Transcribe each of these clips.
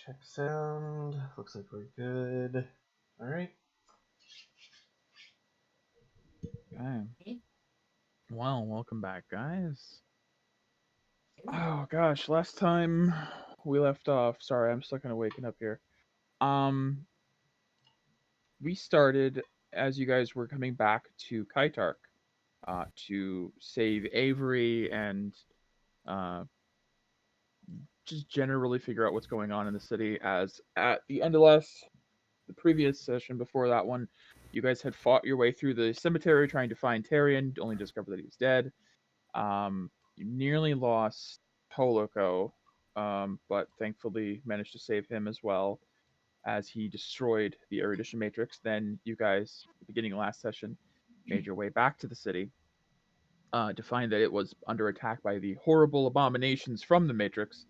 Check sound. Looks like we're good. All right. Okay. Well, welcome back, guys. Oh gosh, last time we left off. Sorry, I'm still kind of waking up here. Um, we started as you guys were coming back to Kaitark, to save Avery and uh, just generally figure out what's going on in the city. As at the end of the previous session before that one, you guys had fought your way through the cemetery trying to find Tarion, only discovered that he was dead. You nearly lost Holoko, but thankfully managed to save him as well as he destroyed the erudition matrix. Then you guys, at the beginning of last session, made your way back to the city to find that it was under attack by the horrible abominations from the matrix.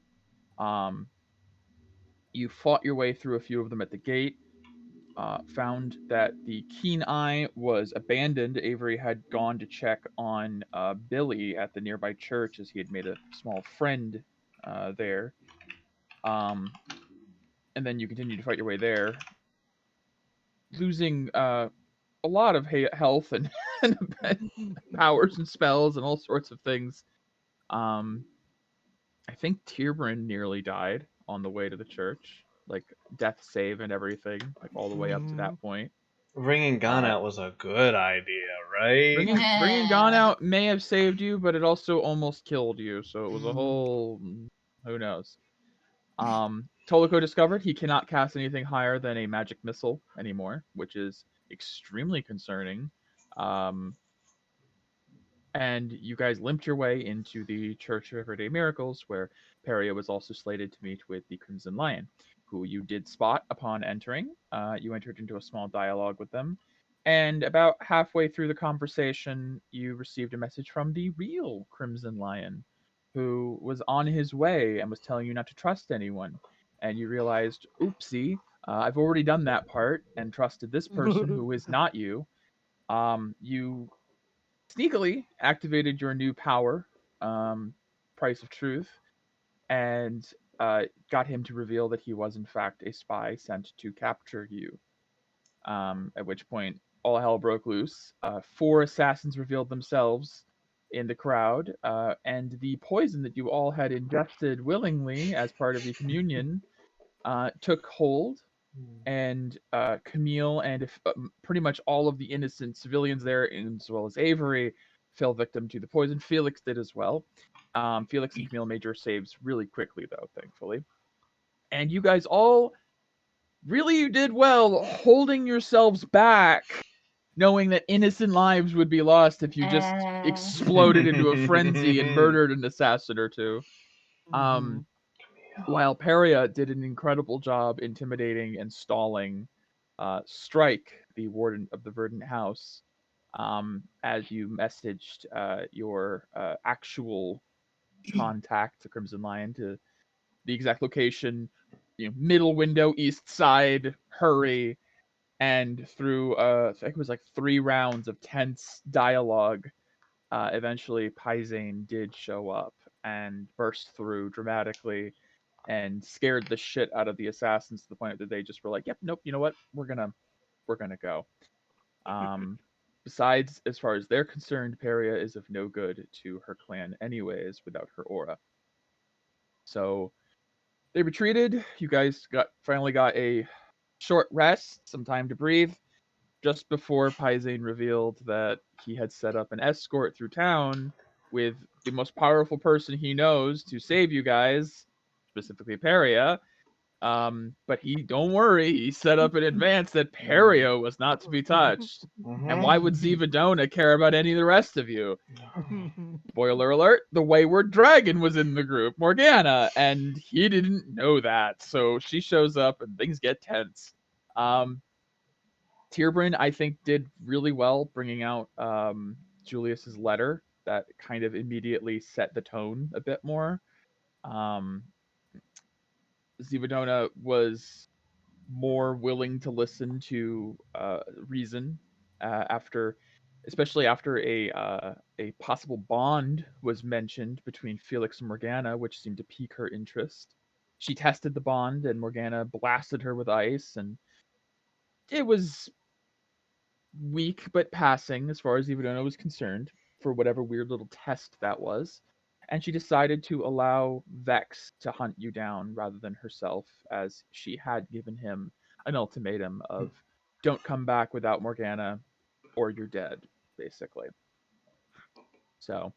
Um, you fought your way through a few of them at the gate. Found that the Keen Eye was abandoned. Avery had gone to check on Billy at the nearby church as he had made a small friend there. Um, and then you continued to fight your way there, losing a lot of health and, and powers and spells and all sorts of things. Um, I think Tierbrin nearly died on the way to the church, like death save and everything, like all the way up to that point. Bringing Gon Uh, out was a good idea, right? bringing Gon out may have saved you, but it also almost killed you. So it was a whole who knows. Tolico discovered he cannot cast anything higher than a magic missile anymore, which is extremely concerning. Um, and you guys limped your way into the Church of Everyday Miracles, where Peria was also slated to meet with the Crimson Lion, who you did spot upon entering. You entered into a small dialogue with them, and about halfway through the conversation, you received a message from the real Crimson Lion, who was on his way and was telling you not to trust anyone. And you realized, oopsie, I've already done that part and trusted this person who is not you. You sneakily activated your new power, Price of Truth, and got him to reveal that he was in fact a spy sent to capture you. At which point, all hell broke loose. Four assassins revealed themselves in the crowd, and the poison that you all had ingested willingly as part of the communion took hold, and Camille and pretty much all of the innocent civilians there, as well as Avery, fell victim to the poison. Felix did as well. Felix and Camille made your saves really quickly, though, thankfully. And you guys all really did well holding yourselves back, knowing that innocent lives would be lost if you just exploded into a frenzy and murdered an assassin or two. Um, while Peria did an incredible job intimidating and stalling Strike, the warden of the Verdant House, as you messaged your actual contact, the Crimson Lion, to the exact location, middle window, east side, hurry, and through I think it was like 3 rounds of tense dialogue, eventually Paisane did show up and burst through dramatically and scared the shit out of the assassins to the point that they just were like, "Yep, nope, you know what? We're gonna go." Um, Besides, as far as they're concerned, Peria is of no good to her clan anyways without her aura. So they retreated. You guys finally got a short rest, some time to breathe, just before Paisane revealed that he had set up an escort through town with the most powerful person he knows to save you guys, specifically Peria. But don't worry, he set up in advance that Perio was not to be touched. And why would Zivadona care about any of the rest of you? Spoiler alert, the Wayward Dragon was in the group, Morgana, and he didn't know that. So she shows up and things get tense. Um, Tierbrin, I think, did really well bringing out Julius's letter. That kind of immediately set the tone a bit more. Um, Zivadona was more willing to listen to reason after, especially after a possible bond was mentioned between Felix and Morgana, which seemed to pique her interest. She tested the bond, and Morgana blasted her with ice, and it was weak but passing as far as Ivadona was concerned for whatever weird little test that was. And she decided to allow Vex to hunt you down rather than herself, as she had given him an ultimatum of don't come back without Morgana or you're dead, basically. So,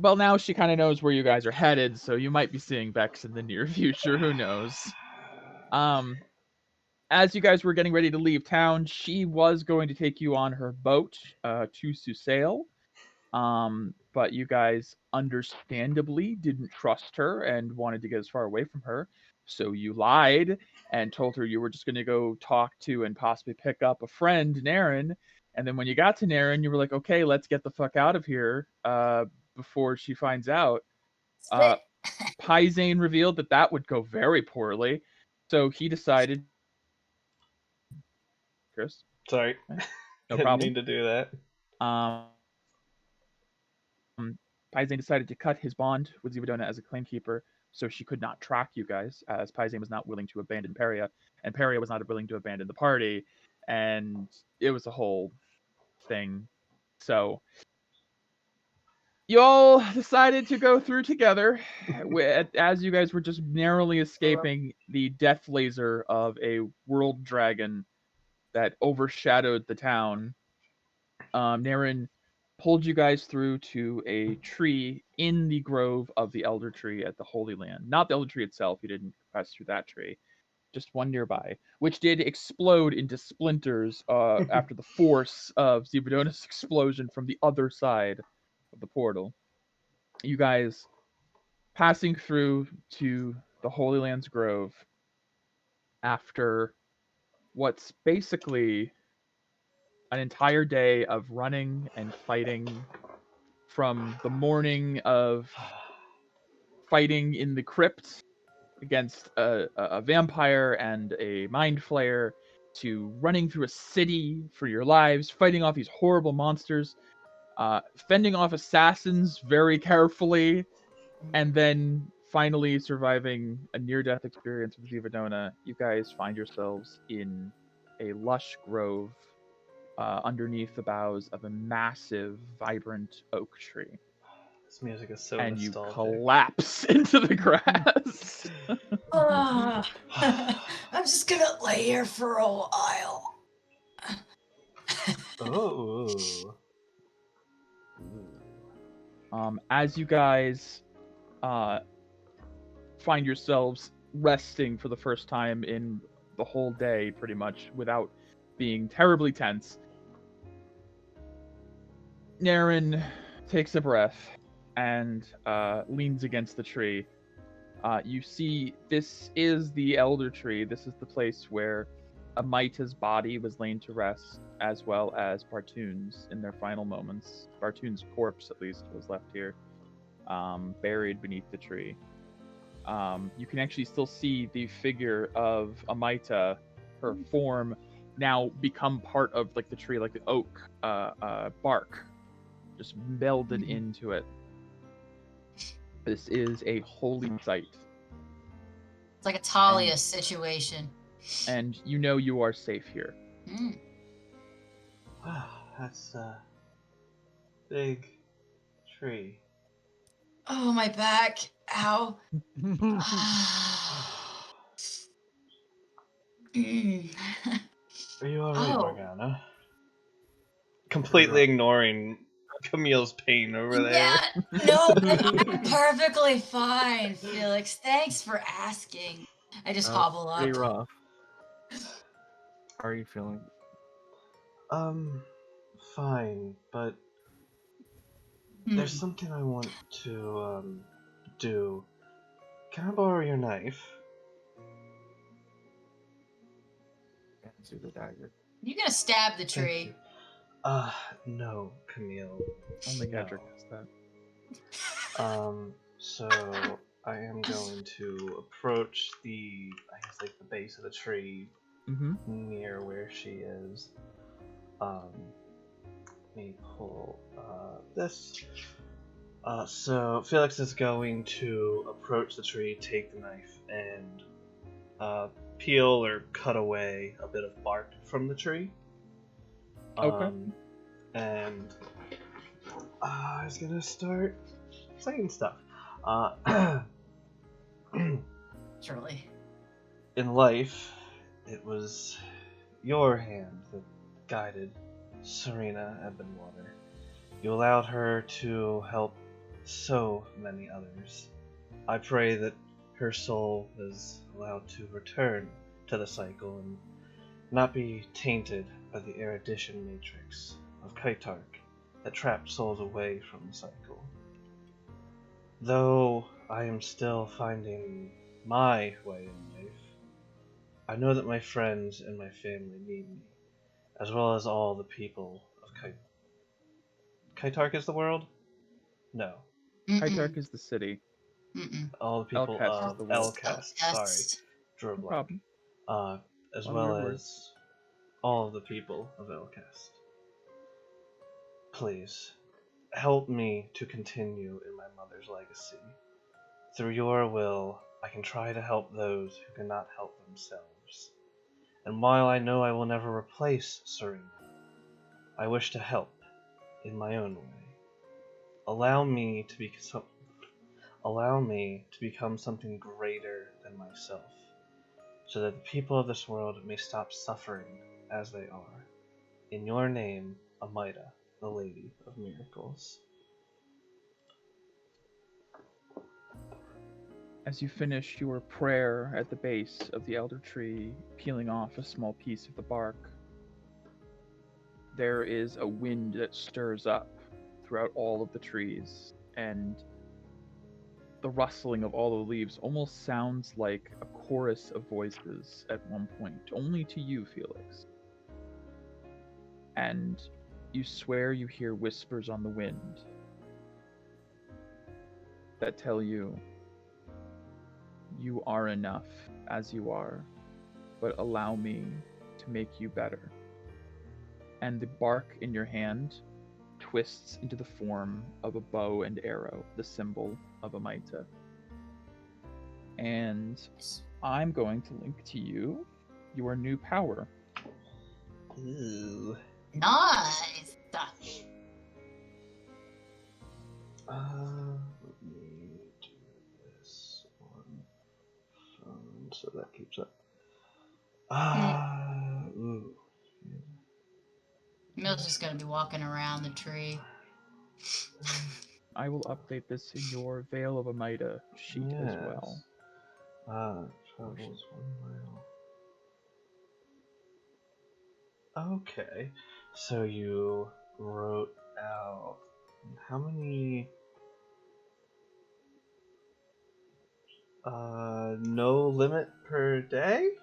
well, now she kind of knows where you guys are headed, so you might be seeing Vex in the near future. Who knows? As you guys were getting ready to leave town, she was going to take you on her boat to Susail. But you guys understandably didn't trust her and wanted to get as far away from her. So you lied and told her you were just going to go talk to and possibly pick up a friend, Naren. And then when you got to Naren, you were like, okay, let's get the fuck out of here before she finds out. Spit. Pyzane revealed that that would go very poorly. So he decided. Chris? Sorry. No Didn't problem. mean to do that. Pyzane decided to cut his bond with Ivadona as a claimkeeper, so she could not track you guys, as Pyzane was not willing to abandon Peria, and Peria was not willing to abandon the party, and it was a whole thing. So you all decided to go through together, as you guys were just narrowly escaping the death laser of a world dragon that overshadowed the town. Naren pulled you guys through to a tree in the grove of the Elder Tree at the Holy Land. Not the Elder Tree itself, you didn't pass through that tree. Just one nearby, which did explode into splinters after the force of Zibadona's explosion from the other side of the portal. You guys passing through to the Holy Land's grove after what's basically an entire day of running and fighting, from the morning of fighting in the crypt against a vampire and a mind flayer, to running through a city for your lives, fighting off these horrible monsters, fending off assassins very carefully, and then finally surviving a near-death experience with Zivadona. You guys find yourselves in a lush grove underneath the boughs of a massive, vibrant oak tree. This music is so And nostalgic. you collapse into the grass. I'm just gonna lay here for a while. Oh. As you guys find yourselves resting for the first time in the whole day, pretty much, without being terribly tense, Naren takes a breath and leans against the tree. You see, this is the Elder Tree. This is the place where Amita's body was laid to rest, as well as Bartoon's in their final moments. Bartoon's corpse, at least, was left here, buried beneath the tree. You can actually still see the figure of Amita, her form, now become part of like the tree, like the oak bark, just melded into it. This is a holy site. It's like a Talia situation. And you know you are safe here. Wow, that's a big tree. Oh, my back. Ow. Are you alright, Oh. Morgana? Completely ignoring Camille's pain over there. Yeah, no, I'm perfectly fine, Felix. Thanks for asking. I just hobble up. Pretty rough. How are you feeling? Fine, but there's something I want to, do. Can I borrow your knife? Can't see the dagger. You gonna stab the Thank tree? you. No, Camille. Only No. Gedrick does that. So I am going to approach the, I guess, like the base of the tree near where she is. Let me pull this. So Felix is going to approach the tree, take the knife, and peel or cut away a bit of bark from the tree. Okay. And he's gonna start saying stuff. Surely. In life, it was your hand that guided Serena Ebonwater. You allowed her to help so many others. I pray that her soul is allowed to return to the cycle and not be tainted by the erudition matrix of Kaitark that trapped souls away from the cycle. Though I am still finding my way in life, I know that my friends and my family need me, as well as all the people of Kaitark is the world? No. Kaitark is the city. All the people Elcast is of the world. Elcast, Yes. sorry. Drew a No blank. problem. As One well word. as all of the people of Elcast. Please, help me to continue in my mother's legacy. Through your will, I can try to help those who cannot help themselves. And while I know I will never replace Serena, I wish to help in my own way. Allow me to become something greater than myself, so that the people of this world may stop suffering as they are. In your name, Amida, the Lady of Miracles. As you finish your prayer at the base of the elder tree, peeling off a small piece of the bark, there is a wind that stirs up throughout all of the trees, and the rustling of all the leaves almost sounds like a chorus of voices at one point, only to you, Felix. And you swear you hear whispers on the wind that tell you, you are enough as you are, but allow me to make you better. And the bark in your hand twists into the form of a bow and arrow, the symbol of Amida. And I'm going to link to you your new power. Ooh. Nice. Let me do this on phone so that keeps up. Ooh. Mill's just gonna be walking around the tree. I will update this in your Veil of Amida sheet as well. Travels 1 mile. Okay, so you wrote out how many? No limit per day?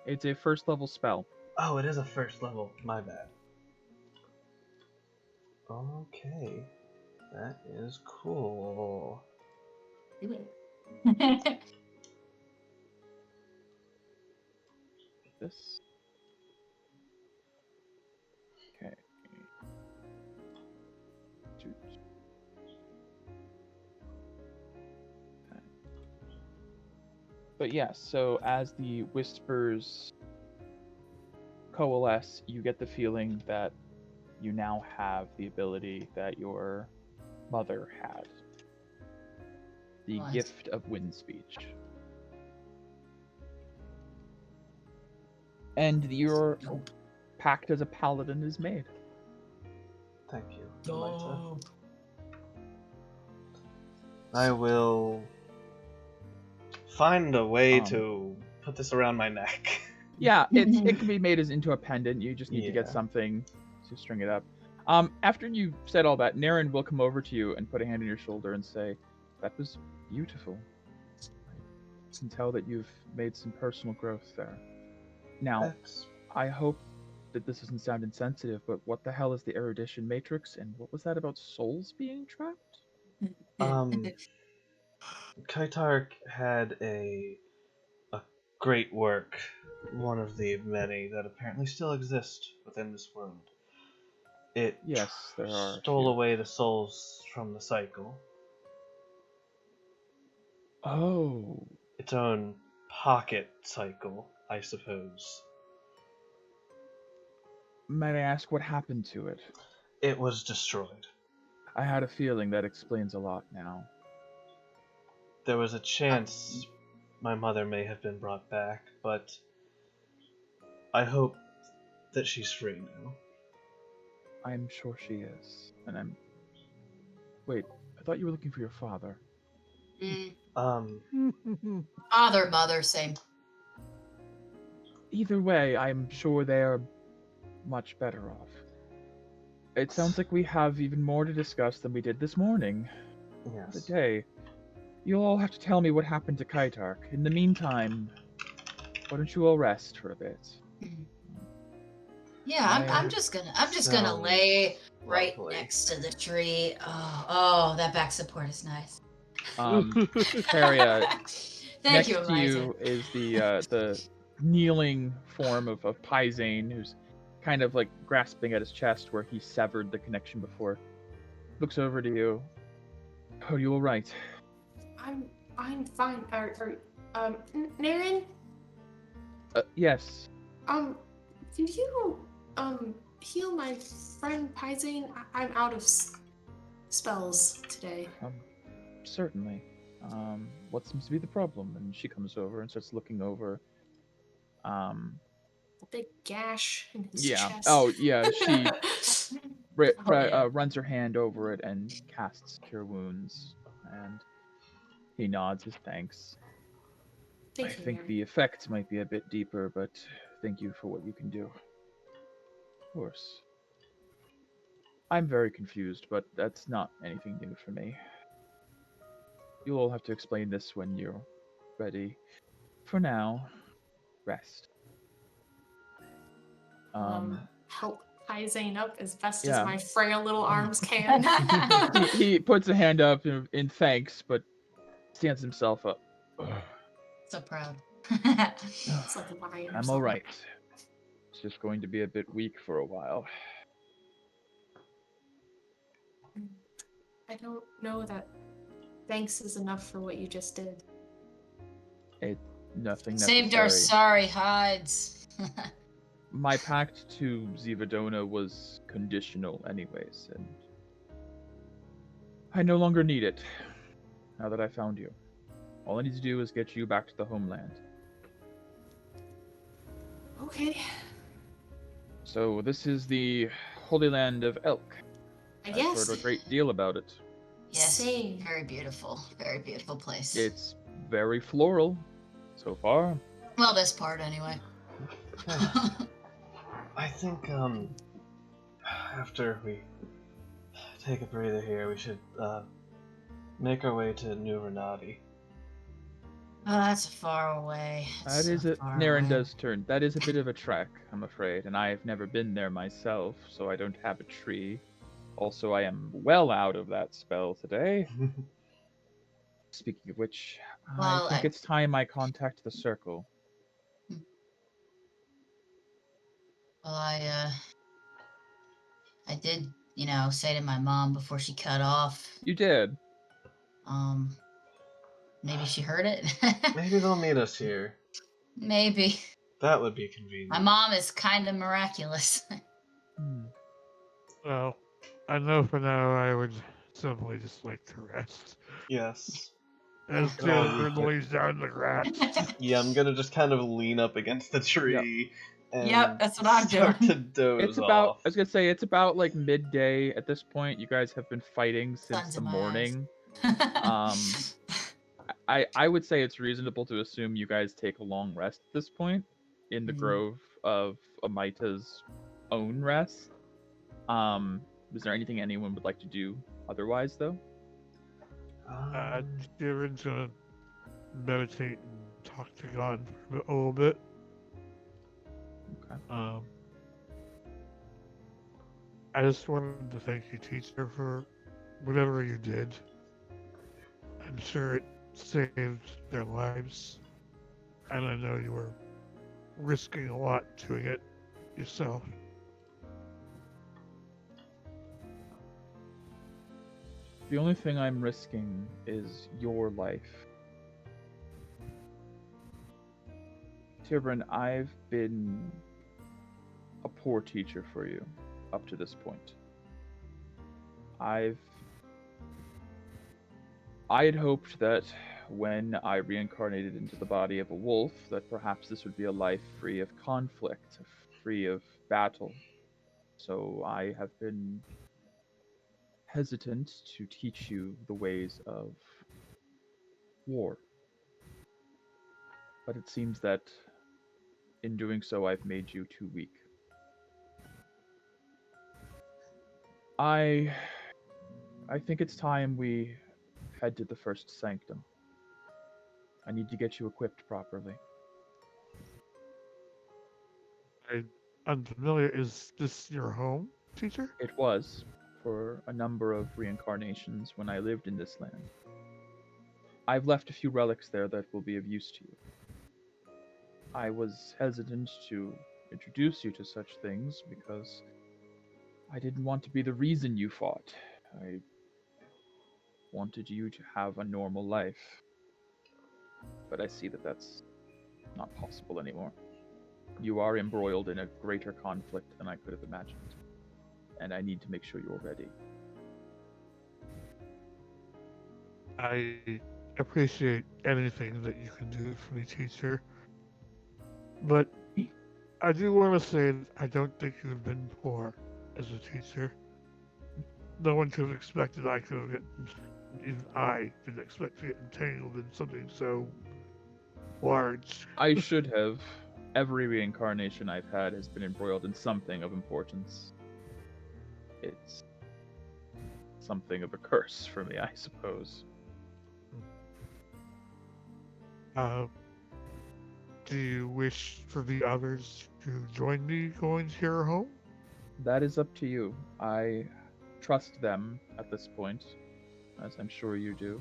It's a first level spell. Oh, it is a first level. My bad. Okay, that is cool. Do it. This. Okay. But yes, so as the whispers coalesce, you get the feeling that you now have the ability that your mother had. The Nice. gift of wind speech. And your Dope. pact as a paladin is made. Thank you, Amita. Dope. I will find a way Um, to put this around my neck. Yeah, it can be made as into a pendant. You just need to get Yeah. something to string it up. After you said all that, Naren will come over to you and put a hand on your shoulder and say, "That was beautiful. I can tell that you've made some personal growth there. Now, That's I hope that this doesn't sound insensitive, but what the hell is the erudition matrix, and what was that about souls being trapped?" Kaitark had a great work, one of the many that apparently still exist within this world. It Yes, there are a stole few. away the souls from the cycle, Oh. its own pocket cycle, I suppose. Might I ask what happened to it? It was destroyed. I had a feeling that explains a lot now. There was a chance my mother may have been brought back, but I hope that she's free now. I'm sure she is. And I'm... Wait, I thought you were looking for your father. Father, mother, same. Either way, I'm sure they're much better off. It sounds like we have even more to discuss than we did this morning. Yes. Today. You'll all have to tell me what happened to Kaitark. In the meantime, why don't you all rest for a bit? Yeah, I'm just gonna lay right Lovely. next to the tree. Oh, that back support is nice. Taria, Thank next you, to you is the kneeling form of Paisane, who's kind of like grasping at his chest where he severed the connection before. Looks over to you. Are you all right? I'm fine. Naren? Yes. Did you heal my friend Paisane? I'm out of spells today. Certainly. What seems to be the problem? And she comes over and starts looking over. A big gash in his chest. Oh, yeah. She runs her hand over it and casts Cure Wounds. And he nods his thanks. I think the effect might be a bit deeper, but thank you for what you can do. Of course. I'm very confused, but that's not anything new for me. You'll all have to explain this when you're ready. For now, rest. Help Paisane up as best Yeah. as my frail little arms can. he puts a hand up in thanks, but stands himself up. So proud. It's like a lion or I'm something. all right. It's just going to be a bit weak for a while. I don't know that thanks is enough for what you just did. Nothing necessary. Saved our sorry hides. My pact to Zivadona was conditional anyways, and I no longer need it, now that I found you. All I need to do is get you back to the homeland. Okay. So this is the Holy Land of Elk. Yes. I've heard a great deal about it. Yes, Same. very beautiful place. It's very floral, so far. Well, this part anyway. I think, after we take a breather here, we should, make our way to New Renati. Oh, that's far away. Naren does turn. That is a bit of a trek, I'm afraid, and I've never been there myself, so I don't have a tree. Also, I am well out of that spell today. Speaking of which, I think it's time I contact the Circle. Well, I did, say to my mom before she cut off. You did. Maybe she heard it. Maybe they'll meet us here. Maybe. That would be convenient. My mom is kind of miraculous. Well, I know for now I would simply just like to rest. Yes. As Jennifer lays down the grass. Yeah, I'm gonna just kind of lean up against the tree. And yep, that's what I'm doing. To doze off. I was gonna say, it's about like midday at this point. You guys have been fighting since the morning. I would say it's reasonable to assume you guys take a long rest at this point in the grove of Amita's own rest. Is there anything anyone would like to do otherwise, though? Jiren's gonna meditate and talk to God for a little bit. Okay. I just wanted to thank you, teacher, for whatever you did. I'm sure it saved their lives, and I know you were risking a lot doing it yourself. The only thing I'm risking is your life. Tirvin, I've been a poor teacher for you up to this point. I had hoped that when I reincarnated into the body of a wolf, that perhaps this would be a life free of conflict, free of battle. So I have been hesitant to teach you the ways of war. But it seems that in doing so, I've made you too weak. I think it's time we head to the first sanctum. I need to get you equipped properly. I'm unfamiliar. Is this your home, teacher? It was for a number of reincarnations when I lived in this land. I've left a few relics there that will be of use to you. I was hesitant to introduce you to such things because I didn't want to be the reason you fought. I wanted you to have a normal life. But I see that that's not possible anymore. You are embroiled in a greater conflict than I could have imagined. And I need to make sure you're ready. I appreciate anything that you can do for me, teacher. But I do want to say that I don't think you've been poor as a teacher. No one could have expected I could have gotten, even I didn't expect to get entangled in something so large. I should have. Every reincarnation I've had has been embroiled in something of importance. It's something of a curse for me, I suppose. Do you wish for the others to join me going to your home? That is up to you. I trust them at this point, as I'm sure you do.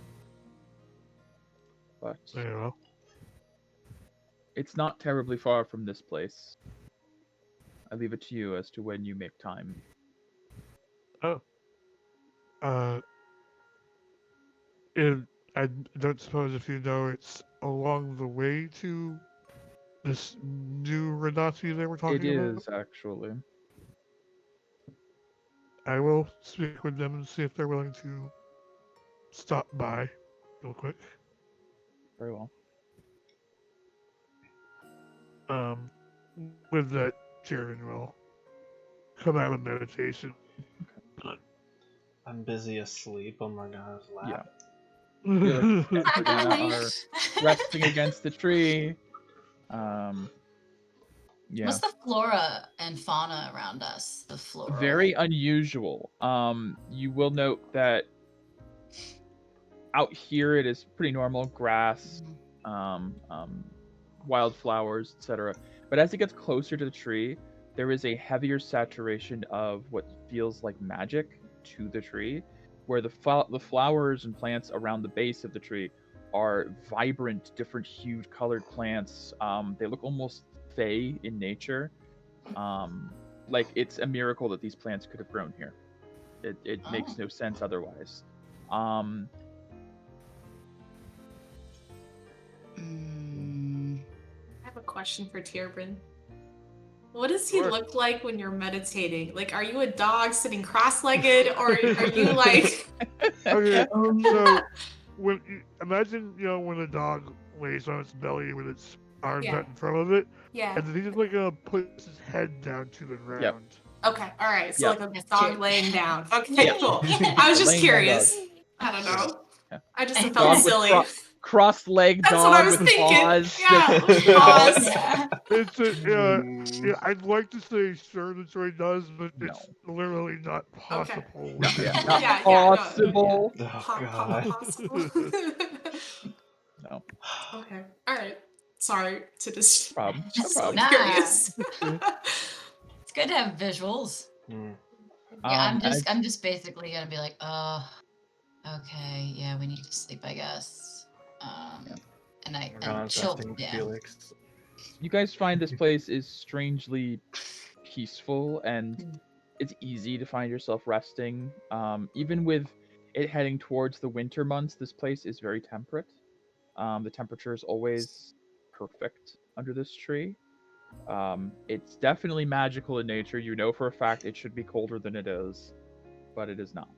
But Very well. it's not terribly far from this place. I leave it to you as to when you make time. Oh. I don't suppose if you know it's along the way to this new Renati they were talking It about? is, actually. I will speak with them and see if they're willing to stop by real quick. Very well. With that, Tyrion will come out of meditation. I'm busy asleep on my guy's lap. Anna are resting against the tree. Yeah. What's the flora and fauna around us? The flora. Very unusual. You will note that out here it is pretty normal grass, wildflowers, etc. But as it gets closer to the tree, there is a heavier saturation of what feels like magic to the tree, where the flowers and plants around the base of the tree are vibrant, different hued, colored plants. They look almost fey in nature. Like it's a miracle that these plants could have grown here. It makes no sense otherwise. I have a question for Tirvin. What does he look like when you're meditating? Like, are you a dog sitting cross-legged, or are you like? Okay, so when imagine when a dog lays on its belly with its arms out in front of it, Yeah. and then he just puts his head down to the ground. Yep. Okay. All right. So Yep. like a dog laying down. Okay. Yep. Cool. I was just Laying down curious. dog. I don't know. Yeah. I just felt Dog with silly. cross-legged That's dog what I was with thinking. paws. Yeah. Paws. Yeah. It's I'd like to say sure the Troy does, but it's literally not possible. No, Yeah, not yeah, possible. Oh god. Possible. No Okay. All right. Sorry to just. problem. No Just problem. nah. Curious. It's good to have visuals. Mm. Yeah, I'm just basically gonna be like, okay, yeah, we need to sleep, I guess. And I chill. Yeah. Felix. You guys find this place is strangely peaceful, and it's easy to find yourself resting. Even with it heading towards the winter months, this place is very temperate. The temperature is always perfect. under this tree. It's definitely magical in nature. You know for a fact it should be colder than it is, but it is not.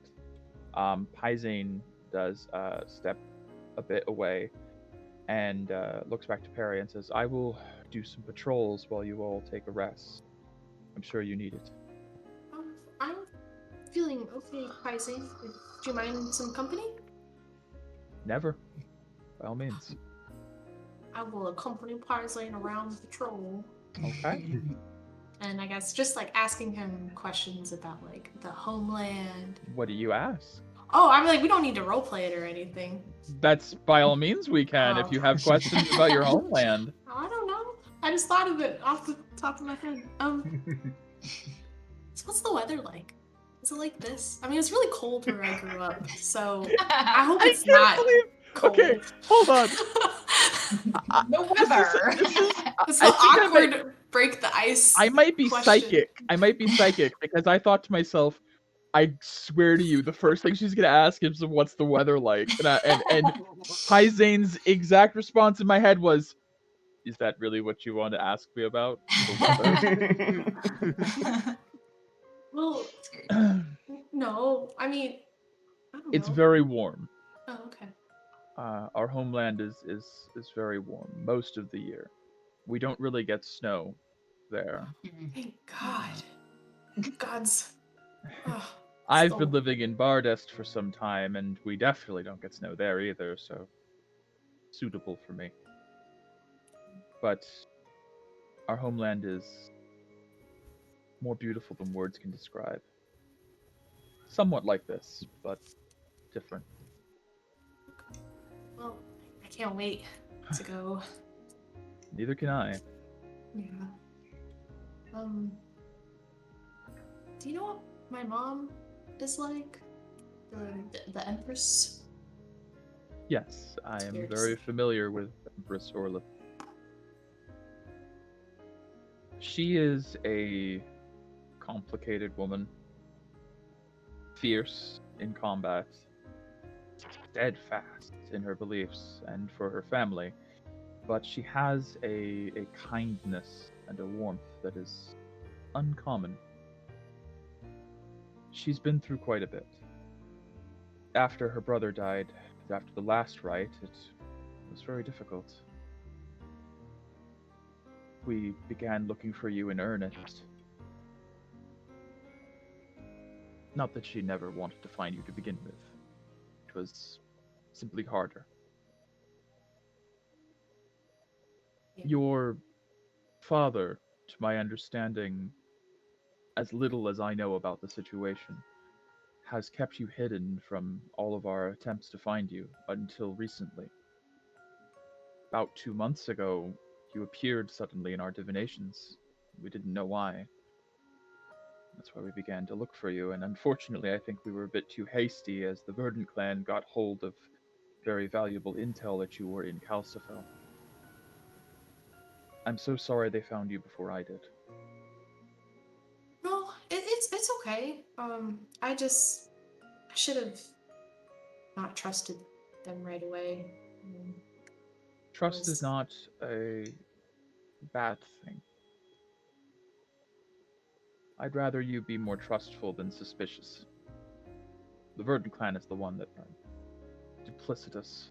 Paisane does step a bit away and looks back to Perry and says, I will do some patrols while you all take a rest. I'm sure you need it. I'm feeling okay, Paisane. Do you mind some company? Never. By all means. I will accompany Paisane around the patrol. Okay. And I guess just like asking him questions about like the homeland. What do you ask? Oh, I'm like, we don't need to roleplay it or anything. That's by all means we can if you have questions about your homeland. I don't know. I just thought of it off the top of my head. So what's the weather like? Is it like this? I mean, it's really cold where I grew up, so I hope it's not cold. Okay, hold on. No weather. It's so awkward. Break the ice. I might be question. psychic. I might be psychic because I thought to myself, I swear to you, the first thing she's gonna ask is what's the weather like, and Paisane's exact response in my head was, "Is that really what you want to ask me about? The weather?" Well, no. I mean, I don't It's know. very warm. Oh, okay. Our homeland is very warm most of the year. We don't really get snow there. Thank God. God's. Oh, I've still- been living in Bardest for some time, and we definitely don't get snow there either, so suitable for me. But our homeland is more beautiful than words can describe. Somewhat like this, but different. Well, I can't wait to go. Neither can I. Yeah. Do you know what my mom is like? The Empress? Yes, I am Cheers. very familiar with Empress Orla. She is a complicated woman, fierce in combat, steadfast in her beliefs and for her family, but she has a kindness and a warmth that is uncommon. She's been through quite a bit. After her brother died, after the last rite, it was very difficult. We began looking for you in earnest. Not that she never wanted to find you to begin with. It was simply harder. Yeah. Your father, to my understanding, as little as I know about the situation, has kept you hidden from all of our attempts to find you until recently. About 2 months ago, you appeared suddenly in our divinations. We didn't know why. That's why we began to look for you, and unfortunately I think we were a bit too hasty as the Verdant clan got hold of very valuable intel that you were in Calcifel. I'm so sorry they found you before I did. No, it's okay. I should have not trusted them right away. Trust is not a bad thing. I'd rather you be more trustful than suspicious. The Verdant clan is the one that are duplicitous.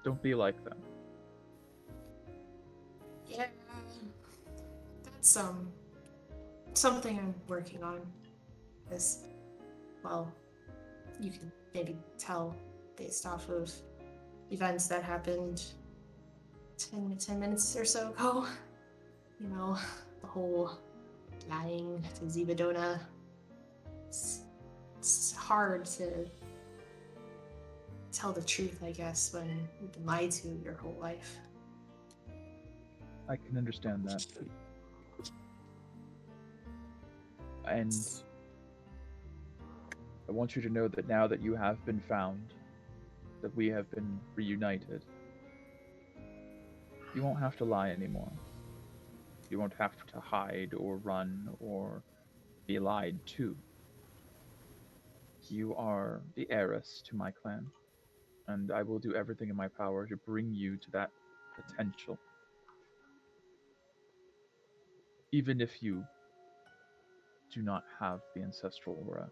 Don't be like them. Yeah, that's something I'm working on. As well, you can maybe tell based off of events that happened 10 minutes or so ago. You know, the whole lying to Zibadona. It's hard to tell the truth, I guess, when you've been lied to your whole life. I can understand that. And I want you to know that now that you have been found, that we have been reunited, you won't have to lie anymore. You won't have to hide or run or be lied to. You are the heiress to my clan, and I will do everything in my power to bring you to that potential. Even if you do not have the ancestral aura.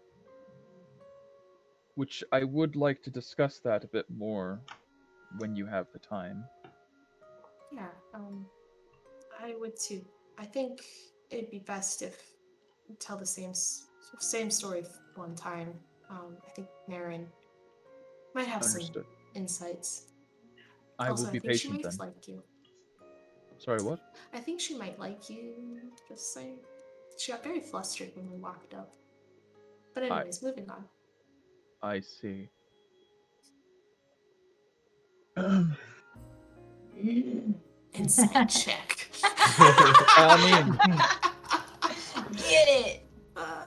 Which I would like to discuss that a bit more when you have the time. Yeah, I would too. I think it'd be best if we tell the same story one time. I think Naren might have Understood. some insights. I Also, will be I think patient she then. might like you. Sorry, what? I think she might like you. Just saying. She got very flustered when we walked up. But anyways, moving on. I see. Insight check. By all means. Get it. I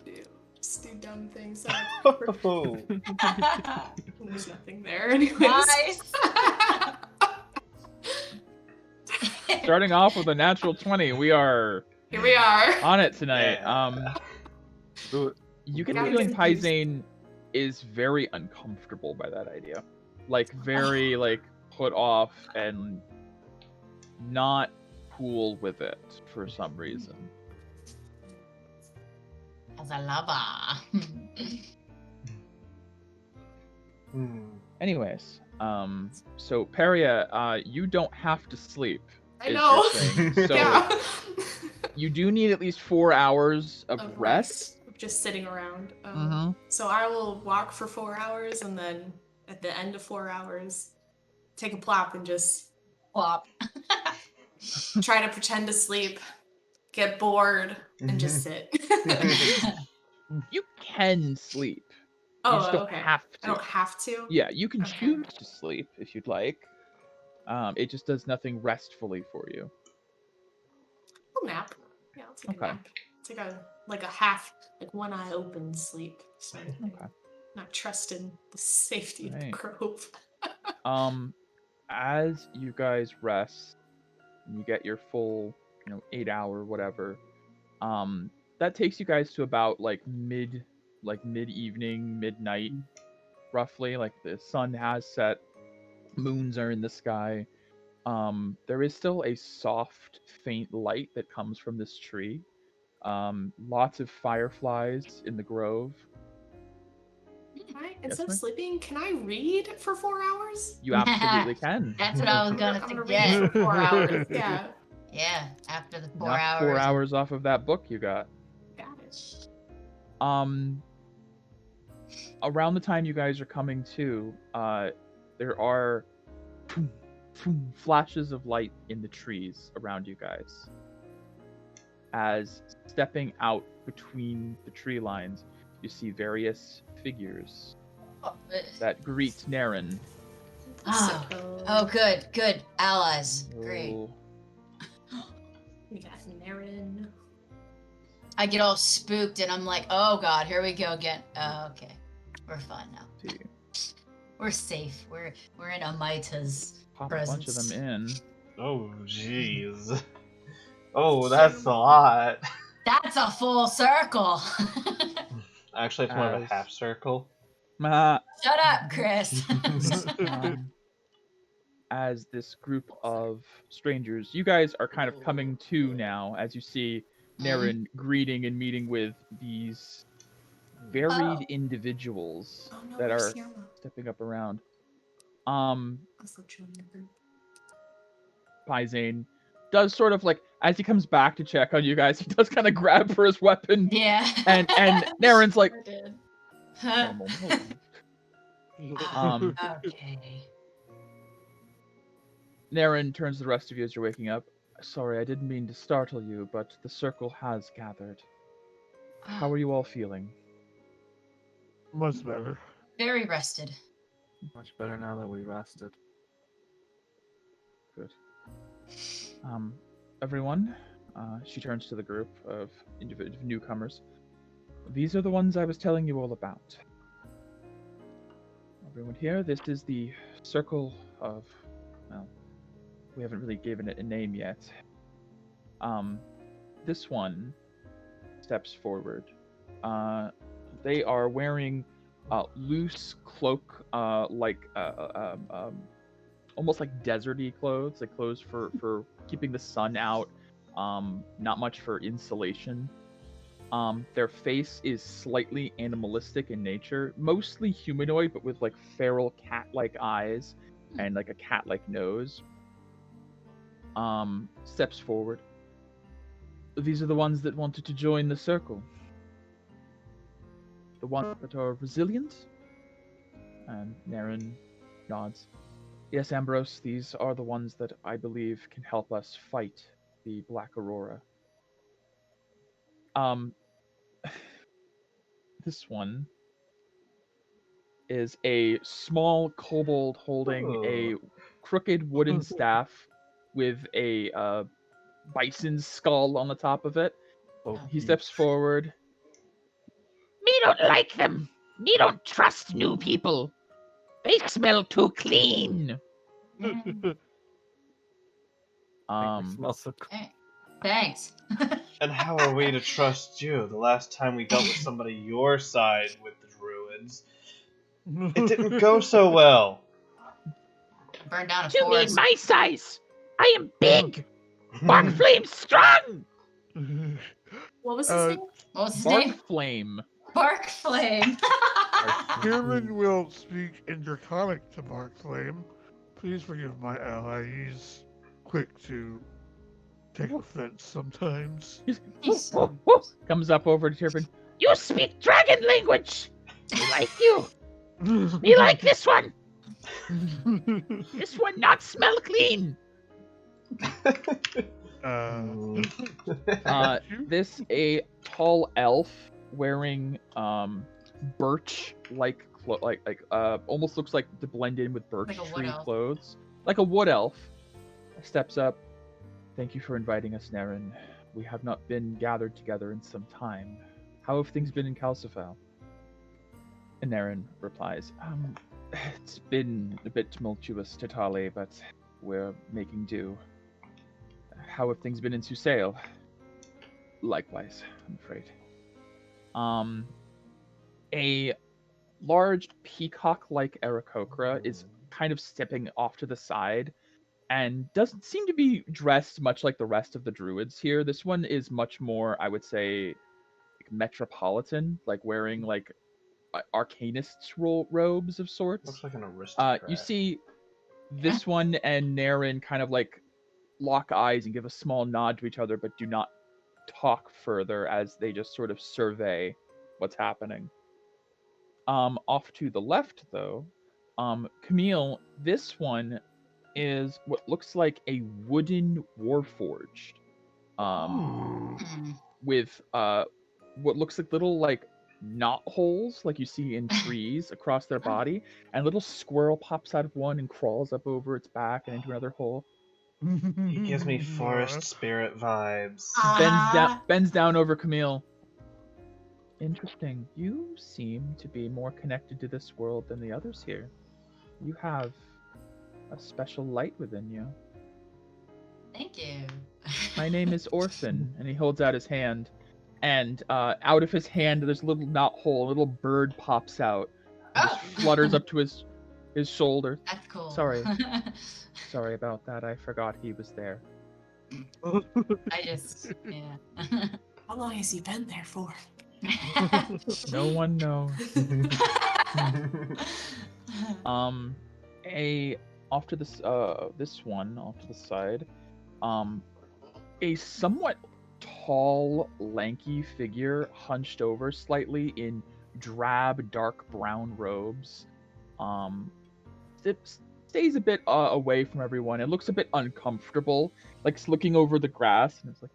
do. Just do dumb things. Oh. There's nothing there, anyways. Nice. Starting off with a natural 20, we are Here we are. on it tonight. Yeah. You get the Gotta feeling get used. Paisane is very uncomfortable by that idea. Like, very, like, put off and not cool with it for some reason. As a lover. Anyways, so Peria, you don't have to sleep. I is know. your thing. So Yeah. you do need at least 4 hours of rest. Just sitting around. Mhm. So I will walk for 4 hours, and then at the end of 4 hours, take a plop and just Plop. try to pretend to sleep, get bored, and just sit. You can sleep. Oh, You just don't okay. have to. I don't have to? Yeah, you can Okay. choose to sleep if you'd like. It just does nothing restfully for you. I'll nap. Yeah, I'll take Okay. a nap. Take a half, like one eye open sleep sort of thing. Okay. Not trusting the safety of the Right. grove. As you guys rest, and you get your full, 8-hour whatever, that takes you guys to about mid-evening, midnight, roughly. Like the sun has set, moons are in the sky. There is still a soft, faint light that comes from this tree. Lots of fireflies in the grove. Instead of ma'am? sleeping, can I read for 4 hours? You absolutely can. That's what I was gonna I'm gonna suggest. read for 4 hours. Yeah, Yeah, after the 4 Knock hours. 4 hours off of that book you got. got it. Around the time you guys are coming to, there are flashes of light in the trees around you guys. As stepping out between the tree lines, you see various figures that greet Naren. Oh, good. Allies. Great. Oh, We got Naren. I get all spooked and I'm like, oh god, here we go again. Oh, okay. We're fine now. see. We're safe. We're in Amita's Pop presence. a bunch of them in. Oh, jeez. Oh, that's a lot. That's a full circle. Actually, it's more of a As- half circle. Shut up, Chris. As this group of strangers, you guys are kind of coming to now as you see Naren greeting and meeting with these varied individuals Oh no, that are where's Yama? stepping up around. Also join the group. Paisane does sort of like, as he comes back to check on you guys, he does kind of grab for his weapon. Yeah. And Naren's like, I did. Huh. Okay. Naren turns to the rest of you as you're waking up. Sorry, I didn't mean to startle you, but the circle has gathered. How are you all feeling? Much better. Very rested. Much better now that we rested. Good. Everyone, she turns to the group of newcomers. These are the ones I was telling you all about. Everyone here, this is the circle of, well, we haven't really given it a name yet. This one steps forward. They are wearing loose cloak, almost like deserty clothes, like clothes for keeping the sun out. Not much for insulation. Their face is slightly animalistic in nature, mostly humanoid, but with like feral cat-like eyes and like a cat-like nose. Steps forward. These are the ones that wanted to join the circle. The ones that are resilient. And Naren nods. Yes, Ambrose, these are the ones that I believe can help us fight the Black Aurora. This one is a small kobold holding a crooked wooden staff with a bison's skull on the top of it. He steps forward. Me don't like them. Me don't trust new people. They smell too clean. Smells so cool. Thanks. And how are we to trust you? The last time we dealt with somebody your side with the druids, it didn't go so well. Burn down a You mean forest. my size? I am big. Bark flame strong. What was his name? What was his Bark name? Flame. Bark Flame. Human will speak in Draconic to Bark Flame. Please forgive my ally. He's quick to take offense sometimes. Comes up over to Turpin. You speak dragon language. I like you. Me like this one. This one not smell clean. This a tall elf wearing birch like almost looks like to blend in with birch Like a wood tree elf. clothes, like a wood elf. Steps up. Thank you for inviting us, Naren. We have not been gathered together in some time. How have things been in Calcifel? And Naren replies, it's been a bit tumultuous, Tatali, but we're making do. How have things been in Susail? Likewise, I'm afraid. A large peacock-like Aarakocra is kind of stepping off to the side and doesn't seem to be dressed much like the rest of the druids here. This one is much more, I would say, like metropolitan, like wearing like arcanists' robes of sorts. Looks like an aristocrat. You see this one and Naren kind of like lock eyes and give a small nod to each other, but do not talk further as they just sort of survey what's happening. Off to the left, though, Camille, this one is what looks like a wooden warforged, with what looks like little like knot holes like you see in trees across their body, and a little squirrel pops out of one and crawls up over its back and into another hole. He gives me forest spirit vibes. Bends down over Camille. Interesting. You seem to be more connected to this world than the others here. You have a special light within you. Thank you. My name is Orphan, and he holds out his hand, and out of his hand there's a little knot hole. A little bird pops out, and just flutters up to his shoulder. That's cool. Sorry about that. I forgot he was there. Yeah. How long has he been there for? No one knows. Off to this one off to the side, a somewhat tall, lanky figure hunched over slightly in drab, dark brown robes. Stays a bit away from everyone. It looks a bit uncomfortable, like it's looking over the grass, and it's like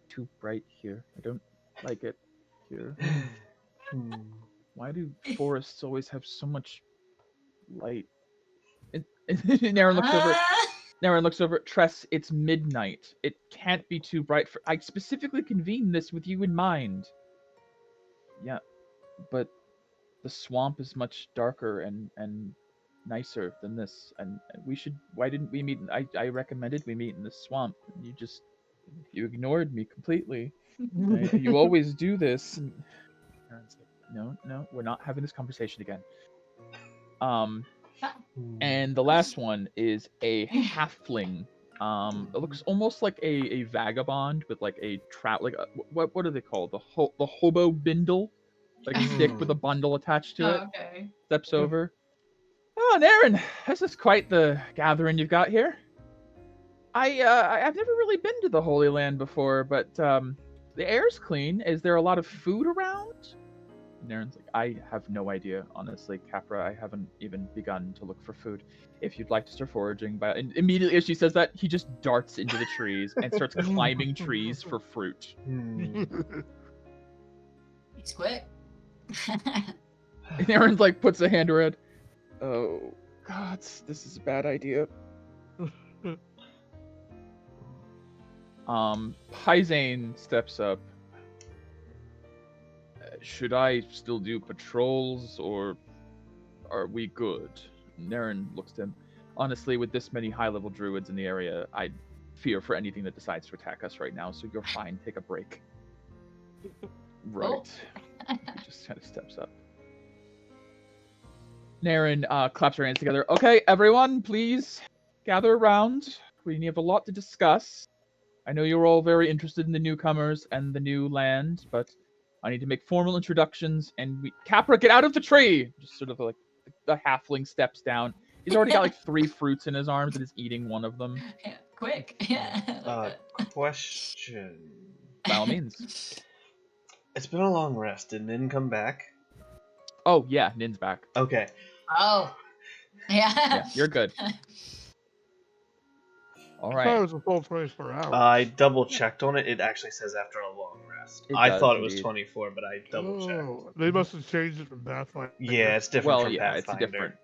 too bright here. I don't like it here. Why do forests always have so much light? And Naren looks over. Tress, it's midnight. It can't be too bright. I specifically convened this with you in mind. Yeah, but the swamp is much darker and nicer than this, and we should. Why didn't we meet? I recommended we meet in the swamp. You ignored me completely. You always do this. And Naren's like, no, we're not having this conversation again. And the last one is a halfling. It looks almost like a vagabond with like a trap. Like what are they called? The hobo bindle, like a stick with a bundle attached to it. Okay. Steps over. Oh, Naren, this is quite the gathering you've got here. I've never really been to the Holy Land before, but the air's clean. Is there a lot of food around? Naren's like, I have no idea, honestly, Capra. I haven't even begun to look for food. If you'd like to start foraging, and immediately as she says that, he just darts into the trees and starts climbing trees for fruit. He's quick. Naren's like puts a hand to her head. Oh, God, this is a bad idea. Pyzane steps up. Should I still do patrols, or are we good? Naren looks to him. Honestly, with this many high-level druids in the area, I fear for anything that decides to attack us right now, so you're fine. Take a break. Right. He just kind of steps up. Naren claps her hands together. Okay, everyone, please gather around. We have a lot to discuss. I know you're all very interested in the newcomers and the new land, but I need to make formal introductions, and Capra, get out of the tree! Just sort of like the halfling steps down. He's already got like 3 fruits in his arms and is eating one of them. Yeah, quick. Yeah. Question. By all means. It's been a long rest. Did Nin come back? Oh, yeah, Nin's back. Okay. Oh. Yeah. Yeah, you're good. All I thought it right. was a full 24 hours. I double checked on it. It actually says after a long rest. It I does, thought it was indeed. 24, but I double checked. Oh, they must have changed it from Pathfinder. Yeah, it's different Well, from yeah, it's a Pathfinder. different,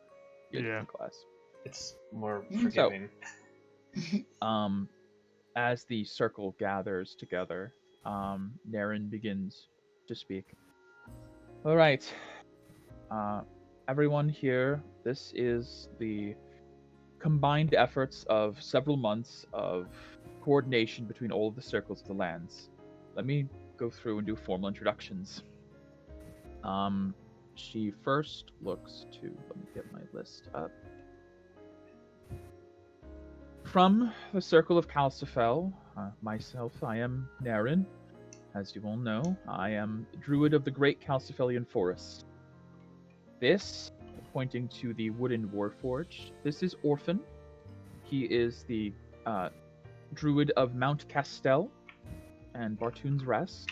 Yeah. different class. It's more So- forgiving. As the circle gathers together, Naren begins to speak. All right, everyone here, this is the combined efforts of several months of coordination between all of the circles of the lands. Let me go through and do formal introductions. She first looks to, let me get my list up. From the Circle of Calcifel, myself, I am Naren. As you all know, I am Druid of the Great Calcifelian Forest. This, pointing to the wooden warforge, this is Orphan. He is the Druid of Mount Castel and Bartoon's Rest.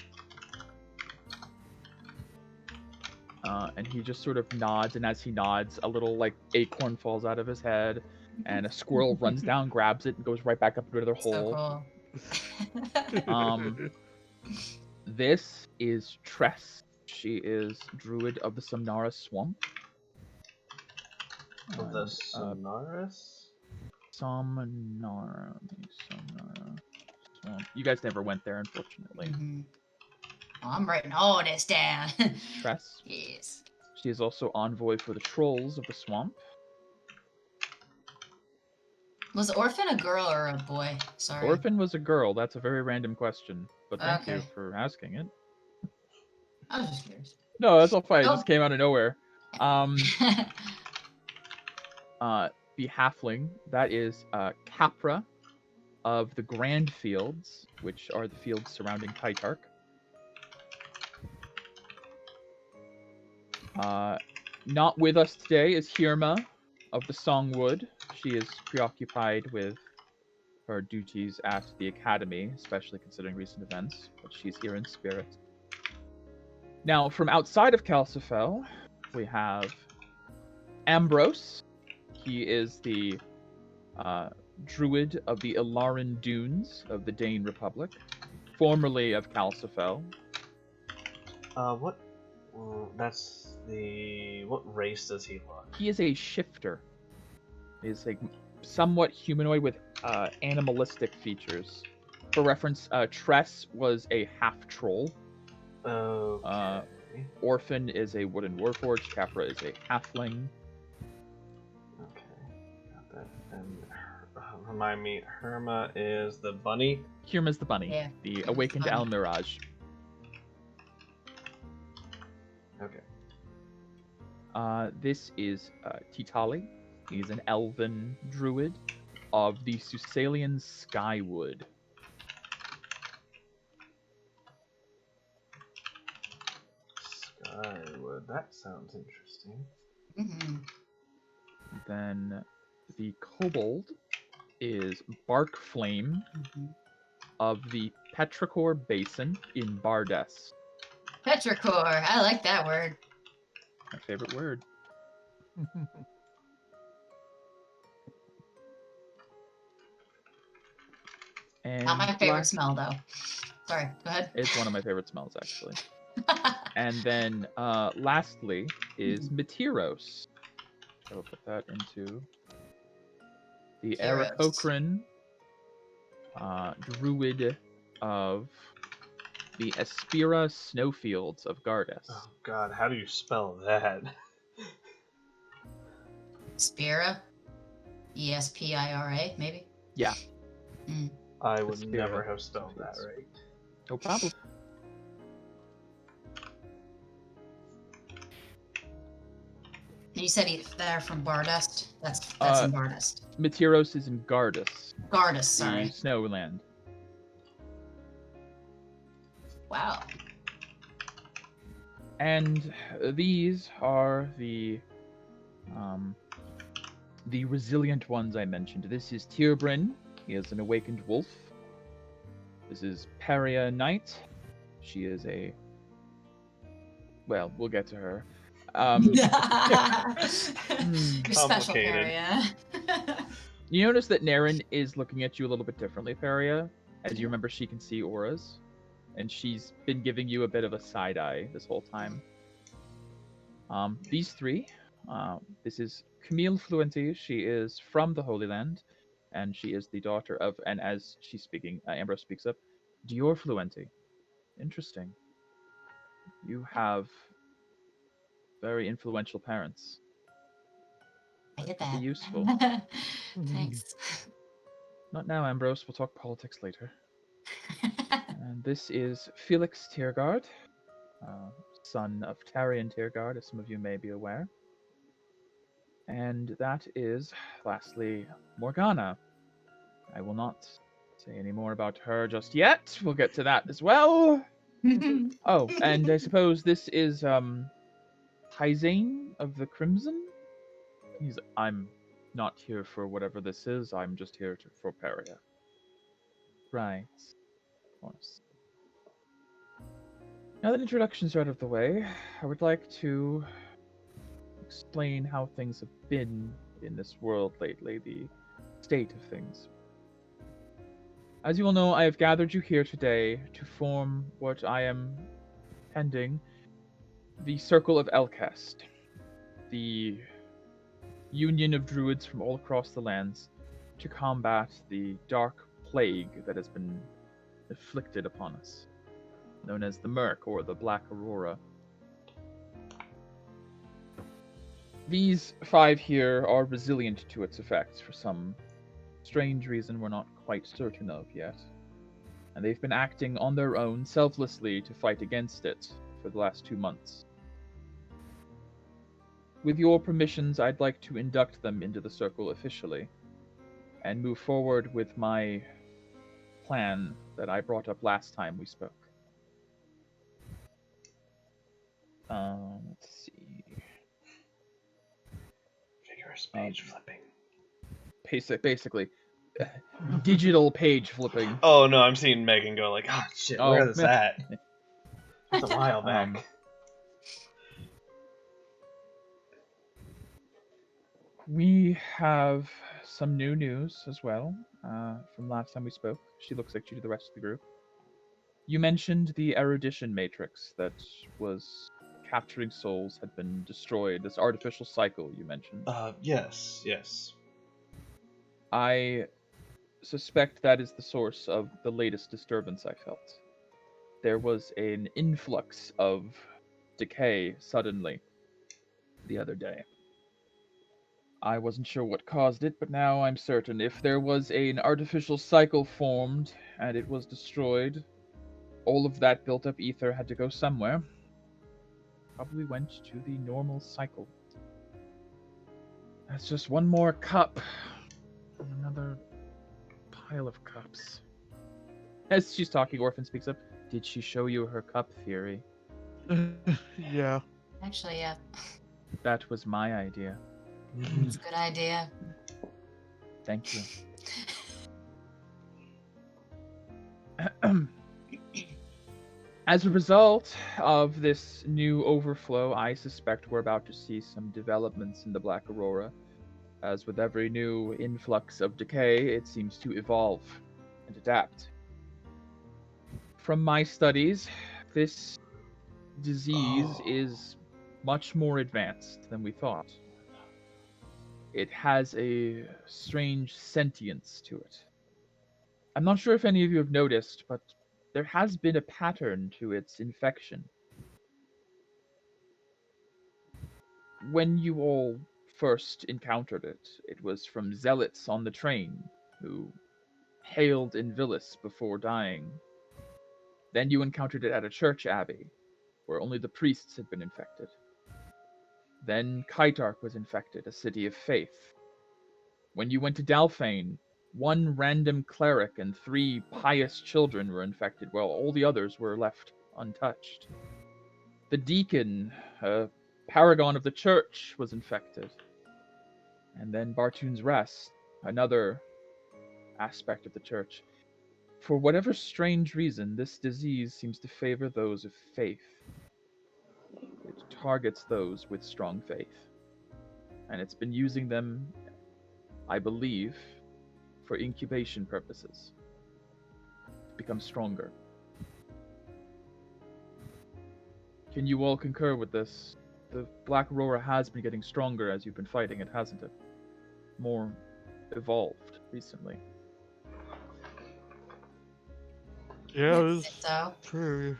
And he just sort of nods, and as he nods, a little like acorn falls out of his head, and a squirrel runs down, grabs it, and goes right back up into their hole. So cool. This is Tress. She is Druid of the Somnara Swamp. Of the Sonaris? Somnara Swamp. You guys never went there, unfortunately. Mhm. Oh, I'm writing all this down. Tress. Yes. She is also envoy for the Trolls of the Swamp. Was Orphan a girl or a boy? Sorry. Orphan was a girl. That's a very random question, but thank you Okay. for asking it. I was just curious. No, that's all fine. It Oh. just came out of nowhere. The halfling, that is Capra of the Grand Fields, which are the fields surrounding Pytarch. Not with us today is Hirma of the Songwood. She is preoccupied with her duties at the Academy, especially considering recent events, but she's here in spirit. Now, from outside of Calcifel, we have Ambrose. He is the Druid of the Ilaran Dunes of the Dane Republic, formerly of Calcifel. What? That's the... What race does he look? He is a shifter. He is a somewhat humanoid with animalistic features. For reference, Tress was a half-troll. Okay. Orphan is a wooden warforged. Capra is a halfling. Okay. Got that. And remind me, Herma is the bunny? Hirma's the bunny. Yeah. The awakened Bunny. Almirage. Okay. This is Titali. He's an elven druid of the Susalian Skywood. Skywood, that sounds interesting. Mm-hmm. Then the kobold is Barkflame of the Petrichor Basin in Bardes. Petrichor, I like that word. My favorite word. And Not my favorite smell, though. Sorry, go ahead. It's one of my favorite smells, actually. And then lastly is Materos. So we'll put that into the Aarakocran druid of the Espira Snowfields of Gardas. Oh god, how do you spell that? Spira? E-S-P-I-R-A, maybe? Yeah. Mm. I would Espira never have spelled that right. No problem. You said they're from Bardust? That's in Bardust. Materos is in Gardas. Gardas, sorry. The Snowland. Wow. And these are the resilient ones I mentioned. This is Tyrbryn. He is an awakened wolf. This is Peria Knight. She is a... Well, we'll get to her. Your special Peria. You notice that Naren is looking at you a little bit differently, Peria. As you remember, she can see auras. And she's been giving you a bit of a side eye this whole time. These three. This is Camille Fluenty. She is from the Holy Land. And she is the daughter of, and as she's speaking, Ambrose speaks up, Dior Fluenty. Interesting. You have very influential parents. I get That'd that. be useful. Thanks. Not now, Ambrose. We'll talk politics later. And this is Felix Tiergard, son of Tarion Tiergard, as some of you may be aware. And that is, lastly, Morgana. I will not say any more about her just yet. We'll get to that as well. Oh, and I suppose this is Hyzane of the Crimson? I'm not here for whatever this is. I'm just here for Peria. Right. Of course. Now that introductions are out of the way, I would like to explain how things have been in this world lately, the state of things. As you all know, I have gathered you here today to form what I am pending, the Circle of Elcast, the union of druids from all across the lands to combat the dark plague that has been inflicted upon us, known as the Murk or the Black Aurora. These 5 here are resilient to its effects for some strange reason we're not quite certain of yet. And they've been acting on their own selflessly to fight against it for the last 2 months. With your permissions, I'd like to induct them into the circle officially, and move forward with my plan that I brought up last time we spoke. Let's see. Vigorous page flipping. Basically, digital page flipping. Oh no, I'm seeing Megan go like, oh shit, where is that? That's a while back. We have some new news as well from last time we spoke. She looks like she did the rest of the group. You mentioned the erudition matrix that was capturing souls had been destroyed. This artificial cycle you mentioned. Yes. I suspect that is the source of the latest disturbance I felt. There was an influx of decay suddenly the other day. I wasn't sure what caused it, but now I'm certain. If there was an artificial cycle formed and it was destroyed, all of that built up ether had to go somewhere. Probably went to the normal cycle. That's just one more cup. Another pile of cups. As she's talking, Orphan speaks up. Did she show you her cup, Fury? Yeah. Actually, yeah. That was my idea. It's a good idea. Thank you. As a result of this new overflow, I suspect we're about to see some developments in the Black Aurora. As with every new influx of decay, it seems to evolve and adapt. From my studies, this disease is much more advanced than we thought. It has a strange sentience to it. I'm not sure if any of you have noticed, but there has been a pattern to its infection. When you all first encountered it, it was from zealots on the train who hailed in Villis before dying. Then you encountered it at a church abbey, where only the priests had been infected. Then Kaitark was infected, a city of faith. When you went to Dalfane, one random cleric and 3 pious children were infected, while all the others were left untouched. The deacon, a paragon of the church, was infected. And then Bartoon's Rest, another aspect of the church. For whatever strange reason, this disease seems to favor those of faith. It targets those with strong faith. And it's been using them, I believe, for incubation purposes. To become stronger. Can you all concur with this? The Black Aurora has been getting stronger as you've been fighting it, hasn't it? More evolved recently. Yeah, I it's think so. true.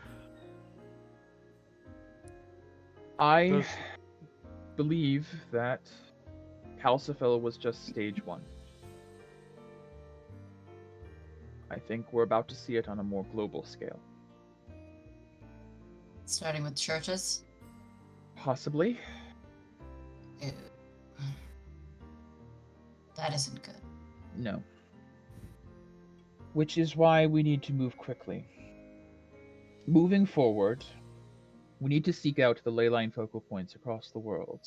I believe that Calcifer was just stage 1. I think we're about to see it on a more global scale. Starting with churches. Possibly. Ew. That isn't good. No. Which is why we need to move quickly. Moving forward, we need to seek out the leyline focal points across the world.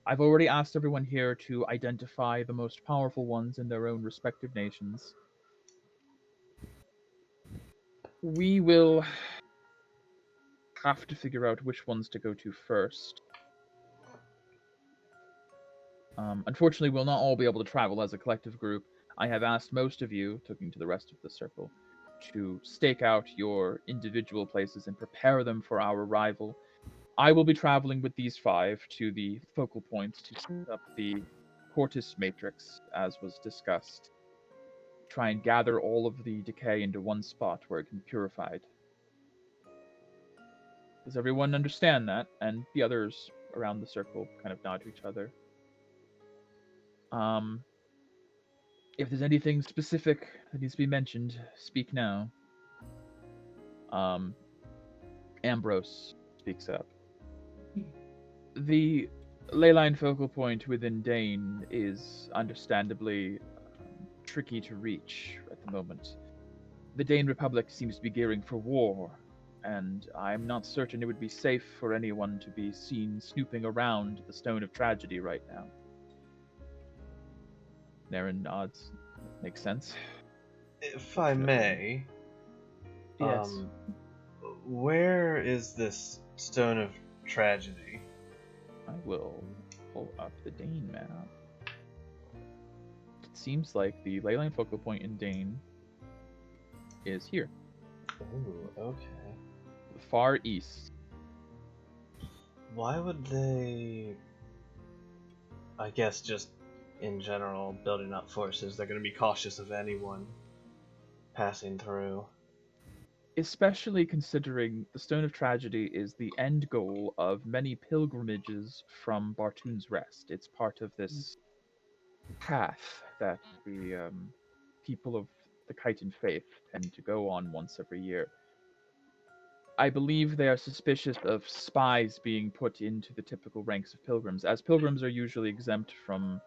I've already asked everyone here to identify the most powerful ones in their own respective nations. We will have to figure out which ones to go to first. Unfortunately, we'll not all be able to travel as a collective group. I have asked most of you, talking to the rest of the circle, to stake out your individual places and prepare them for our arrival. I will be traveling with these 5 to the focal points to set up the Cortis Matrix, as was discussed. Try and gather all of the decay into one spot where it can be purified. Does everyone understand that? And the others around the circle kind of nod to each other. If there's anything specific that needs to be mentioned, speak now. Ambrose speaks up. The leyline focal point within Dane is understandably tricky to reach at the moment. The Dane Republic seems to be gearing for war, and I'm not certain it would be safe for anyone to be seen snooping around the Stone of Tragedy right now. Naren nods. Makes sense. If I may, Yes. Where is this Stone of Tragedy? I will pull up the Dane map. It seems like the leyline focal point in Dane is here. Ooh, okay. The far east. Why would they... I guess just in general, building up forces, they're going to be cautious of anyone passing through. Especially considering the Stone of Tragedy is the end goal of many pilgrimages from Bartoon's Rest. It's part of this path that the people of the Chitin Faith tend to go on once every year. I believe they are suspicious of spies being put into the typical ranks of pilgrims, as pilgrims are usually exempt from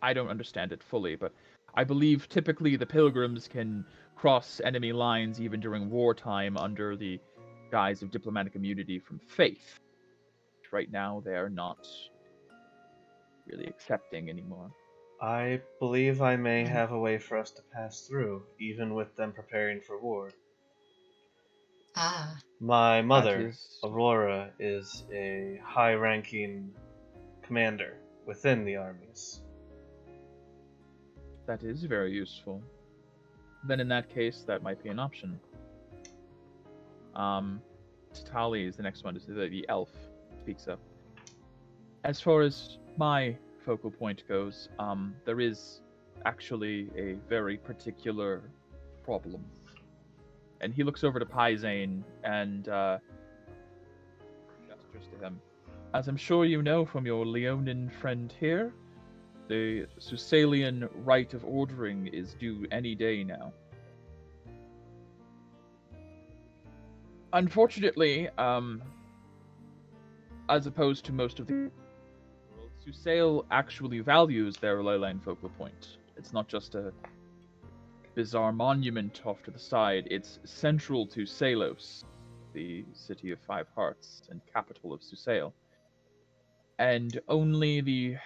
I don't understand it fully, but I believe typically the pilgrims can cross enemy lines even during wartime under the guise of diplomatic immunity from faith. Right now, they are not really accepting anymore. I believe I may have a way for us to pass through, even with them preparing for war. Ah. My mother, Aurora, is a high-ranking commander within the armies. That is very useful. Then in that case, that might be an option. Tali is the next one. The elf speaks up. As far as my focal point goes, there is actually a very particular problem. And he looks over to Pyzane and gestures to him. As I'm sure you know from your Leonin friend here, the Susalian rite of ordering is due any day now. Unfortunately, as opposed to most of the world, Susail actually values their leyline focal point. It's not just a bizarre monument off to the side, it's central to Salos, the city of Five Hearts and capital of Susail. And only the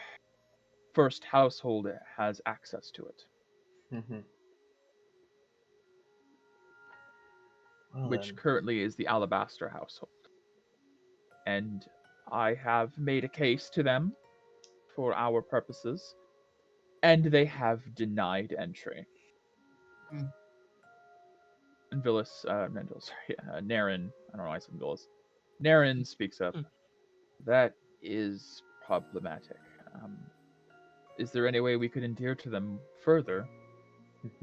first household has access to it. Well, which then. currently is the Alabaster household. And I have made a case to them for our purposes, and they have denied entry. And Naren, I don't know why I said Villas. Naren speaks up. That is problematic. Is there any way we could endear to them further?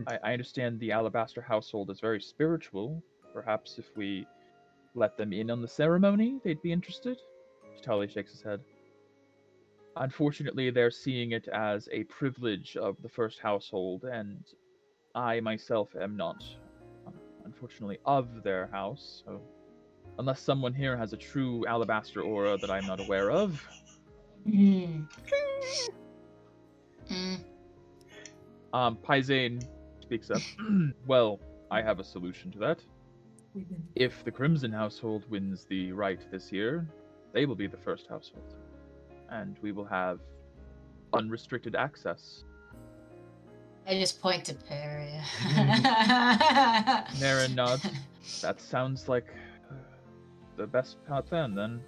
I understand the Alabaster household is very spiritual. Perhaps if we let them in on the ceremony, they'd be interested? Tali shakes his head. Unfortunately, they're seeing it as a privilege of the first household, and I myself am not, unfortunately, of their house, so unless someone here has a true Alabaster aura that I'm not aware of. Pyzane speaks up. Well, I have a solution to that. If the Crimson household wins the rite this year, they will be the first household. And we will have unrestricted access. I just point to Perry. Naren nods. That sounds like the best plan, then.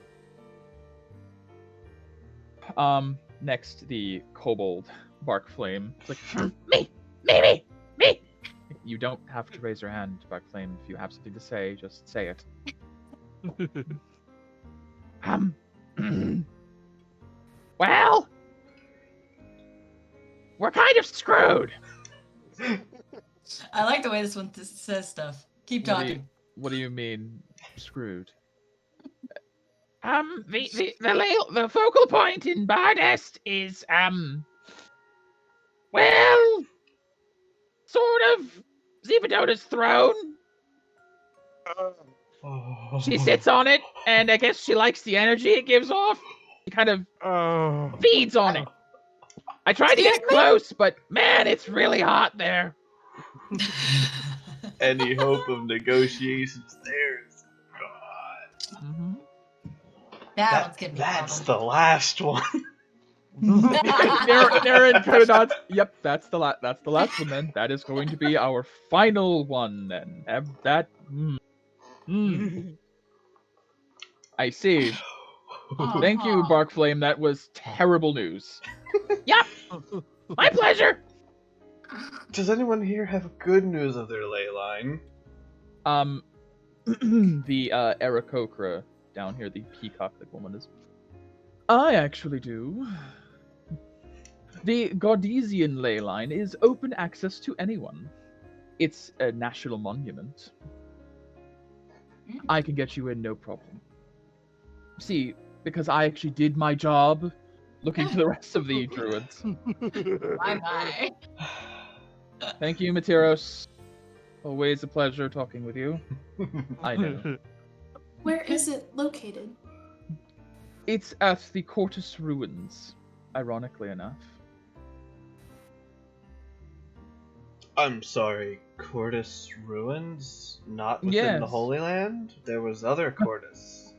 Next, the kobold Barkflame. It's like, me! You don't have to raise your hand, Barkflame. If you have something to say, just say it. Well, we're kind of screwed. I like the way this one says stuff. Keep talking. What do you mean, screwed? The focal point in Bardest is, well, sort of Zebadota's throne. She sits on it, and I guess she likes the energy it gives off. She kind of feeds on it. I tried to get close, but man, it's really hot there. Any hope of negotiations there is gone. That's the last one. Naren kind of nods. Yep, that's the last one then. That is going to be our final one then. Have that. I see. Thank you, Barkflame. That was terrible news. Yep. My pleasure. Does anyone here have good news of their ley line? The Aarakocra down here, the peacock that woman is. I actually do. The Gardesian ley line is open access to anyone. It's a national monument. I can get you in, no problem. See, because I actually did my job looking for the rest of the druids. Bye-bye. Thank you, Materos. Always a pleasure talking with you. I know. Where is it located? It's at the Cortus Ruins, ironically enough. I'm sorry, Cordis Ruins? Not within the Yes. Holy Land? There was other Cordis.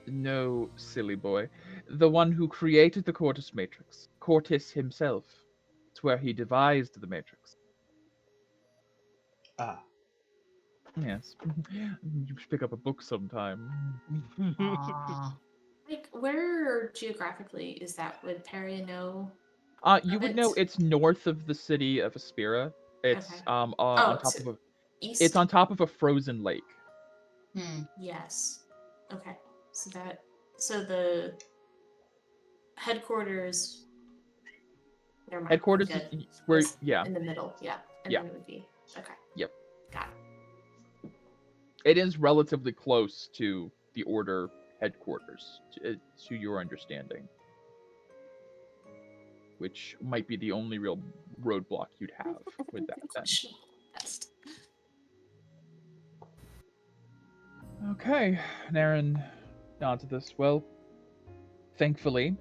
No, silly boy. The one who created the Cortis Matrix. Cortis himself. It's where he devised the Matrix. Ah. Yes. You should pick up a book sometime. Like, where geographically is that? Would Peria know? You would know it's north of the city of Aspira. It's Okay. on top of a East? it's on top of a frozen lake. Yes. Okay. So the headquarters. Never mind. Headquarters Good. is where It's yeah. in the middle, yeah. And Yeah. then it would be okay. Yep. Got it. It is relatively close to the Order headquarters, to your understanding. Which might be the only real roadblock you'd have with that. Best. Okay, Naren nods to this. Well, thankfully,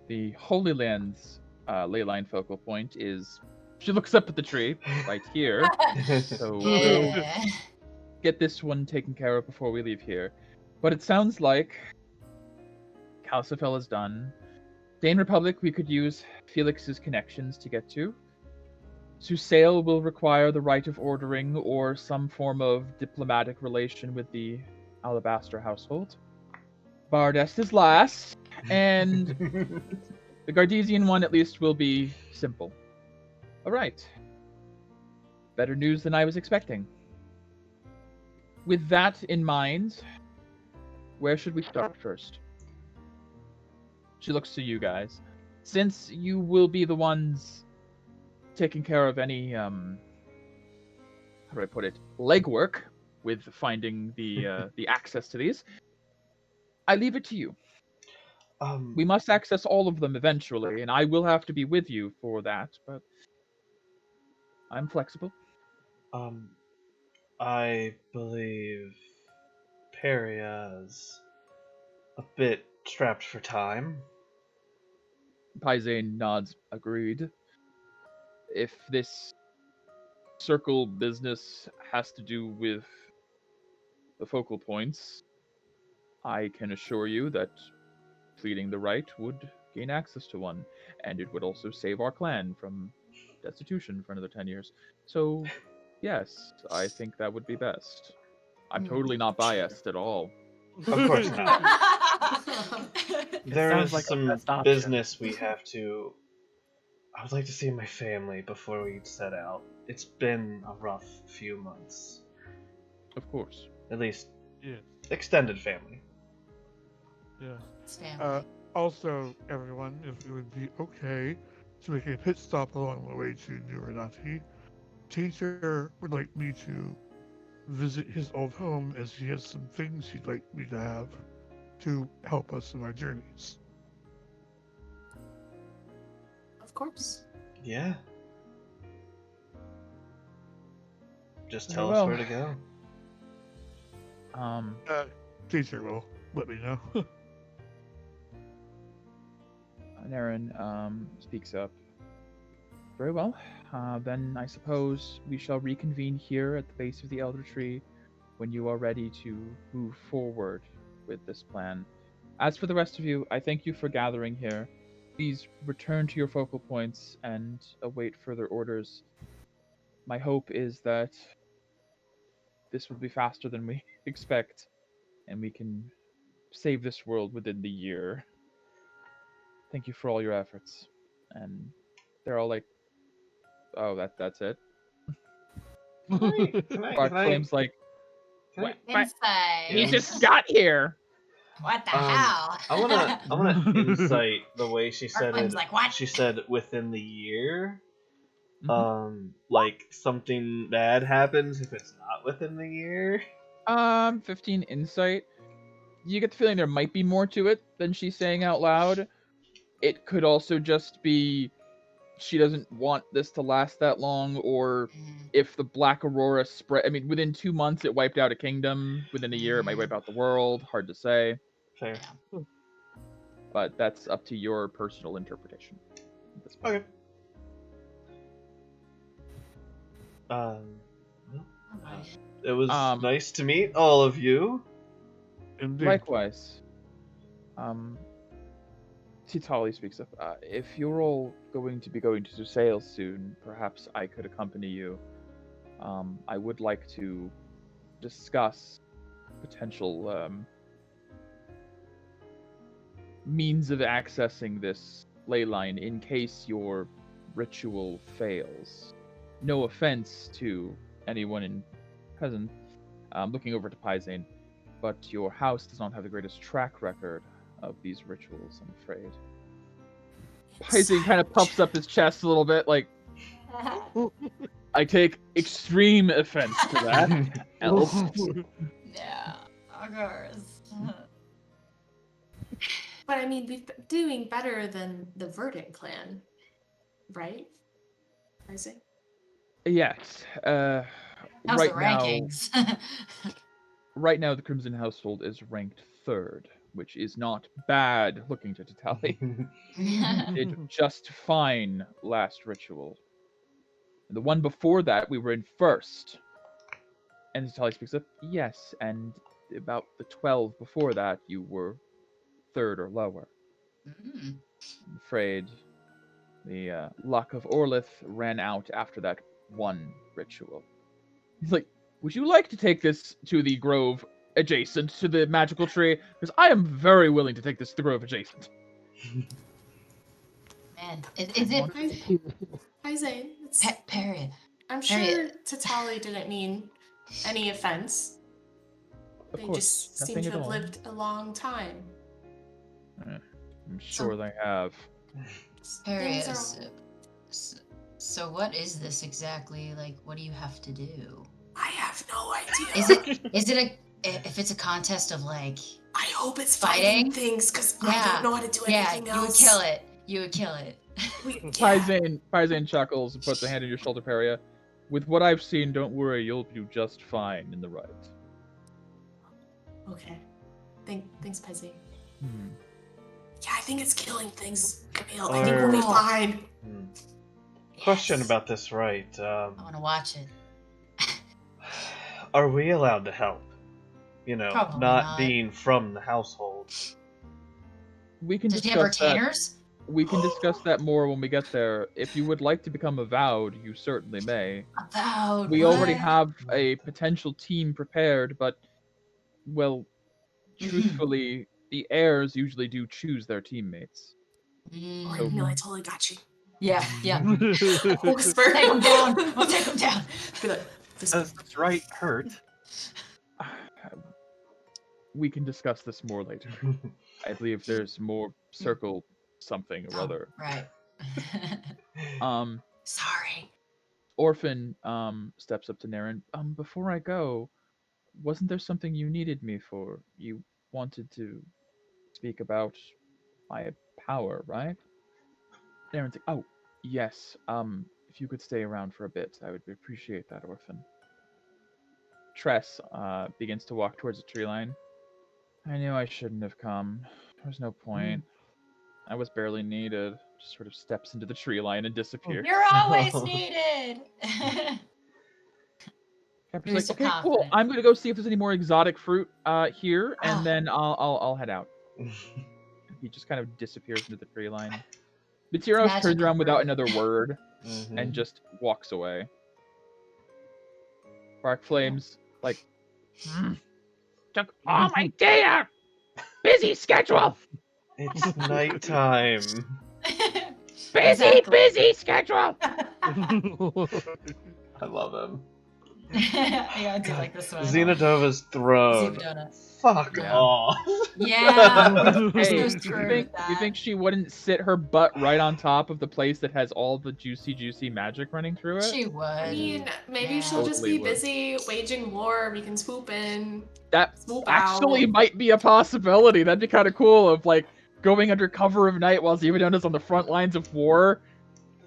the Holy Land's ley line focal point is. She looks up at the tree right here. So we'll get this one taken care of before we leave here. But it sounds like Calcifel is done. Dane Republic, we could use Felix's connections to get to. Susail will require the right of ordering or some form of diplomatic relation with the Alabaster household. Bardest is last, and the Gardesian one at least will be simple. Alright. Better news than I was expecting. With that in mind, where should we start first? She looks to you guys. Since you will be the ones taking care of any, how do I put it, legwork with finding the access to these, I leave it to you. We must access all of them eventually, and I will have to be with you for that, but I'm flexible. I believe Peria's a bit strapped for time. Paisane nods, agreed. If this circle business has to do with the focal points, I can assure you that pleading the right would gain access to one, and it would also save our clan from destitution for another 10 years. So, yes, I think that would be best. I'm totally not biased at all. Of course not. There is like some business we have to... I would like to see my family before we set out. It's been a rough few months. Of course. At least, Yeah. extended family. Yeah. Also, everyone, if it would be okay to make a pit stop along the way to New Renati, Teacher would like me to visit his old home as he has some things he'd like me to have to help us in our journeys. Of course. Yeah. Just tell us where to go. Teacher will let me know. Naren speaks up. Very well. Then I suppose we shall reconvene here at the base of the Elder Tree when you are ready to move forward with this plan. As for the rest of you, I thank you for gathering here. Please return to your focal points and await further orders. My hope is that this will be faster than we expect, and we can save this world within the year. Thank you for all your efforts. And they're all like, oh, that's it? Spark Flame's like, what? Inside. You just got here. What the hell? I wanna insight the way she said it. Like, what? She said within the year. Mm-hmm. Like something bad happens if it's not within the year. 15 insight. You get the feeling there might be more to it than she's saying out loud. It could also just be she doesn't want this to last that long, or if the Black Aurora spread... I mean, within 2 months it wiped out a kingdom. Within a year it might wipe out the world. Hard to say. Fair. But that's up to your personal interpretation. Okay. It was nice to meet all of you. Indeed. Likewise. Titali speaks up. If you're all going to be going to sail soon, perhaps I could accompany you. I would like to discuss potential means of accessing this ley line in case your ritual fails. No offense to anyone in present, looking over to Paizane, but your house does not have the greatest track record of these rituals, I'm afraid. Paizane kind of puffs up his chest a little bit, like, I take extreme offense to that. Yeah, of course. But I mean, we've been doing better than the Verdant clan, right? Isaac? Yes. How's Right the now, rankings? right now, the Crimson household is ranked 3rd, which is not bad looking to Titali. Did just fine last ritual. The one before that, we were in 1st. And Titali speaks up, yes, and about the 12 before that, you were 3rd or lower. I'm afraid the luck of Orlith ran out after that one ritual. He's like, would you like to take this to the grove adjacent to the magical tree? Because I am very willing to take this to the grove adjacent. Man, is it... Hi, Zane. Period. I'm sure Titali didn't mean any offense. They just seem to have lived a long time. I'm sure they have. Period. So what is this exactly? Like, what do you have to do? I have no idea. If it's a contest of, like... I hope it's fighting things, because I don't know how to do anything else. You would kill it. Paizane chuckles and puts a hand on your shoulder, Peria. With what I've seen, don't worry, you'll do just fine in the right. Okay. Thanks, Paizane. Yeah, I think it's killing things, Camille. I think we'll be fine. Question about this, right? I want to watch it. Are we allowed to help? You know, Probably not being from the household. We can Does he have discuss retainers? We can discuss that more when we get there. If you would like to become avowed, you certainly may. Avowed? We already have a potential team prepared, but, well, truthfully, the heirs usually do choose their teammates. No, I totally got you. Yeah. We'll take him down. We'll take him down. Be like, does this right hurt? We can discuss this more later. I believe there's more circle something or other. Right. Sorry. Orphan steps up to Naren. Before I go, wasn't there something you needed me for? You wanted to speak about my power, right? Naren's like, oh, yes. If you could stay around for a bit, I would appreciate that, Orphan. Tress begins to walk towards the tree line. I knew I shouldn't have come. There's no point. I was barely needed. Just sort of steps into the tree line and disappears. You're always needed. Like, okay, cool. I'm gonna go see if there's any more exotic fruit here, and then I'll head out. He just kind of disappears into the tree line. Batiros turns around without another word and just walks away. Spark Flames, like, took all my day out. Busy schedule. It's nighttime. Busy schedule. I love him. Yeah, I do like this one. Xenodova's throne. Fuck off. Yeah. Hey, you think she wouldn't sit her butt right on top of the place that has all the juicy magic running through it? She would. I mean, maybe she'll just be busy waging war. We can swoop in. That actually might be a possibility. That'd be kind of cool. Of like going under cover of night while Xenodova's on the front lines of war.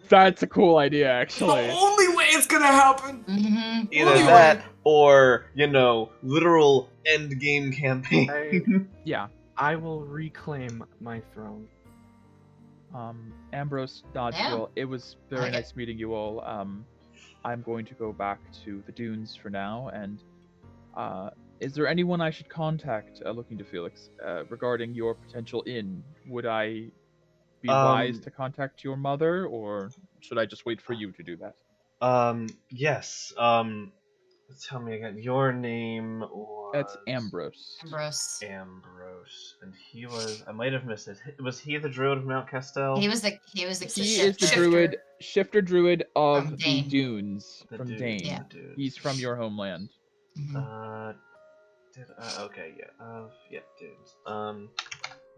That's a cool idea, actually. The only way it's gonna happen. Either that or, you know, literal end game campaign. Yeah. I will reclaim my throne. Ambrose Dodgeville, it was very nice meeting you all. I'm going to go back to the dunes for now. And is there anyone I should contact, looking to Felix, regarding your potential inn? Would I be wise to contact your mother, or should I just wait for you to do that? Yes. Tell me again. Your name was... That's Ambrose. Ambrose. And he was... I might have missed it. Was he the druid of Mount Castell? He is the shifter druid of the Dane. dunes The from dudes, Dane. Yeah. the dudes. He's from your homeland. Mhm. Okay, yeah. Yeah, dudes.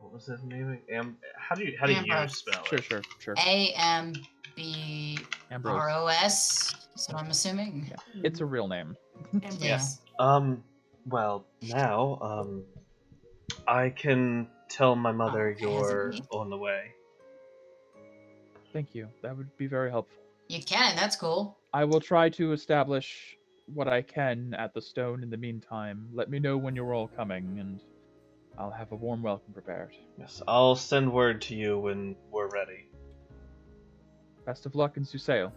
What was his name? How do you spell it? Sure. Ambros. That's what I'm assuming. Yeah. It's a real name. Yes. Well, now, I can tell my mother you're on the way. Thank you. That would be very helpful. You can. That's cool. I will try to establish what I can at the stone in the meantime. Let me know when you're all coming, and I'll have a warm welcome prepared. Yes, I'll send word to you when we're ready. Best of luck in Suseo.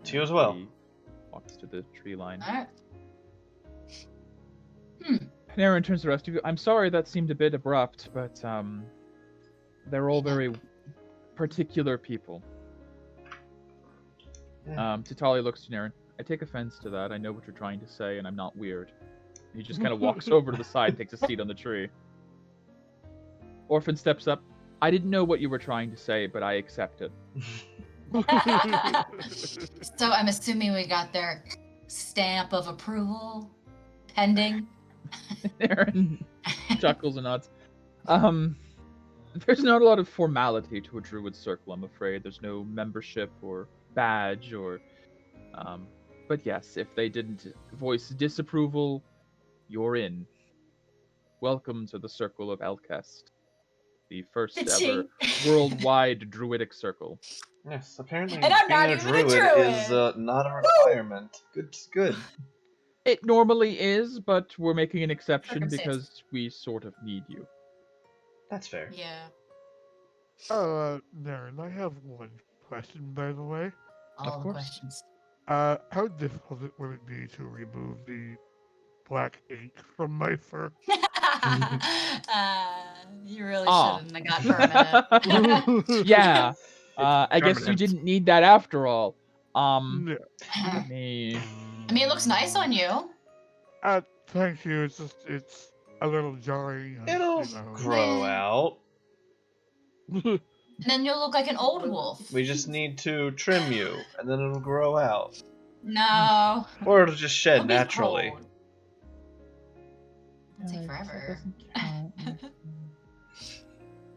To you as well. He walks to the tree line. Alright. Panarin turns to the rest of you. I'm sorry that seemed a bit abrupt, but they're all very particular people. Titali looks to Naren. I take offense to that. I know what you're trying to say, and I'm not weird. He just kind of walks over to the side and takes a seat on the tree. Orphan steps up. I didn't know what you were trying to say, but I accept it. So I'm assuming we got their stamp of approval pending. Aaron chuckles and nods. There's not a lot of formality to a druid circle, I'm afraid. There's no membership or badge or... But yes, if they didn't voice disapproval, you're in. Welcome to the Circle of Elkest, the first ever worldwide druidic circle. Yes, apparently And I'm not being even a druid is not a requirement. Good. It normally is, but we're making an exception because we sort of need you. That's fair. Yeah. Naren, I have one question, by the way. All the questions. How difficult would it be to remove the black ink from my fur? You really shouldn't have got permanent. Yeah. I guess you didn't need that after all. No. I mean, it looks nice on you. Thank you. It's a little jarring. It'll grow out. And then you'll look like an old wolf. We just need to trim you, and then it'll grow out. No. Or it'll just shed It'll be naturally. cold. It'll take forever.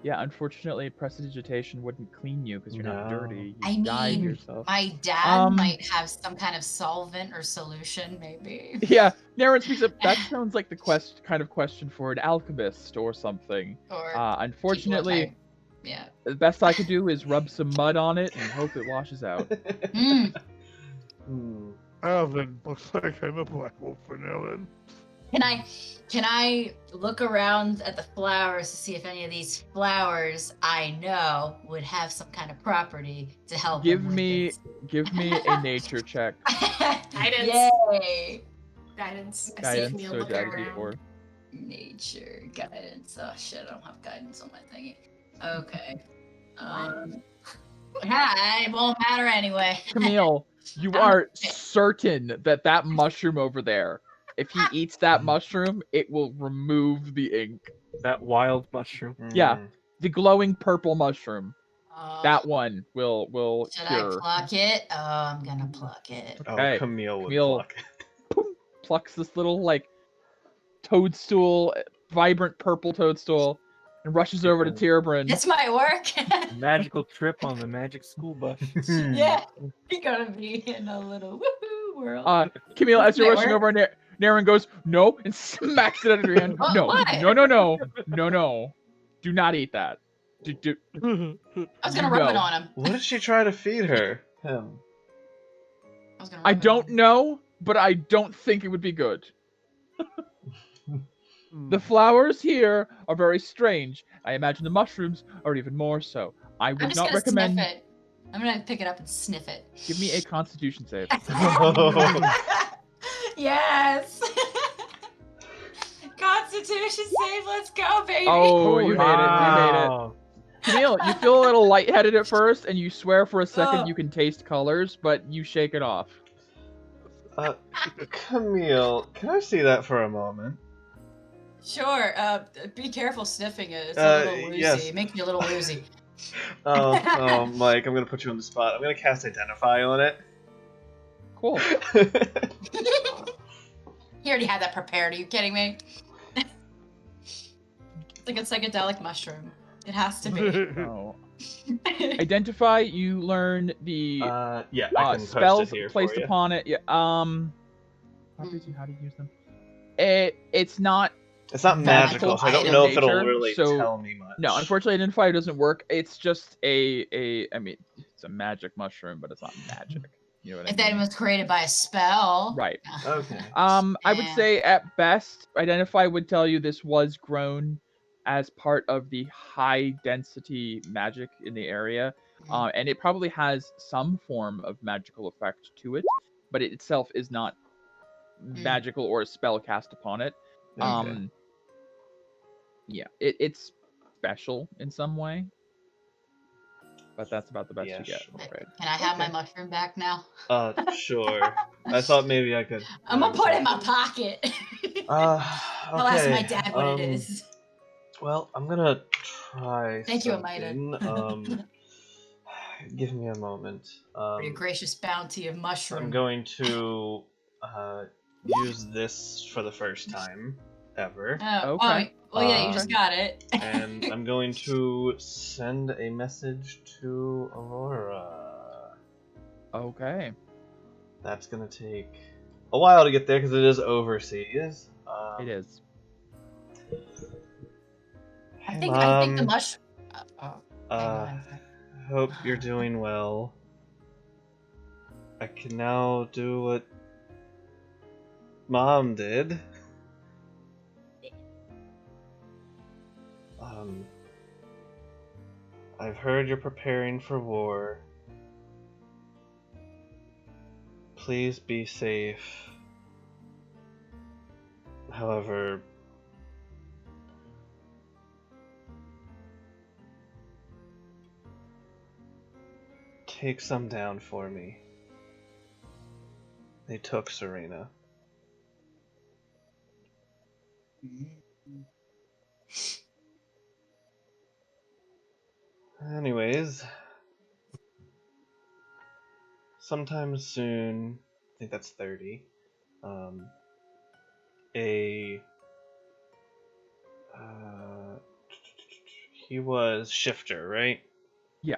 Yeah, unfortunately, prestidigitation wouldn't clean you because you're not dirty. You I dyed mean, yourself. my dad might have some kind of solvent or solution, maybe. Yeah, Naren speaks up. That sounds like the kind of question for an alchemist or something. Or unfortunately, yeah. The best I could do is rub some mud on it and hope it washes out. Oh, then looks like I'm a black wolf for now then. Can I look around at the flowers to see if any of these flowers I know would have some kind of property to help? Give me a nature check. Guidance. Yay! Guidance. I see Guidance, Camille so looking add around. D4. Nature guidance. Oh shit! I don't have guidance on my thingy. Okay. It won't matter anyway. Camille, you are certain that mushroom over there, if he eats that mushroom, it will remove the ink. That wild mushroom. Yeah, the glowing purple mushroom. That one will Should cure. I pluck it? Oh, I'm gonna pluck it. Okay. Oh, Camille would Camille pluck. Plucks this little toadstool, vibrant purple toadstool, and rushes over to Tierbrand. This might work. Magical trip on the magic school bus. Yeah, you're gonna be in a little woohoo world. Camille, as you're Might rushing work. over, Naren goes, no, and smacks it out of your hand. What? No, Why? no. Do not eat that. I was gonna rub it on him. What did she try to feed her? Him. I don't know, but I don't think it would be good. The flowers here are very strange. I imagine the mushrooms are even more so. I I'm would just not gonna recommend. sniff it. I'm gonna pick it up and sniff it. Give me a Constitution save. Yes. Constitution save. Let's go, baby. Oh, you made it. You made it. Wow. Camille, you feel a little lightheaded at first, and you swear for a second you can taste colors, but you shake it off. Camille, can I see that for a moment? Sure. Be careful sniffing it. It's a little woozy. Yes. It makes me a little woozy. Oh, Mike, I'm gonna put you on the spot. I'm gonna cast Identify on it. Cool. He already had that prepared. Are you kidding me? It's like a psychedelic mushroom. It has to be. Oh. Identify, you learn the yeah, I can spells post it here placed for you. upon it. Yeah. How do you use them? It's not magical, so I don't know if it'll really so, tell me much. No, unfortunately, Identify doesn't work. It's just I mean, it's a magic mushroom, but it's not magic. You know what I mean? If that was created by a spell. Right. Okay. I would say at best, Identify would tell you this was grown as part of the high density magic in the area. And it probably has some form of magical effect to it, but it itself is not magical or a spell cast upon it. Okay. Yeah, it's special in some way, but that's about the best you get. I'm afraid. Can I have my mushroom back now? Sure. I thought maybe I could. I'm gonna put it in my pocket. Okay. I'll ask my dad what it is. Well, I'm gonna try. Thank you, something. Amida. Give me a moment. For your gracious bounty of mushroom. I'm going to use this for the first time ever. Oh, Okay. well, yeah, you just got it. And I'm going to send a message to Aurora. Okay. That's gonna take a while to get there because it is overseas. It is. I think the mushroom. Hope you're doing well. I can now do what Mom did. I've heard you're preparing for war. Please be safe. However, take some down for me. They took Serena. Anyways, sometime soon, I think that's 30, he was Shifter, right? Yeah,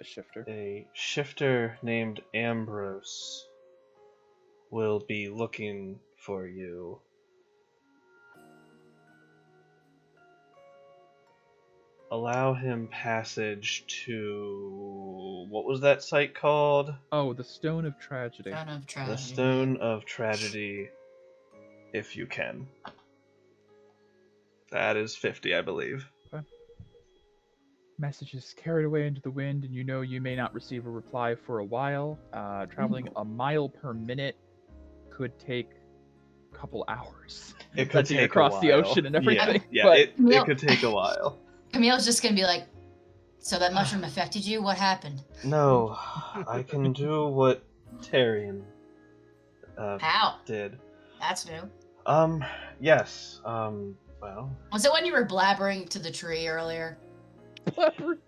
a shifter. A shifter named Ambrose will be looking for you. Allow him passage to... what was that site called? Oh, the Stone of Tragedy. Stone of Tragedy. The Stone of Tragedy, if you can. That is 50, I believe. Okay. Message is carried away into the wind, and you know you may not receive a reply for a while. Traveling a mile per minute could take a couple hours. It could take across the ocean and everything. Yeah, but... it could take a while. Camille's just gonna be like, so that mushroom affected you? What happened? No, I can do what Tyrion How? did. That's new. Yes. Well. Was it when you were blabbering to the tree earlier?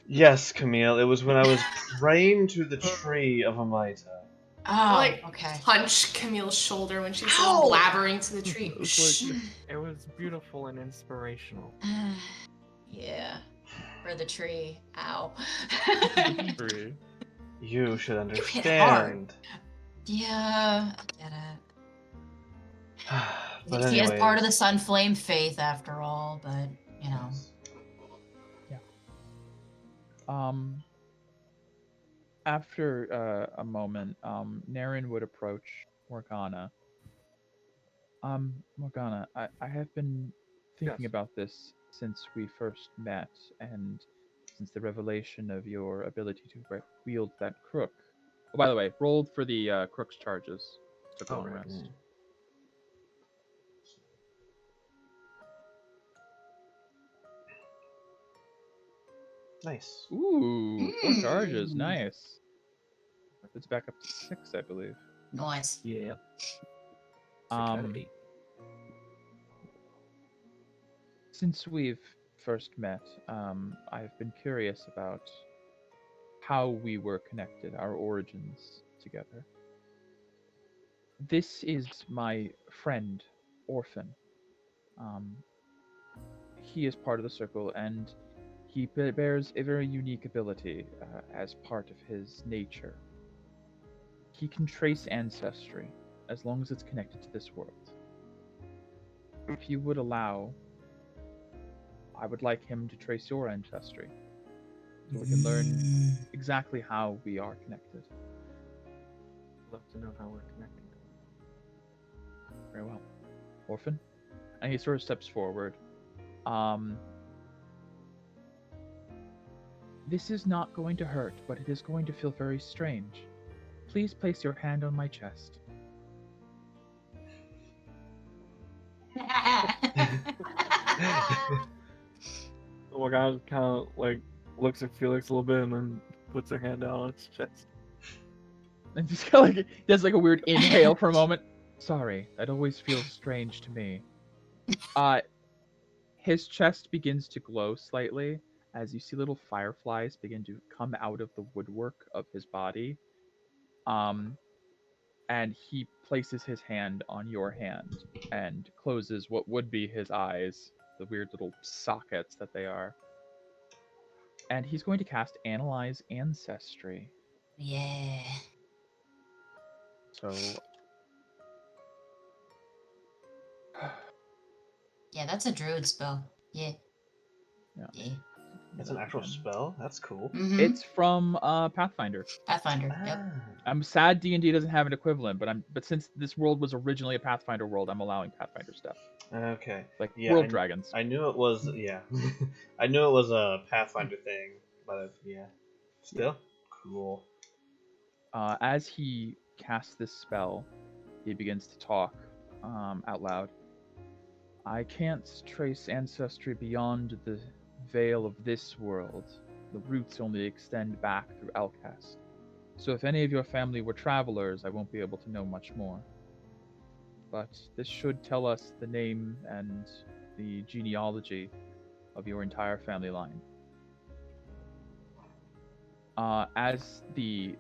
Yes, Camille. It was when I was praying to the tree of Amita. Oh, okay. Punch Camille's shoulder when she's blabbering to the tree. It was beautiful and inspirational. Yeah. For the tree. Ow. You should You hit hard. understand. Yeah, I get it. But He is anyways. part of the Sunflame faith after all, but, you know. After a moment, Naren would approach Morgana. Morgana, I have been thinking about this since we first met, and since the revelation of your ability to wield that crook. Oh, by the way, rolled for the crook's charges. Took a long right. rest. Nice. Ooh, 4 charges. Nice. It's back up to 6, I believe. Nice. Yeah. Since we've first met, I've been curious about how we were connected, our origins together. This is my friend, Orphan. He is part of the circle, and he bears a very unique ability as part of his nature. He can trace ancestry, as long as it's connected to this world. If you would allow, I would like him to trace your ancestry, so we can learn exactly how we are connected. Love to know how we're connected. Very well. Orphan? And he sort of steps forward. This is not going to hurt, but it is going to feel very strange. Please place your hand on my chest. Morgana kind of like looks at Felix a little bit and then puts her hand out on his chest. And just kind of like does like a weird inhale for a moment. Sorry, that always feels strange to me. His chest begins to glow slightly as you see little fireflies begin to come out of the woodwork of his body. And he places his hand on your hand and closes what would be his eyes, the weird little sockets that they are. And he's going to cast Analyze Ancestry. Yeah. So... Yeah, that's a druid spell. Yeah. Yeah. It's an actual spell? That's cool. Mm-hmm. It's from Pathfinder. Pathfinder, yep. I'm sad D&D doesn't have an equivalent, but since this world was originally a Pathfinder world, I'm allowing Pathfinder stuff. Okay. Like Yeah, dragons. I knew it was, yeah. I knew it was a Pathfinder thing, but yeah. Still, cool. As he casts this spell, he begins to talk out loud. I can't trace ancestry beyond the veil of this world. The roots only extend back through Alcast. So if any of your family were travelers, I won't be able to know much more. But this should tell us the name and the genealogy of your entire family line. As the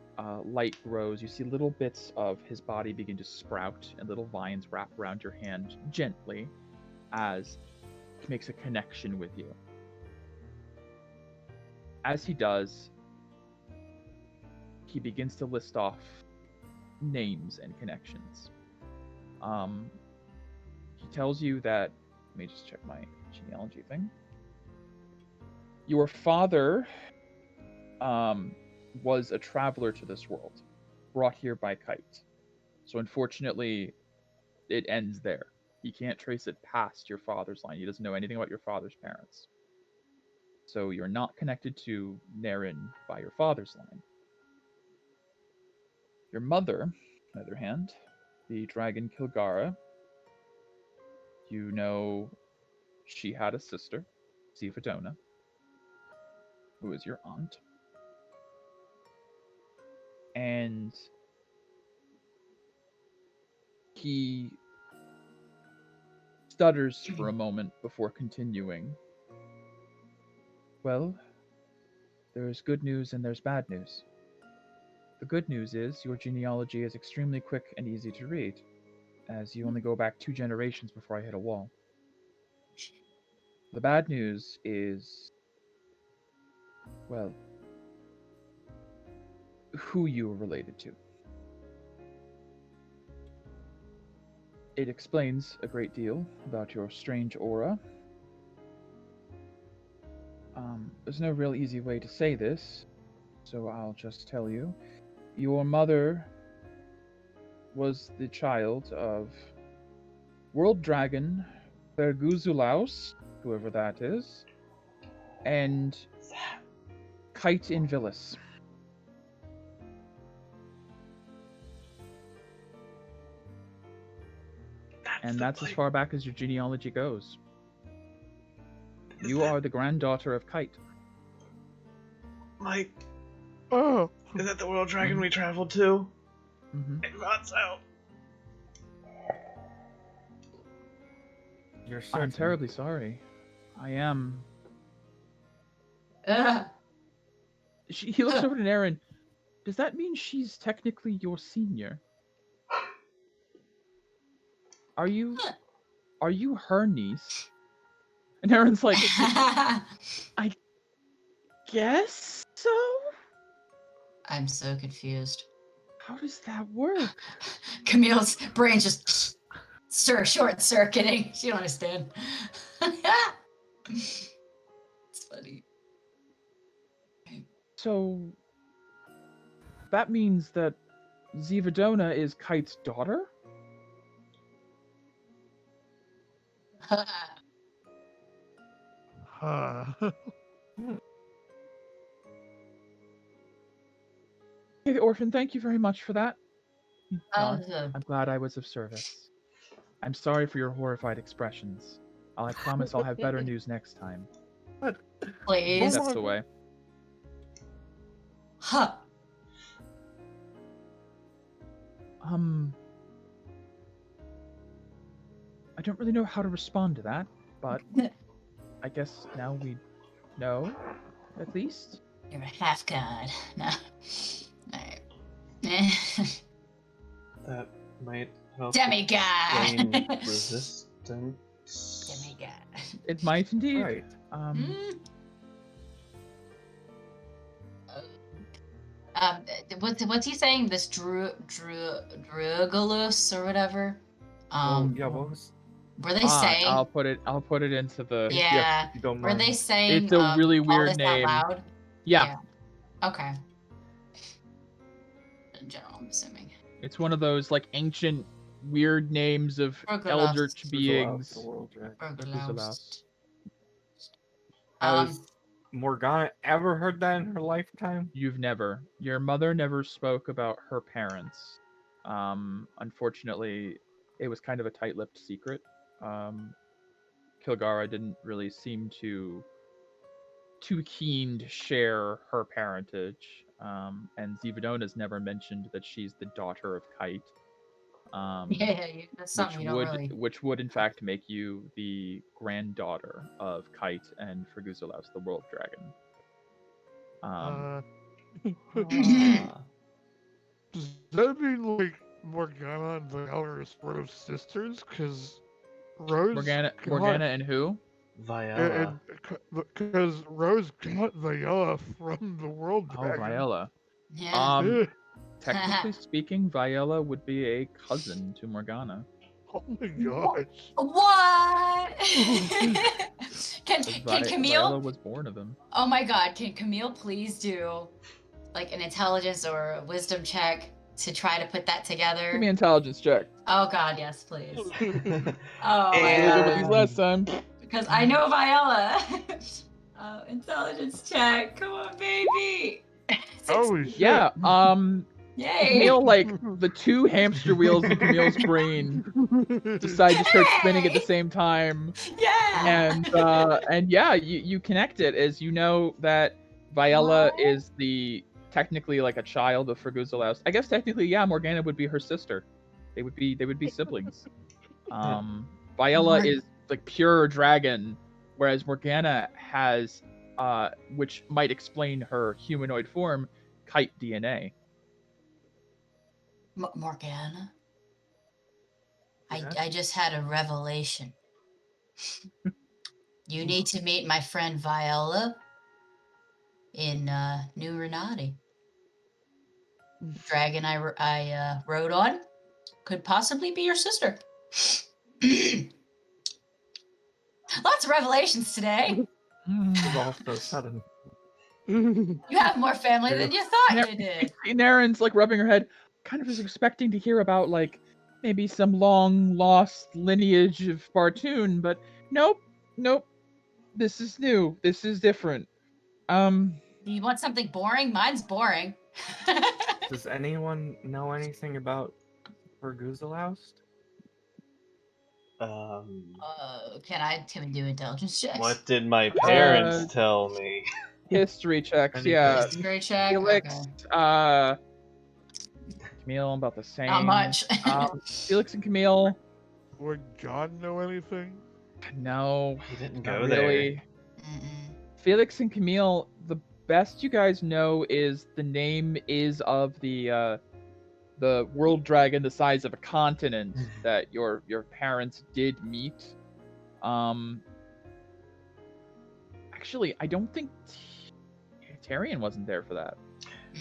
light grows, you see little bits of his body begin to sprout, and little vines wrap around your hand gently as he makes a connection with you. As he does, he begins to list off names and connections. He tells you that, let me just check my genealogy thing. Your father was a traveler to this world, brought here by Kite. So unfortunately, it ends there. He can't trace it past your father's line. He doesn't know anything about your father's parents. So you're not connected to Naren by your father's line. Your mother, on the other hand, the dragon Kilgara, you know she had a sister, Zivadona, who is your aunt. And he stutters for a moment before continuing. Well, there's good news and there's bad news. The good news is your genealogy is extremely quick and easy to read, as you only go back 2 generations before I hit a wall. The bad news is, well, who you are related to. It explains a great deal about your strange aura. There's no real easy way to say this, so I'll just tell you. Your mother was the child of World Dragon Berguzulaus, whoever that is, and Kite in Villis. And that's as far back as your genealogy goes. You are the granddaughter of Kite. Mike, Oh, is that the world dragon we traveled to? Mm-hmm. I thought so. You're I'm certain. terribly sorry. I am. He looks over to Naren. Does that mean she's technically your senior? Are you her niece? And Naren's like, I guess so? I'm so confused. How does that work? Camille's brain just short circuiting. She don't understand. It's funny. So that means that Zivadona is Kite's daughter? huh. Hey, the orphan, thank you very much for that. Oh, I'm glad I was of service. I'm sorry for your horrified expressions. I promise I'll have better news next time. please. Steps away. Huh. I don't really know how to respond to that, but I guess now we know, at least. You're a half god. No. Alright. That might help Demigod. explain resistance. Demigod. It might indeed. Right. What's he saying? This Drugalus or whatever. Yeah, what was? Were they saying? I'll put it into the. Yeah. If you don't Were mind. they saying? It's a really all weird this name. Out loud? Yeah. Okay. In general, I'm assuming. It's one of those like ancient weird names of Drugalus. eldritch beings. The world, right? Drugalus. Has Morgana ever heard that in her lifetime? You've never. Your mother never spoke about her parents. Unfortunately, it was kind of a tight-lipped secret. Kilgara didn't really seem too keen to share her parentage. And Zivadona's never mentioned that she's the daughter of Kite. That's something you don't really. Which would in fact make you the granddaughter of Kite and Ferguzalaus, the world dragon. Does that mean like Morgana and Viola are sort of sisters? Because Rose Morgana and who? Viola. Because Rose got Viola from the world dragon. Oh, Viola. Yeah. Technically speaking, Viola would be a cousin to Morgana. Oh my gosh. What? Can Camille? Viola was born of him. Oh my God! Can Camille please do like an intelligence or a wisdom check to try to put that together? Give me an intelligence check. Oh God, yes, please. Oh I my did with these God. last time. Because I know Viola. Intelligence check. Come on, baby. Holy shit. Yeah. Yay. Camille, like the two hamster wheels in Camille's brain decide to start spinning at the same time. Yeah. And yeah, you connect it as you know that Viola is the technically like a child of Ferguzalaus. I guess technically, yeah, Morgana would be her sister. They would be siblings. Viola is like pure dragon, whereas Morgana has which might explain her humanoid form, Kite DNA. Morgana? I just had a revelation. You need to meet my friend Viola in New Renati. Dragon I rode on could possibly be your sister. Lots of revelations today. All so sudden. You have more family than you thought you did. Naren's like rubbing her head. Kind of was expecting to hear about like maybe some long lost lineage of Bartoon, but nope. This is new. This is different. You want something boring? Mine's boring. Does anyone know anything about Verguzelaust? Can I do intelligence checks? What did my parents tell me? History checks, yeah. History check. Felix, Okay. Camille, about the same. Not much. Felix and Camille. Would John know anything? No, He didn't not go really. Felix and Camille, the best you guys know is the name is of the world dragon the size of a continent that your parents did meet. Actually, I don't think Tarian wasn't there for that.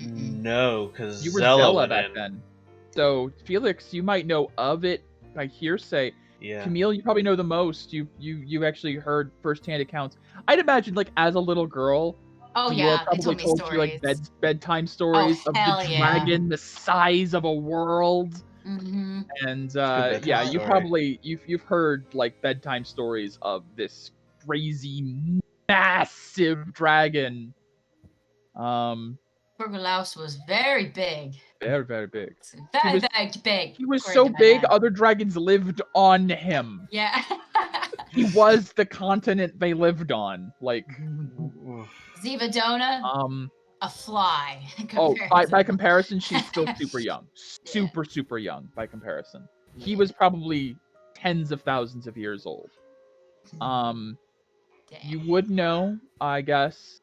No, because you were Zella back then. So Felix, you might know of it by hearsay. Yeah. Camille, you probably know the most. You actually heard firsthand accounts. I'd imagine, like, as a little girl, yeah, probably told you like bedtime stories of the dragon the size of a world. And yeah, you probably you've heard like bedtime stories of this crazy massive dragon. Verguzelaust was very big. Very big. Very big. He was so big, other dragons lived on him. Yeah. He was the continent they lived on. Like Zivadona, a fly. By comparison, she's still super young. Super young by comparison. He was probably tens of thousands of years old. You would know, I guess,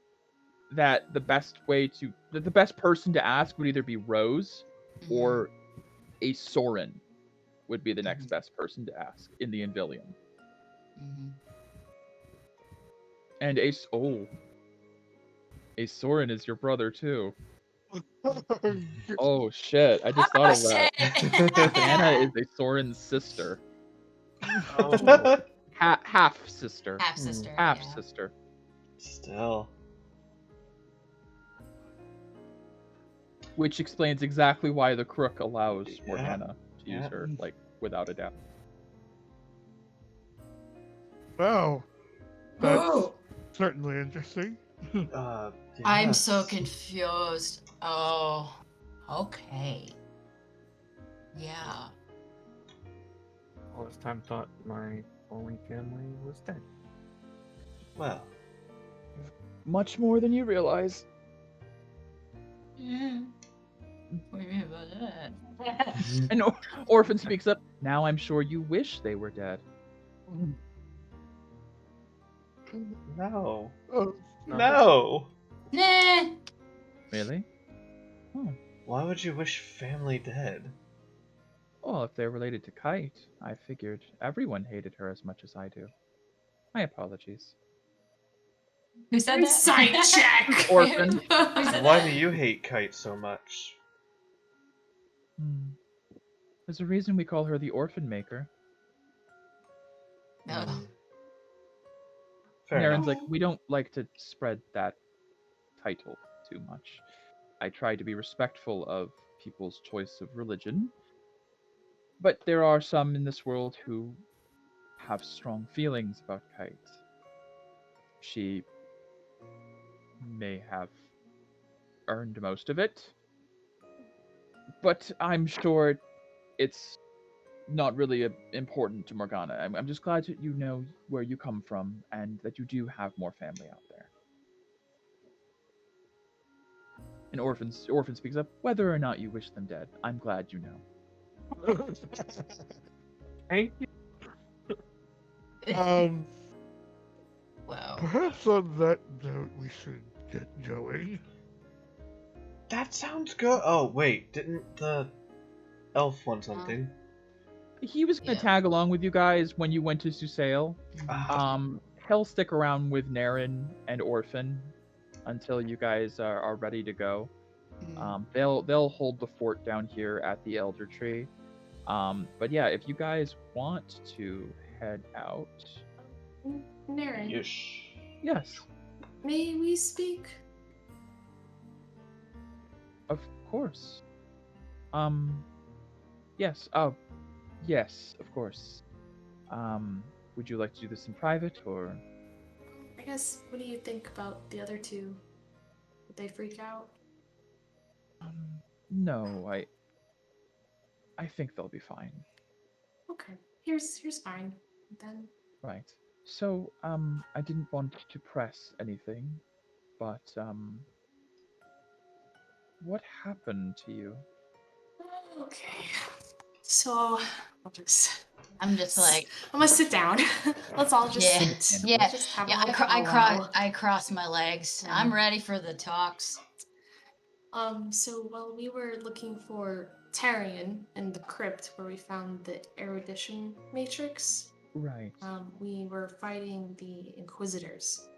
that the best person to ask would either be Rose or a Soren would be the next best person to ask in the Envillium. And a Soren is your brother too. Oh shit, I just thought of that. Anna is a Soren's sister. Half sister. Half sister. Still. Which explains exactly why the Crook allows Morgana to use her, like, without a doubt. Wow. That's certainly interesting. I'm so confused. Oh, okay. Yeah. All this time thought my only family was dead. Well. Much more than you realize. Yeah. What do you mean by that? And Orphan speaks up. Now I'm sure you wish they were dead. No. Oh, no. Nah. Really? Why would you wish family dead? Well, if they're related to Kite, I figured everyone hated her as much as I do. My apologies. Who said that? Side check! Orphan. Why do you hate Kite so much? There's a reason we call her the Orphan Maker. No. Naren's like, we don't like to spread that title too much. I try to be respectful of people's choice of religion, but there are some in this world who have strong feelings about Kite. She may have earned most of it, but I'm sure it's not really important to Morgana. I'm just glad that you know where you come from and that you do have more family out there. And Orphan speaks up. Whether or not you wish them dead, I'm glad you know. Thank you. Wow. Perhaps on that note, we should get going. That sounds good. Oh, wait. Didn't the elf want something? He was going to tag along with you guys when you went to Susail. He'll stick around with Naren and Orphan until you guys are ready to go. They'll hold the fort down here at the Elder Tree. But yeah, if you guys want to head out... Naren. Yes. May we speak? Of course. Yes. Oh, yes, of course. Would you like to do this in private, or? I guess, what do you think about the other two Would they freak out? No, I think they'll be fine. Okay, here's fine. Then. Right. So, I didn't want to press anything, but, what happened to you? Okay. So, I'm just like, I'm gonna sit down. Let's all just yeah, sit. yeah, Just have yeah. a little powwow. I cross my legs. Yeah. I'm ready for the talks. So while we were looking for Tarion in the crypt where we found the erudition matrix, Right. we were fighting the Inquisitors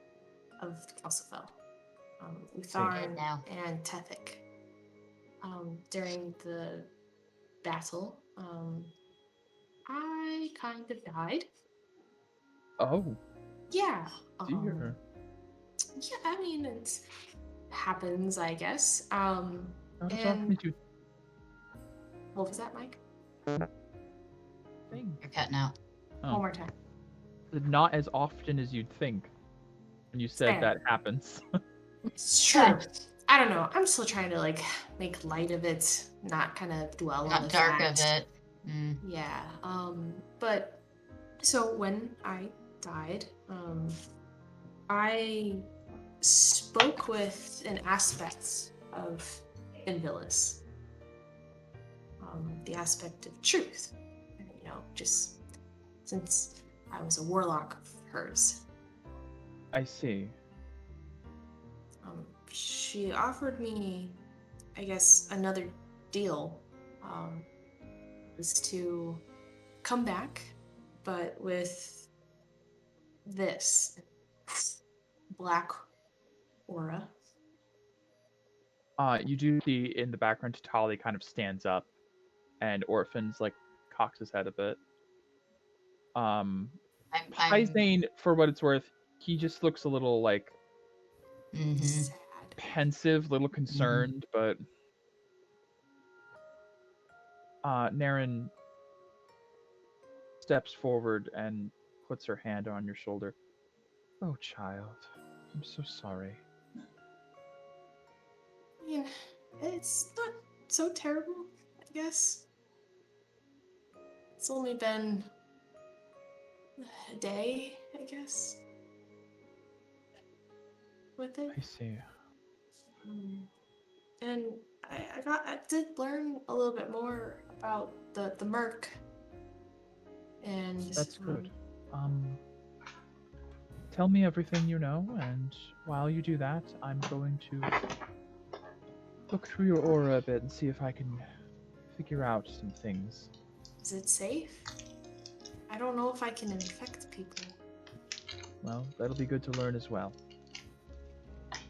of Calcifel, Utharn now. and Tethic. During the battle, I kind of died. Oh, Yeah. dear. Yeah, I mean, it happens, I guess. Not as often and as you what was that, Mike? think. You're cutting out. Oh. One more time. Not as often as you'd think. And you said Fair. that happens. It's true. I don't know. I'm still trying to like make light of it, not kind of dwell on Not the dark fact. of it. Mm. Yeah. But so when I died, I spoke with an aspect of Invilis. The aspect of truth. You know, just since I was a warlock of hers. I see. She offered me, I guess, another deal. Was to come back, but with this black aura. You do see in the background Tatali kind of stands up, and Orphan's like cocks his head a bit. Pyzane, for what it's worth, he just looks a little like Sad. pensive, little concerned, but Naren steps forward and puts her hand on your shoulder. Oh, child, I'm so sorry. I mean, it's not so terrible, I guess. It's only been a day, I guess, with it. I see. And I did learn a little bit more about the Merc. And That's good. Tell me everything you know, and while you do that, I'm going to look through your aura a bit and see if I can figure out some things. Is it safe? I don't know if I can infect people. Well, that'll be good to learn as well.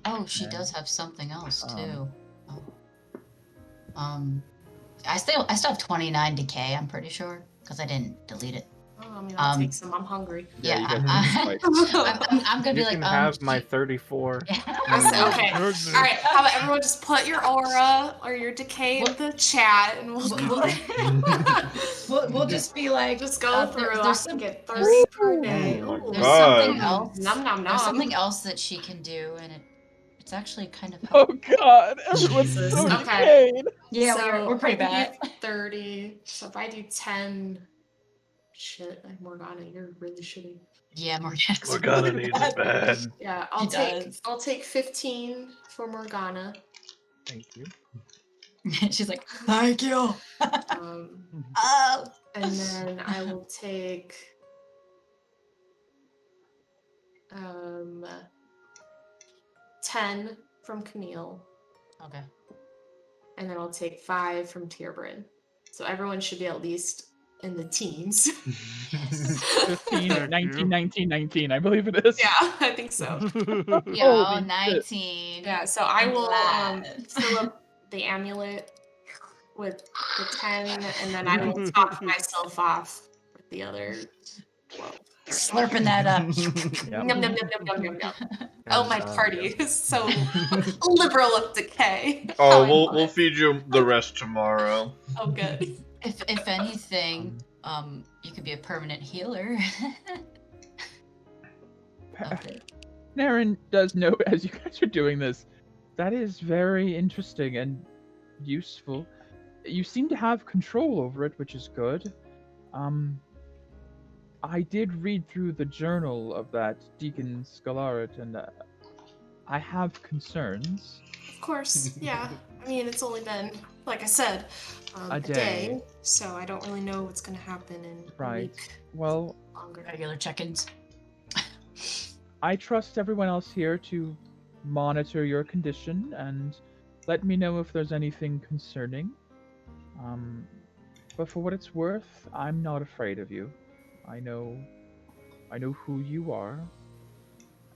Oh, she does have something else too. I still have 29 decay. I'm pretty sure because I didn't delete it. Oh, I mean, I'll take some. I'm hungry. Yeah, you guys I'm gonna be You like, can have my 34. Okay. All right. How about everyone just put your aura or your decay in the chat, and we'll just be like, just go through. There's I can get 30 per day. There's something else. Nom nom nom. There's something else that she can do, and it's actually kind of Oh helpful. God, everyone's Jesus. so Okay. decayed. Yeah, So we're pretty if I bad. do 30. So if I do 10, shit, like Morgana, you're really shitty. Yeah, Morgana's Morgana really needs it bad. Yeah, She I'll take 15 for Morgana. Thank you. She's like, thank you. Oh. And then I will take 10 from Camille. Okay. And then I'll take 5 from Tierbrin. So everyone should be at least in the teens. 15, 19, 19, 19, I believe it is. Yeah, I think so. Yo, Holy 19. Yeah, so I will Glad. fill up the amulet with the 10, and then I will top myself off with the other 12. Slurping that up. Yep. Yum, yum, yum, yum, yum, yum, yum. Oh, my party is so liberal of decay. Oh, we'll feed you the rest tomorrow. Oh, good. If anything, you could be a permanent healer. Naren does know, as you guys are doing this, That is very interesting and useful. You seem to have control over it, which is good. I did read through the journal of that Deacon Scalaret, and I have concerns. Of course, yeah. I mean, it's only been, like I said, a day, so I don't really know what's going to happen in a week. Well, longer. Regular check-ins. I trust everyone else here to monitor your condition and let me know if there's anything concerning. But for what it's worth, I'm not afraid of you. I know who you are,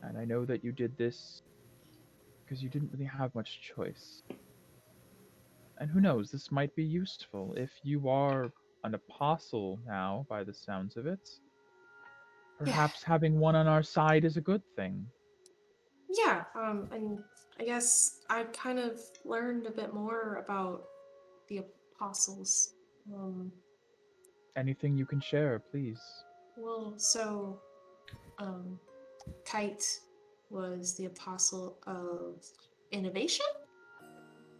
and I know that you did this because you didn't really have much choice. And who knows, this might be useful if you are an apostle now, by the sounds of it. Perhaps having one on our side is a good thing. Yeah, and I guess I kind of learned a bit more about the apostles. Anything you can share, please. Well, so, Kite was the apostle of innovation?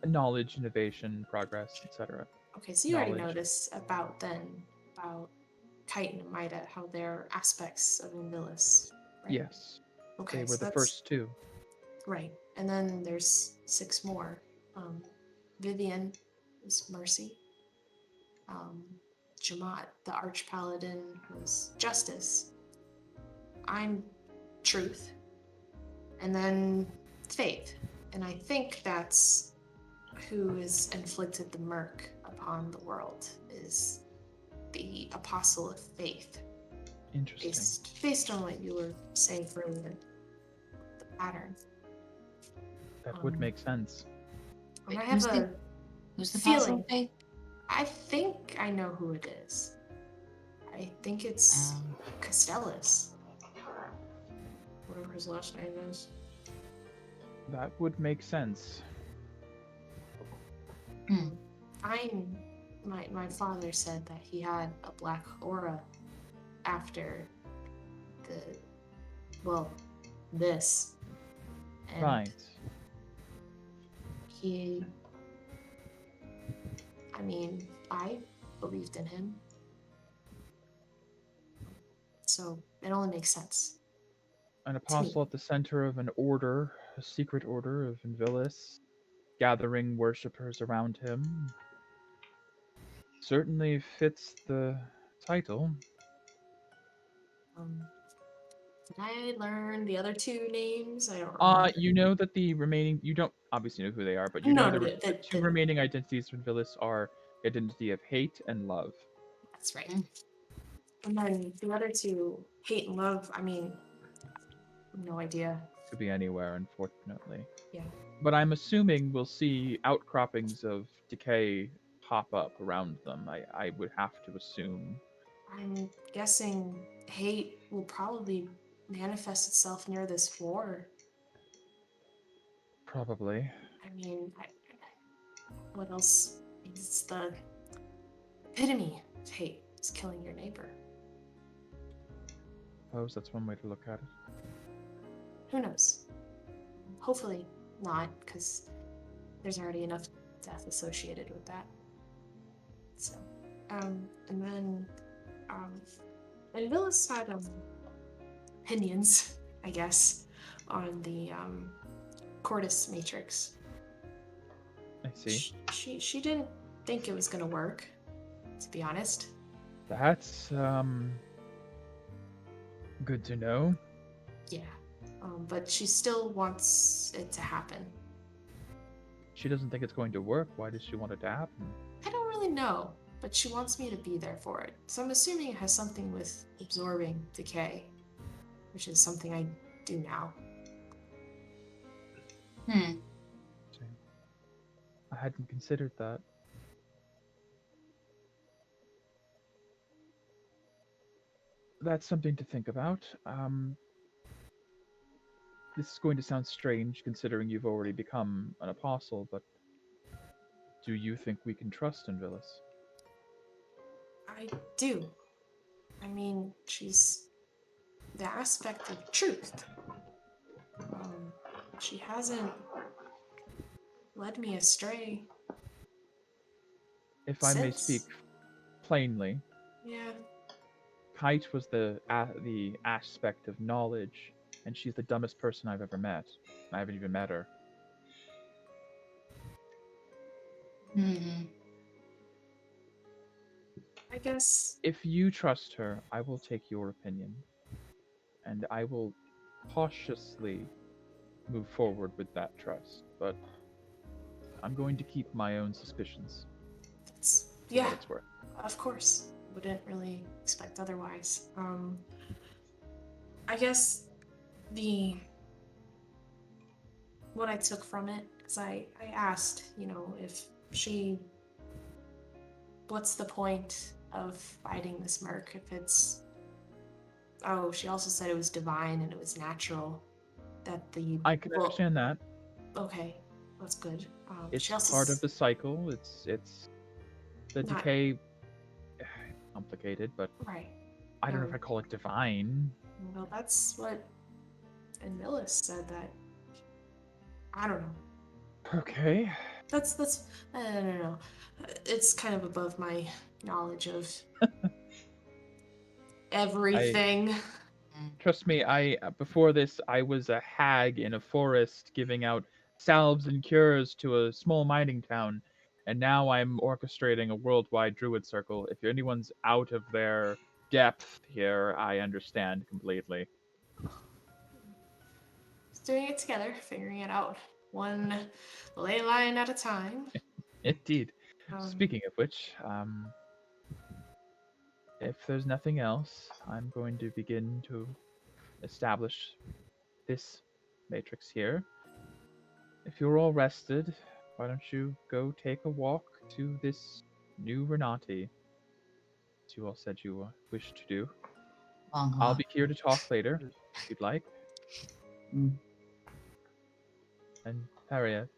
Knowledge, innovation, progress, etc. Okay, so you already know this about Kite and Amida, how they're aspects of Invilis, right? Yes. Okay, They were so the first two. Right, and then there's 6 more. Vivian is Mercy. Jamat, the Archpaladin, was Justice. I'm Truth. And then Faith. And I think that's who has inflicted the murk upon the world, is the Apostle of Faith. Interesting. Based on what you were saying earlier, the pattern. That would make sense. I have who's the feeling. Apostle of Faith? I think I know who it is. I think it's Castellus. Whatever his last name is. That would make sense. My father said that he had a black aura after this. And right. I believed in him. So it only makes sense. An apostle at the center of an order, a secret order of Invilis, gathering worshippers around him. Certainly fits the title. Did I learn the other 2 names? I don't remember. You know that the remaining, you don't obviously know who they are, but you know the 2 remaining identities of Invilis are identity of hate and love. That's right. And then the other 2, hate and love, no idea. Could be anywhere, unfortunately. Yeah. But I'm assuming we'll see outcroppings of decay pop up around them. I would have to assume. I'm guessing hate will probably manifest itself near this floor. Probably. What else? It's the epitome of hate. It's killing your neighbor. I suppose that's one way to look at it. Who knows? Hopefully not, because there's already enough death associated with that. So, and then, and Villas had opinions, I guess, on the Cordis Matrix. I see. She didn't think it was gonna work, to be honest. That's good to know. Yeah, but she still wants it to happen. She doesn't think it's going to work. Why does she want it to happen? I don't really know, but she wants me to be there for it. So I'm assuming it has something with absorbing decay, which is something I do now. I hadn't considered that. That's something to think about. This is going to sound strange considering you've already become an apostle, but do you think we can trust Invilis? I do. She's the aspect of truth. She hasn't led me astray. If I may speak plainly, Yeah. Kite was the aspect of knowledge, and she's the dumbest person I've ever met. I haven't even met her. Mm-hmm. I guess. If you trust her, I will take your opinion, and I will cautiously move forward with that trust. But I'm going to keep my own suspicions. Yeah. For what it's worth. Of course. Wouldn't really expect otherwise. I guess what I took from it is I asked, if what's the point of fighting this merc if it's, she also said it was divine and it was natural, that I can understand that. Okay, that's good. It's part of the cycle. It's the decay. Complicated, but right. I don't know if I call it divine. Well, that's what Millis said that. I don't know. Okay. That's I don't know. It's kind of above my knowledge of everything. Trust me, before this I was a hag in a forest giving out salves and cures to a small mining town. And now I'm orchestrating a worldwide druid circle. If anyone's out of their depth here, I understand completely. Just doing it together, figuring it out, one ley line at a time. Indeed. Speaking of which, if there's nothing else, I'm going to begin to establish this matrix here. If you're all rested, why don't you go take a walk to this new Renati, as you all said you wish to do. I'll be here to talk later, if you'd like. And Harriet,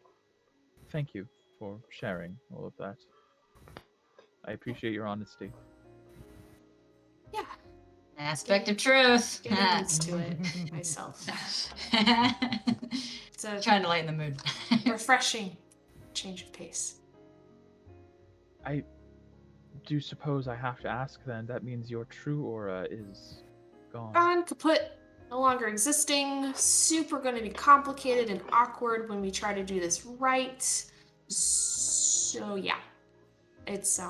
thank you for sharing all of that. I appreciate your honesty. Yeah. An aspect of truth. Getting used to it myself. It's trying to lighten the mood. Refreshing change of pace. I do suppose I have to ask then, that means your true aura is gone. Gone, kaput, no longer existing, super going to be complicated and awkward when we try to do this right. So yeah, it's,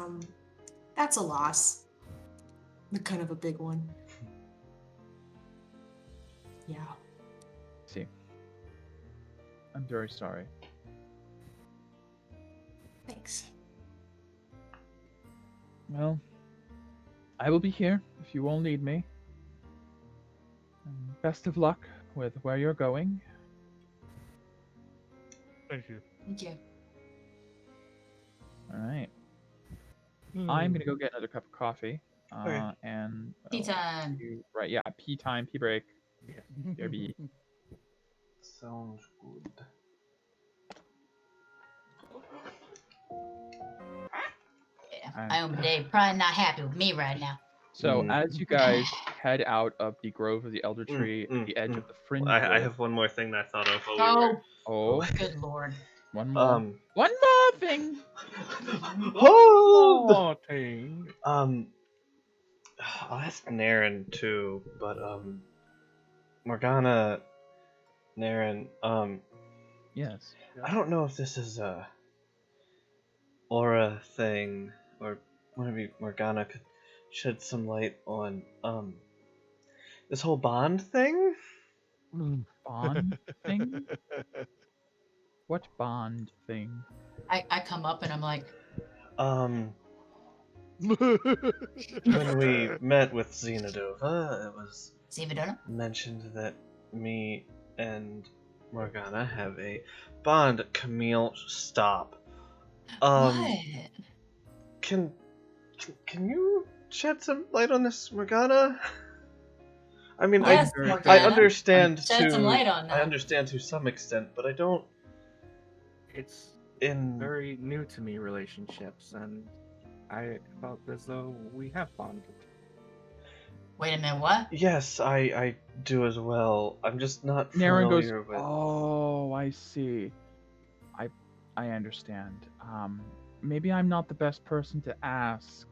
that's a loss. Kind of a big one. Yeah. See. I'm very sorry. Thanks. Well, I will be here if you all need me. And best of luck with where you're going. Thank you. Thank you. Alright. I'm gonna go get another cup of coffee. And Tea time. Right, yeah, pee time, pee break. BRB. Sounds good. Yeah, my own day probably not happy with me right now. So as you guys head out of the grove of the elder tree, at the edge of the fringe. I have one more thing that I thought of while Oh, good lord. One more. One more thing. Hold! Oh, thing. I'll ask Naren too, but Morgana, Naren, yes. I don't know if this is a aura thing, or maybe Morgana could shed some light on this whole bond thing. Bond thing? What bond thing? I come up and I'm like, when we met with Xenodova, it was mentioned that me and Morgana have a bond. Camille, stop. what? Can you shed some light on this, Morgana? I mean, yes, I understand shed some light on that. I understand to some extent, but I don't. It's In very new to me, relationships, and I felt as though we have bonded. Wait a minute, what? Yes, I do as well. I'm just not Naren familiar goes, with. oh, I see. I I understand. Maybe I'm not the best person to ask.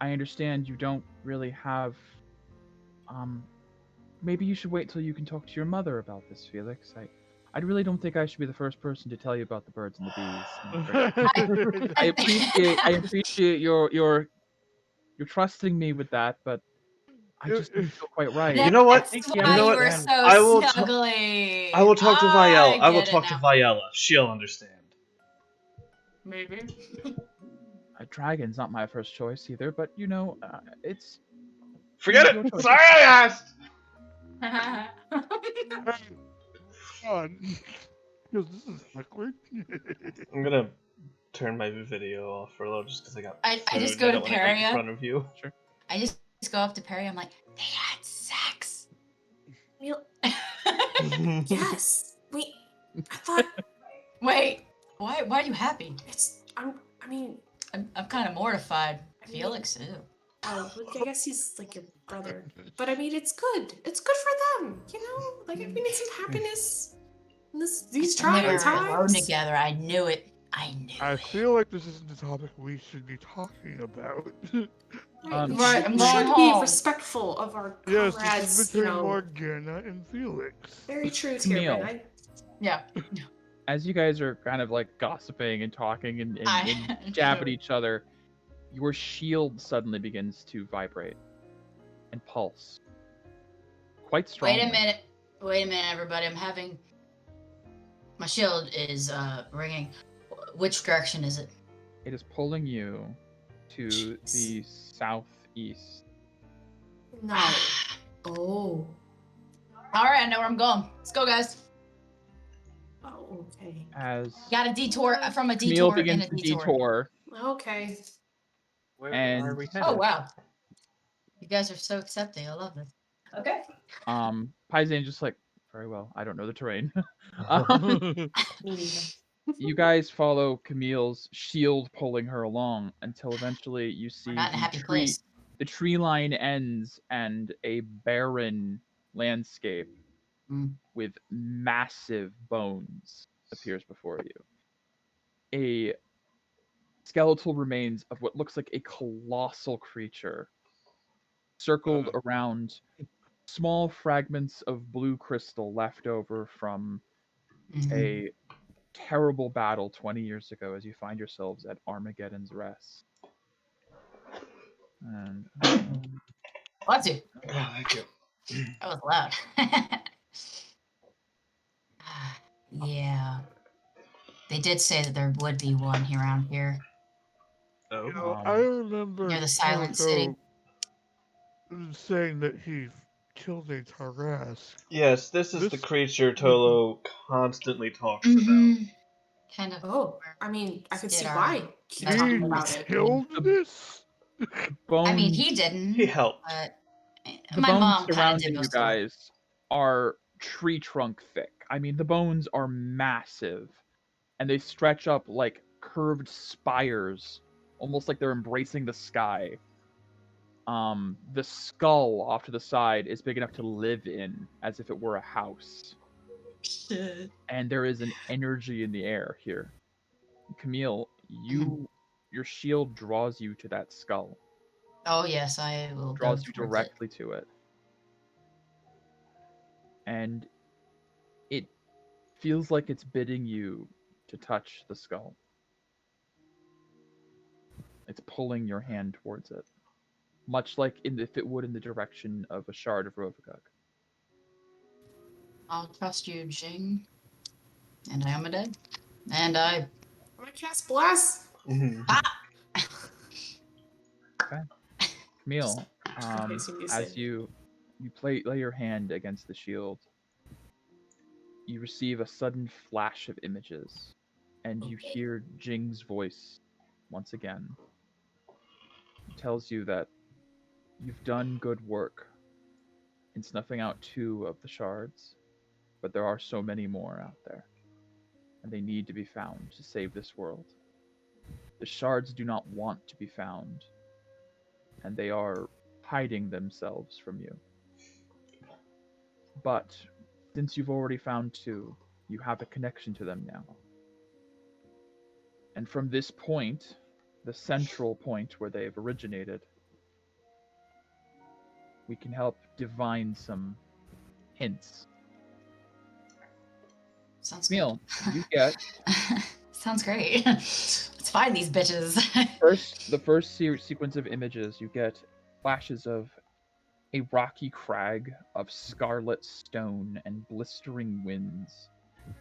I understand you don't really have. Maybe you should wait till you can talk to your mother about this, Felix. I really don't think I should be the first person to tell you about the birds and the bees. I appreciate your trusting me with that, but I just don't feel quite right. You know what? That's You why know you what? were so I will snuggly. I will talk to Viella. I will get it talk to now. Viella. She'll understand. Maybe. A dragon's not my first choice either, but it's Forget your it. choice. Sorry I asked. God. Because this is awkward. I'm gonna turn my video off for a little just because I got I food just and go I to don't want to eat in Peria. front of you. Sure. I just go up to Perry. I'm like, they had sex. Yes. Wait. I thought Wait, why are you happy? I'm kind of mortified. I mean- Felix, ew. Oh, I guess he's like your brother. But I mean, it's good. It's good for them. Like if we need some happiness in these trying They were alone times. together. I knew it. I knew I it. feel like this isn't the topic we should be talking about. Right, Right, I'm we going should be home. respectful of our Yes, comrades. this is between Morgana and Felix. Very true, Camille. Tierman. Yeah. As you guys are kind of like gossiping and talking and I- jab at each other, your shield suddenly begins to vibrate and pulse. Quite strongly. Wait a minute, everybody. My shield is ringing. Which direction is it? It is pulling you to the southeast. No. Oh. All right, I know where I'm going. Let's go, guys. Oh, okay. As Got a detour from a Camille detour in begins a to detour. detour, Okay. Where And- are we headed? Oh wow. You guys are so accepting. I love this. Okay. Paisan just like, very well, I don't know the terrain. Me neither. You guys follow Camille's shield pulling her along until eventually you see We're not in a happy place. the tree line ends and a barren landscape Mm. with massive bones appears before you. A skeletal remains of what looks like a colossal creature circled around small fragments of blue crystal left over from a terrible battle 20 years ago as you find yourselves at Armageddon's Rest. And Bless you. Oh, thank you. That was loud. Yeah. They did say that there would be one here around here. Oh. You know, I remember Near the Silent City. saying that he killed a Tarrasque. Yes, this is the This- creature Tolo constantly talks about. Kind of. Oh, I mean, I could see Did our- why he's That's talking what about He it. killed this? bones, I mean, he didn't. He helped. But the my bones mom kind of surrounding did you most of it. guys are tree trunk thick. I mean, the bones are massive, and they stretch up like curved spires, almost like they're embracing the sky. The skull off to the side is big enough to live in, as if it were a house. Shit. And there is an energy in the air here. Camille, your shield draws you to that skull. Oh yes, I will. Draws go you towards directly to it. And it feels like it's bidding you to touch the skull. It's pulling your hand towards it. Much like if it would in the direction of a shard of Rovagug. I'll trust you, Jing. And I am a dead. And I. I'm gonna cast Bless. Camille, Okay, so you as said- you lay your hand against the shield, you receive a sudden flash of images, and you Okay. hear Jing's voice once again. It tells you that you've done good work in snuffing out 2 of the shards, but there are so many more out there, and they need to be found to save this world. The shards do not want to be found, and they are hiding themselves from you. But since you've already found 2, you have a connection to them now. And from this point, the central point where they've originated, we can help divine some hints. Sounds Camille, good. you get Sounds great. Let's find these bitches. the first sequence of images. You get flashes of a rocky crag of scarlet stone and blistering winds.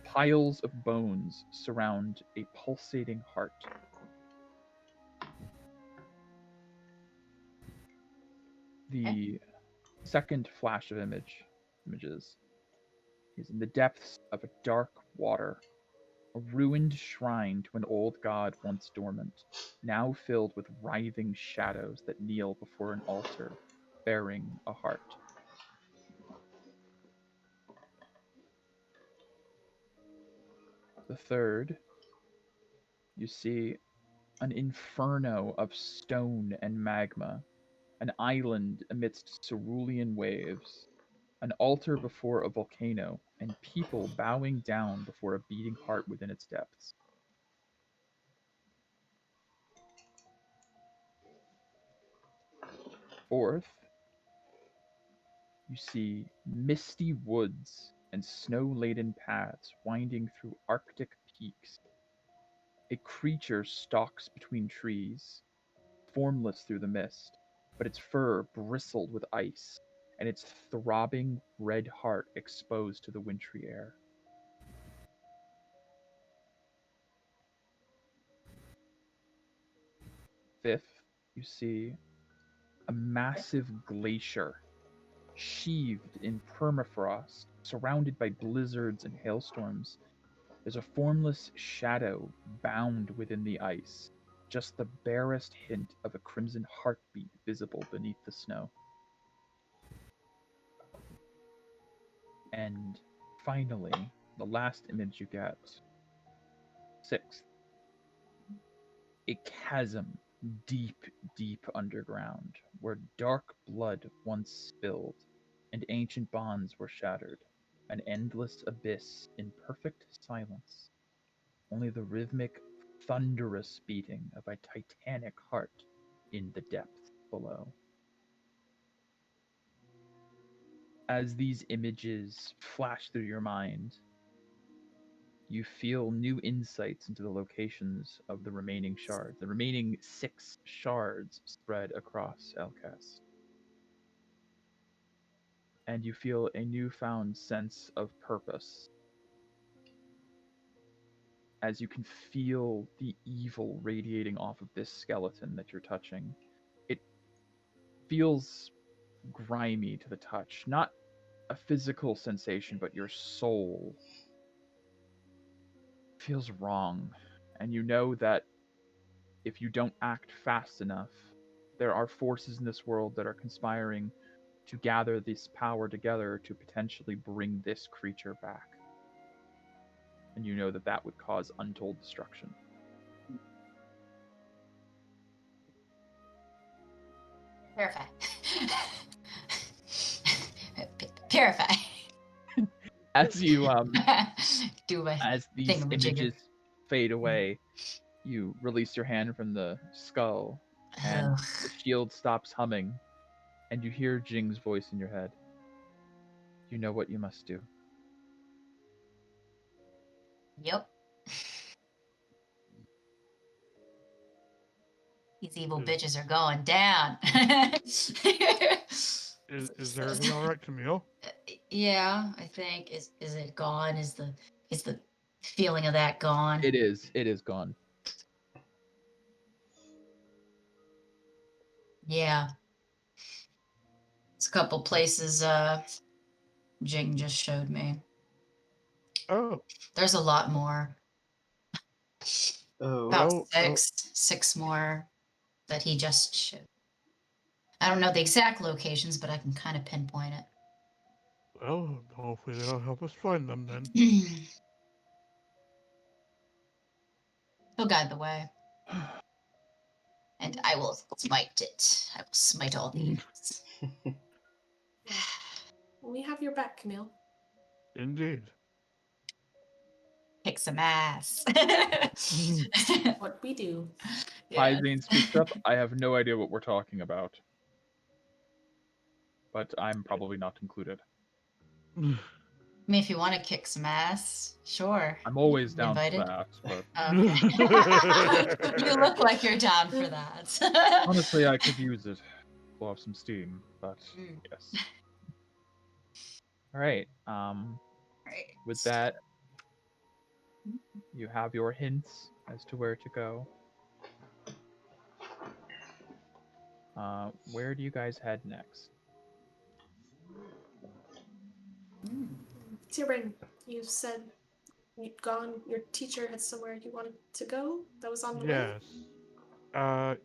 Piles of bones surround a pulsating heart. The second flash of images is in the depths of a dark water, a ruined shrine to an old god once dormant, now filled with writhing shadows that kneel before an altar bearing a heart. The third, you see an inferno of stone and magma, an island amidst cerulean waves, an altar before a volcano, and people bowing down before a beating heart within its depths. Fourth, you see misty woods and snow-laden paths winding through Arctic peaks. A creature stalks between trees, formless through the mist, but its fur bristled with ice, and its throbbing red heart exposed to the wintry air. Fifth, you see a massive glacier, sheathed in permafrost, surrounded by blizzards and hailstorms. There's a formless shadow bound within the ice, just the barest hint of a crimson heartbeat visible beneath the snow. And finally, the last image you get, sixth, a chasm deep, deep underground, where dark blood once spilled and ancient bonds were shattered, an endless abyss in perfect silence, only the rhythmic, thunderous beating of a titanic heart in the depths below. As these images flash through your mind, you feel new insights into the locations of the remaining shards. The remaining 6 shards spread across Elcast. And you feel a newfound sense of purpose as you can feel the evil radiating off of this skeleton that you're touching. It feels grimy to the touch, not a physical sensation, but your soul feels wrong, and you know that if you don't act fast enough, there are forces in this world that are conspiring to gather this power together to potentially bring this creature back. And you know that that would cause untold destruction. Purify. Purify. As you Do my as these images fade away, you release your hand from the skull, and the shield stops humming, and you hear Jing's voice in your head. You know what you must do. Yep. These evil bitches are going down. Is everything all right, Camille? Yeah, I think. Is it gone? Is the feeling of that gone? It is gone. Yeah. It's a couple places Jing just showed me. Oh. There's a lot more. Oh. About six more that he just showed. I don't know the exact locations, but I can kind of pinpoint it. Well, hopefully that'll help us find them then. He'll guide the way. And I will smite it. I will smite all these. We have your back, Camille. Indeed. Kick kick some ass. What we do. Yeah. Pyzane speaks up. I have no idea what we're talking about. But I'm probably not included. I mean, if you want to kick some ass, sure. I'm always You're down invited. for that, but Okay. You look like you're down for that. honestly, I could use it. Blow off some steam, but yes. All right. Right. With that, you have your hints as to where to go. Where do you guys head next? Tyrion, you said you'd gone. Your teacher had somewhere you wanted to go. That was on the way. Yes.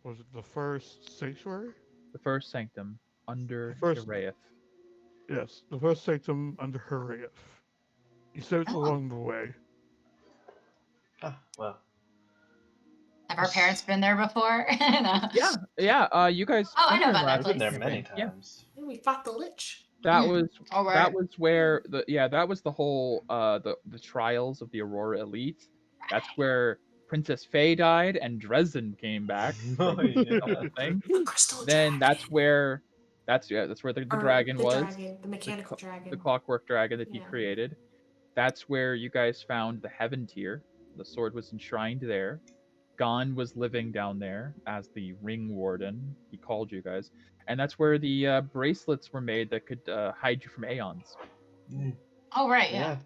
Was it the first sanctuary? The first sanctum under First- Iraeth. Yes, the first sanctum under Heraeth. He said it's along the way. Ah, well. Have our parents been there before? No. Yeah. You guys. Oh, I know went about there that I've been there place. many Yeah. times. Yeah, we fought the Lich. That was Oh, that right. was where that was the whole the trials of the Aurora Elite. That's where Princess Faye died and Dresden came back. Oh, from the yeah. whole thing. Crystal Then dragon. that's where the Or dragon the was. dragon, the mechanical dragon. The clockwork dragon that he Yeah. created. That's where you guys found the Heaven Tier. The sword was enshrined there. Gon was living down there as the Ring Warden. He called you guys. And that's where the bracelets were made that could hide you from Aeons. Oh, right, yeah.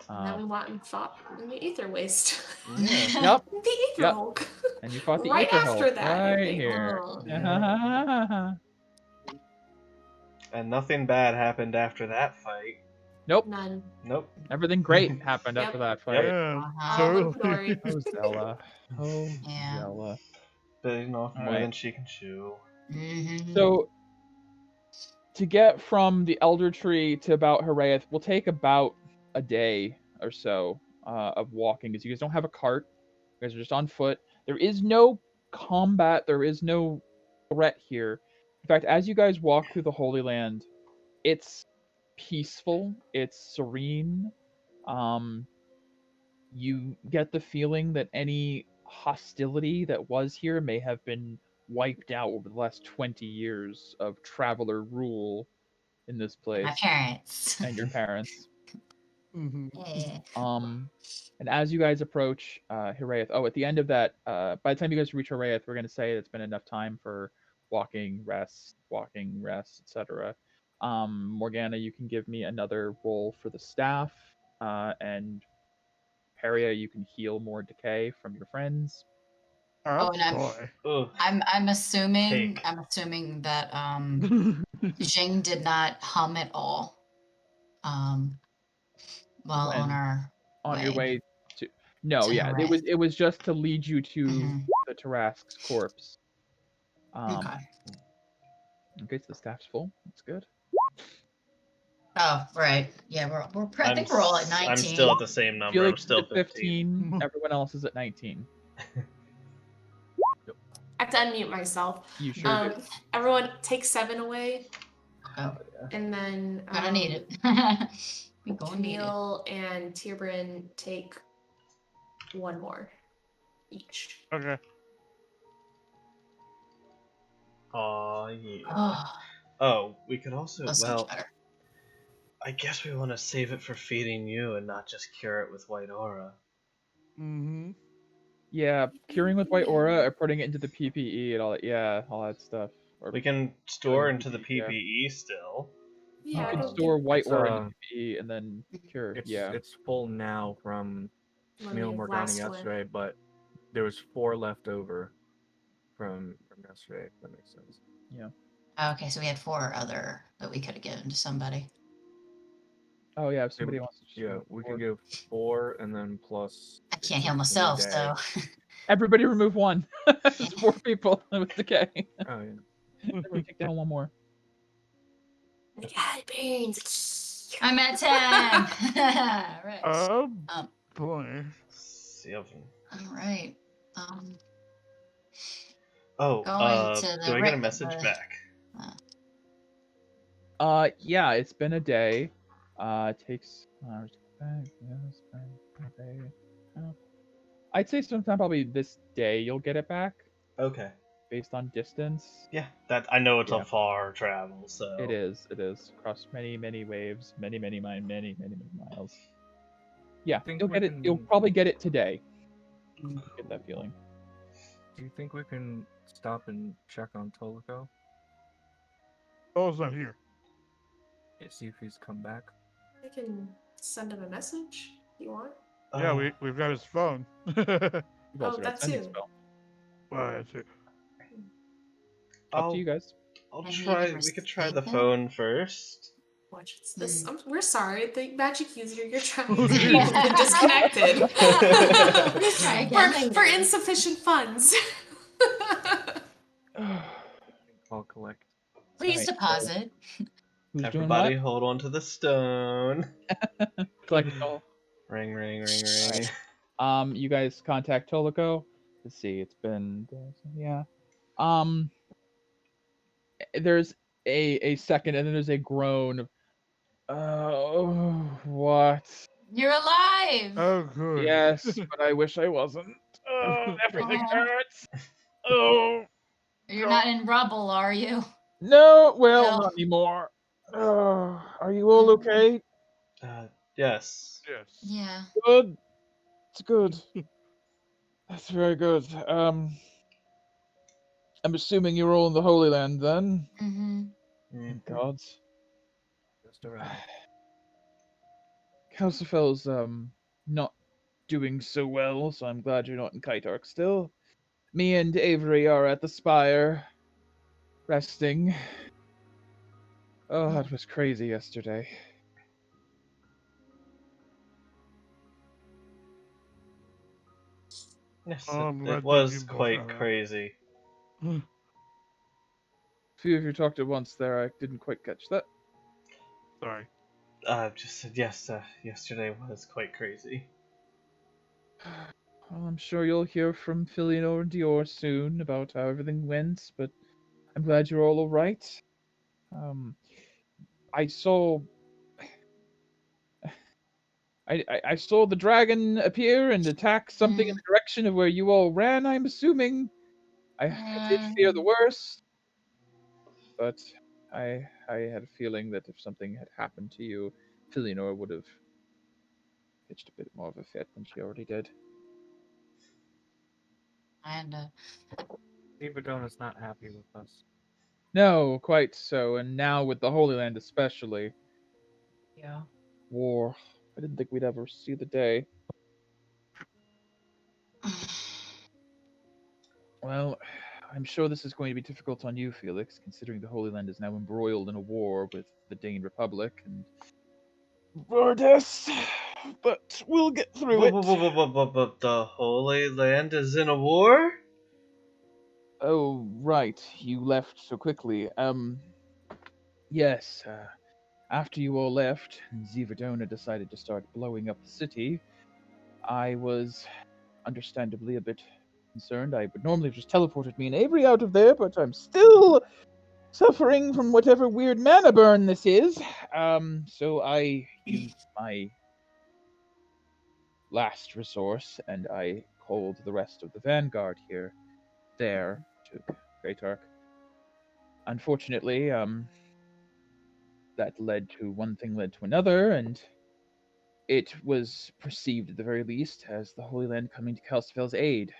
And then we went and fought in the Ether Waste. Yeah. Yep. The Ether Yep. Hulk. And you fought the Right Ether after Hulk that, right they- here. Oh. And nothing bad happened after that fight. Nope. None. Nope. Everything great happened after that fight. Yeah, Uh-huh. totally. Oh, Zella. Oh, Yeah. Zella. But you know, more Alright. than she can chew. Mhm. So, to get from the Elder Tree to about Heraeth will take about a day or so of walking, because you guys don't have a cart. You guys are just on foot. There is no combat. There is no threat here. In fact, as you guys walk through the Holy Land, it's peaceful. It's serene. You get the feeling that any hostility that was here may have been wiped out over the last 20 years of traveler rule in this place. My parents. And your parents. Yeah. And as you guys approach Heraeth, at the end of that, by the time you guys reach Heraeth, we're going to say it's been enough time for walking, rest, etc. Morgana, you can give me another roll for the staff, and Peria, you can heal more decay from your friends. Oh, and boy. Ugh. I'm assuming Cake. that Jing did not hum at all. While When? on our On your way to no, to yeah, Heraeth. it was just to lead you to Mhm. the Tarask's corpse. Okay. Okay, so the staff's full. That's good. Oh, right. Yeah, I think we're all at 19. I'm still at the same I number. feel like I'm still at 15. Everyone else is at 19. I have to unmute myself. You sure do. Everyone take 7 away. Oh, And then gonna need it. We gonna need it. Camille and Tierbrin take 1 more each. Okay. Aw, yeah. Oh, Oh, we could also, that's well, much better. I guess we want to save it for feeding you and not just cure it with white aura. Mm-hmm. Yeah, curing with white aura or putting it into the PPE and all that. Yeah, all that stuff. Or We can store into the Yeah. PPE still. you Yeah, I can don't store think white It's, aura in the PPE and then cure. It's Yeah. it's full now from when Camille we Morgana last went. yesterday, but there was 4 left over from yesterday. If that makes sense. Okay, so we had 4 other that we could have given to somebody. Oh yeah, if somebody wants to just Yeah, remove we four. could give 4 and then plus. I can't heal in a myself, day. so Everybody remove 1. It's 4 people with decay. Oh yeah. Everybody take down 1 more. Yeah, it burns. I'm at 10. Right. Boy. 7. All right. Oh, Going to the do I get a right- message back? Yeah, it's been a day. Takes I'd say sometime probably this day you'll get it back Okay. based on distance. Yeah, that I know it's Yeah. a far travel, so It is across many waves, many miles. Yeah, you'll get it. You'll probably get it today. Get that feeling. Do you think we can stop and check on Tolico? Tolo's not here. Yeah, see if he's come back. I can send him a message if you want. Yeah, we've got his phone. You've also got that sending too. spell. Well, that's it. Up to you guys. I'll I need try. to We could try the receive it. phone first. Watch this. We're sorry. The magic user you're trying to Yeah. get disconnected Please try again. for insufficient funds. I'll collect. Please Alright, deposit. Who's Everybody, doing hold on to the stone. what? Collect it all. Ring, ring, ring, ring. Alright. You guys contact Tolico. Let's see. It's been yeah. There's a second, and then there's a groan of, what? You're alive. Oh, good. Yes, but I wish I wasn't. Everything Oh. hurts. Oh. You're not in rubble, are you? No, well, No. not anymore. Are you all okay? Yes. Yes. Yeah. Good. It's good. That's very good. I'm assuming you're all in the Holy Land then. Mm-hmm. Thank gods. Just around. Calcifel's not doing so well, so I'm glad you're not in Kaitark still. Me and Avery are at the spire, resting. Oh, that was crazy yesterday. Yes, I'm glad it that was you both quite are out. crazy. Few of you talked at once there. I didn't quite catch that. Sorry. Just said yes. Yesterday was quite crazy. Well, I'm sure you'll hear from Filianor and Dior soon about how everything went, but I'm glad you're all alright. I saw... I saw the dragon appear and attack something in the direction of where you all ran, I'm assuming. I did fear the worst, but I had a feeling that if something had happened to you, Filianor would have pitched a bit more of a fit than she already did. And Ibadona's not happy with us. No, quite so, and now with the Holy Land especially. yeah. War. I didn't think we'd ever see the day. Well, I'm sure this is going to be difficult on you, Felix, considering the Holy Land is now embroiled in a war with the Dane Republic and Vardas. But we'll get through it. But the Holy Land is in a war? Oh, right. You left so quickly. Yes, after you all left, and Zivardona decided to start blowing up the city, I was understandably a bit concerned. I would normally have just teleported me and Avery out of there, but I'm still suffering from whatever weird mana burn this is. So I used my last resource, and I called the rest of the Vanguard there to Greytark. Unfortunately, that led to one thing led to another, and it was perceived at the very least as the Holy Land coming to Calcifel's aid,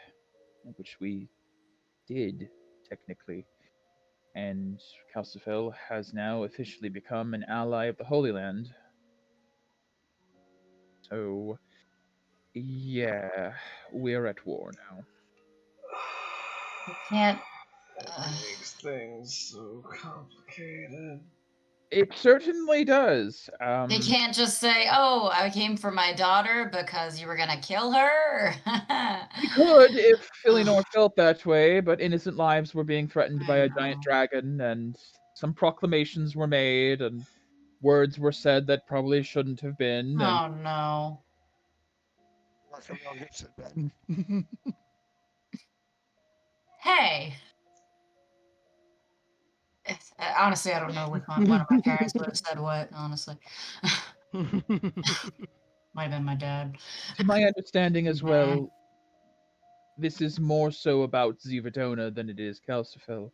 which we did, technically. And Calcifel has now officially become an ally of the Holy Land. So, yeah, we're at war now. You can't. That makes things so complicated. It certainly does. They can't just say, "Oh, I came for my daughter because you were gonna kill her." We could if Filianor felt that way, but innocent lives were being threatened by a giant dragon, and some proclamations were made, and words were said that probably shouldn't have been. Oh no. Hey. Honestly, I don't know which one of my parents would have said what, honestly. Might have been my dad. To my understanding as well, this is more so about Zivadona than it is Calcifel.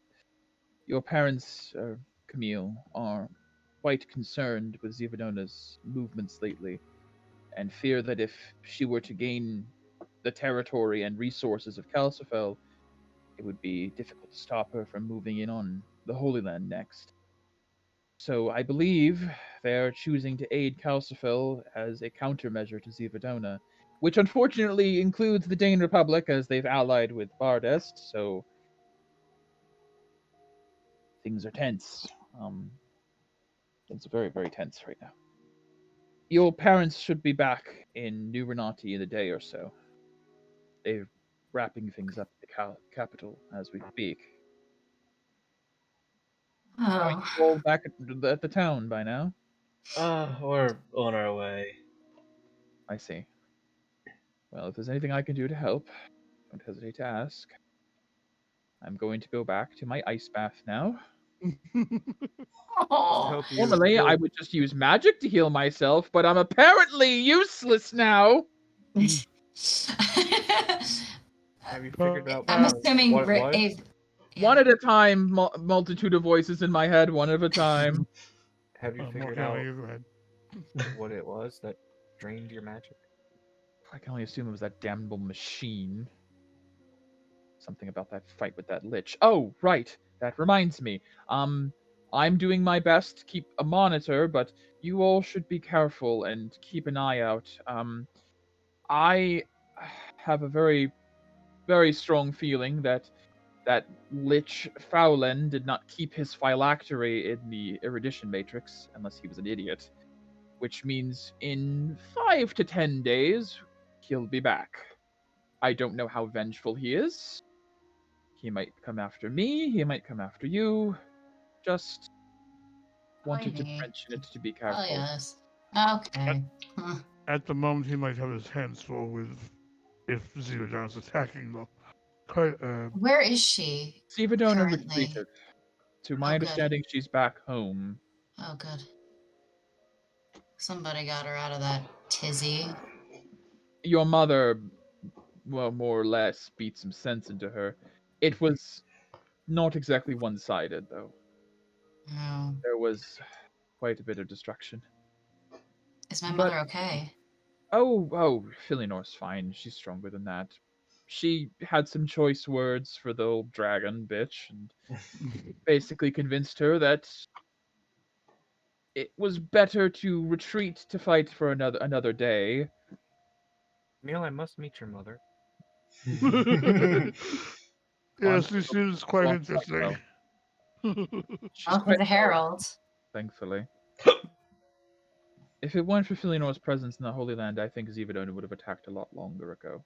Your parents, Camille, are quite concerned with Zivadona's movements lately, and fear that if she were to gain the territory and resources of Calcifel, it would be difficult to stop her from moving in on the Holy Land next. So I believe they're choosing to aid Calcifel as a countermeasure to Zivadona, which unfortunately includes the Dane Republic, as they've allied with Bardest, so things are tense. Things are very, very tense right now. Your parents should be back in New Renati in a day or so. They're wrapping things up at the capital as we speak. Oh. You're all back at the town by now. We're on our way. I see. Well, if there's anything I can do to help, don't hesitate to ask. I'm going to go back to my ice bath now. Oh. Normally, I would just use magic to heal myself, but I'm apparently useless now. Have you figured out I'm assuming what it was? One at a time, multitude of voices in my head, one at a time. Have you figured out what it was that drained your magic? I can only assume it was that damnable machine. Something about that fight with that lich. Oh, right. That reminds me. I'm doing my best to keep a monitor, but you all should be careful and keep an eye out. I have a very, very strong feeling that lich Fowlen did not keep his phylactery in the erudition matrix, unless he was an idiot. Which means in 5 to 10 days, he'll be back. I don't know how vengeful he is. He might come after me, he might come after you. Just wanted to mention it to be careful. Oh, yes. Okay. At the moment, he might have his hands full with if Zivadon's attacking them. Where is she? Zivadona currently? retreated. To my understanding, she's back home. Oh, good. Somebody got her out of that tizzy. Your mother, well, more or less, beat some sense into her. It was not exactly one-sided, though. No. There was quite a bit of destruction. Is my mother okay? Oh, Phillynor's fine. She's stronger than that. She had some choice words for the old dragon bitch, and basically convinced her that it was better to retreat to fight for another day. Neil, I must meet your mother. Yes, this seems quite interesting. She's quite the herald. Thankfully. If it weren't for Phillynor's presence in the Holy Land, I think Zivadona would have attacked a lot longer ago.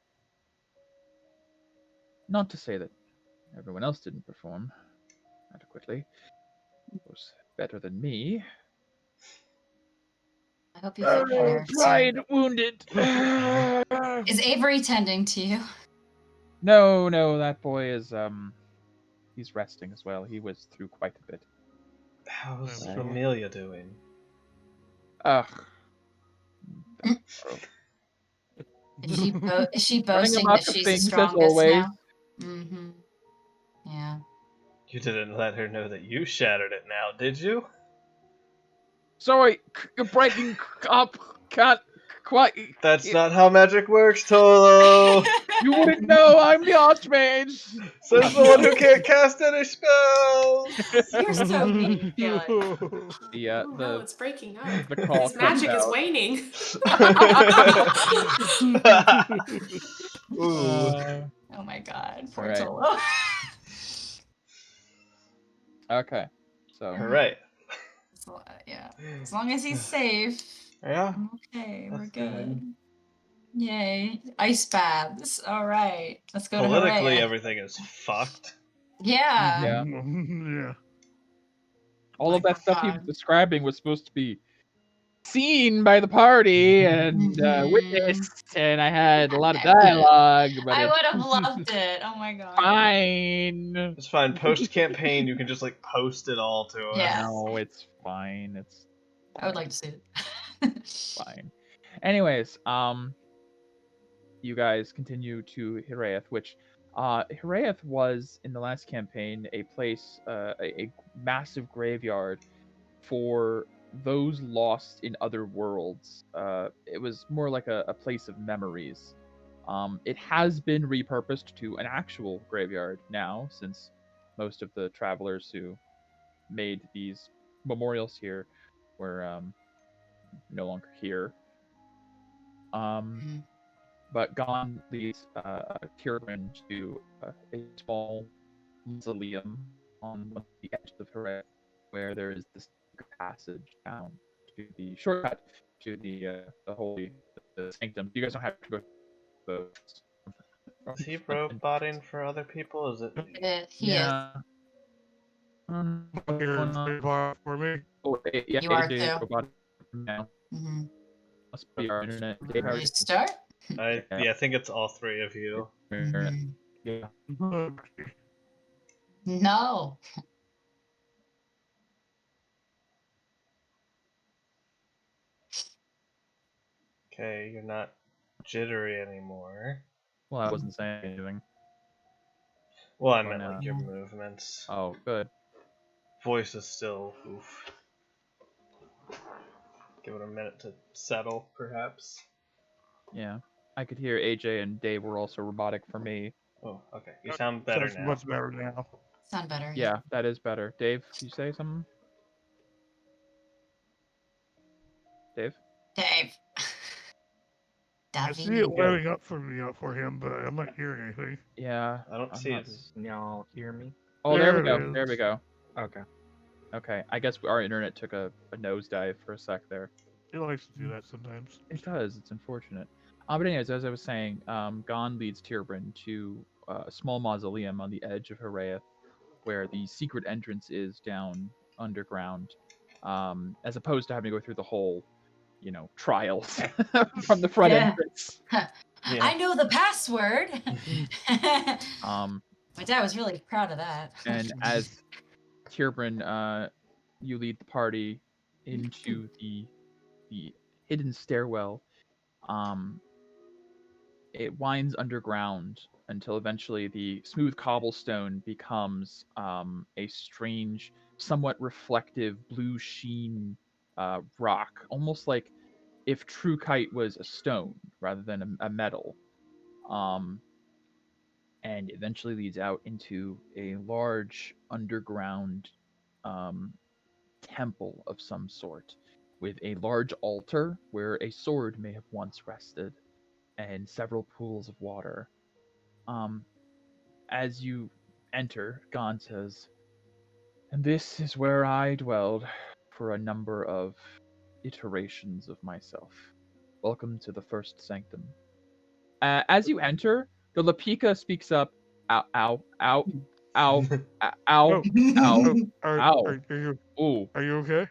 Not to say that everyone else didn't perform adequately. Of course, better than me. I hope you feel better. Pride wounded. Is Avery tending to you? No, that boy is he's resting as well. He was through quite a bit. How's Amelia doing? Is she boasting that she's the strongest now? Mm-hmm. Yeah. You didn't let her know that you shattered it now, did you? Sorry, you're breaking up. Can't quite. That's not how magic works, Tolo. You wouldn't know. I'm the Archmage. Says the one who can't cast any spells. You're so mean. Yeah, no, it's breaking up. The call His magic out. is waning. Oh my god, poor right. Tolo. Okay, so. All right. So, yeah, as long as he's safe. Yeah. Okay, we're good. Yay, ice baths. All right, let's go. Politically, to everything is fucked. Yeah. Yeah. All of that stuff he was describing was supposed to be seen by the party and witnessed, and I had a lot of dialogue. But I would have loved it. Oh my god. Fine. It's fine. Post-campaign, you can just like post it all to us. Yeah. No, it's fine. It's. I would like to see it. Fine. Anyways, you guys continue to Hiraeth, which Hiraeth was in the last campaign a place, a massive graveyard for those lost in other worlds. It was more like a place of memories. It has been repurposed to an actual graveyard now, since most of the travelers who made these memorials here were no longer here. But Gon leads Kieran to a small mausoleum on one of the edges of Heret, where there is this passage down to the shortcut to the holy sanctum. You guys don't have to go to the. Is he roboting for other people? Is it? He is. For me. Oh, yeah, You are AJ too. robotic now. Mm-hmm. Must be our internet. Ready to start? I think it's all three of you. Mhm. Yeah. No. Okay, you're not jittery anymore. Well, I wasn't saying anything. Well, I Oh, meant no. like your movements. Oh, good. Voice is still oof. Give it a minute to settle, perhaps. Yeah. I could hear AJ and Dave were also robotic for me. Oh, okay. You sound better Sounds now. much better now. Sound better. Yeah, that is better. Dave, did you say something? Dave? Dave. I see Davy. it wearing up for me, for him, but I'm not hearing anything. Yeah. I don't I'm see not it. s- Can y'all hear me? Oh, there we There go. it There is. we go. Okay. Okay. I guess our internet took a nosedive for a sec there. It likes to do that sometimes. It does. It's unfortunate. But anyways, as I was saying, Gon leads Tirbryn to a small mausoleum on the edge of Heraeth, where the secret entrance is down underground, as opposed to having to go through the whole, trials from the front Yeah. entrance. Yeah. I know the password. Um, My dad was really proud of that. and as Tirbryn, you lead the party into the hidden stairwell. It winds underground until eventually the smooth cobblestone becomes a strange, somewhat reflective blue sheen rock, almost like if True Kite was a stone rather than a metal. And eventually leads out into a large underground temple of some sort, with a large altar where a sword may have once rested, and several pools of water. As you enter, Gon says, "And this is where I dwelled for a number of iterations of myself. Welcome to the first sanctum." As you enter, the Lapika speaks up. Ow, ow, ow, ow, ow, ow, ow. Ooh, Are you okay?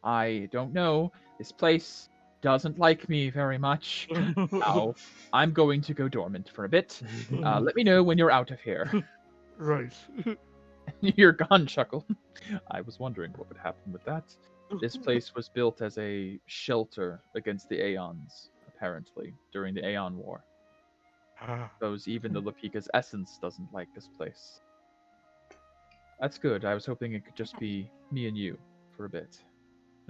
I don't know. This place doesn't like me very much. Ow. I'm going to go dormant for a bit. Let me know when you're out of here. Right. Your gun chuckle. I was wondering what would happen with that. This place was built as a shelter against the Aeons, apparently, during the Aeon War. Those even the Lapika's essence doesn't like this place. That's good. I was hoping it could just be me and you for a bit.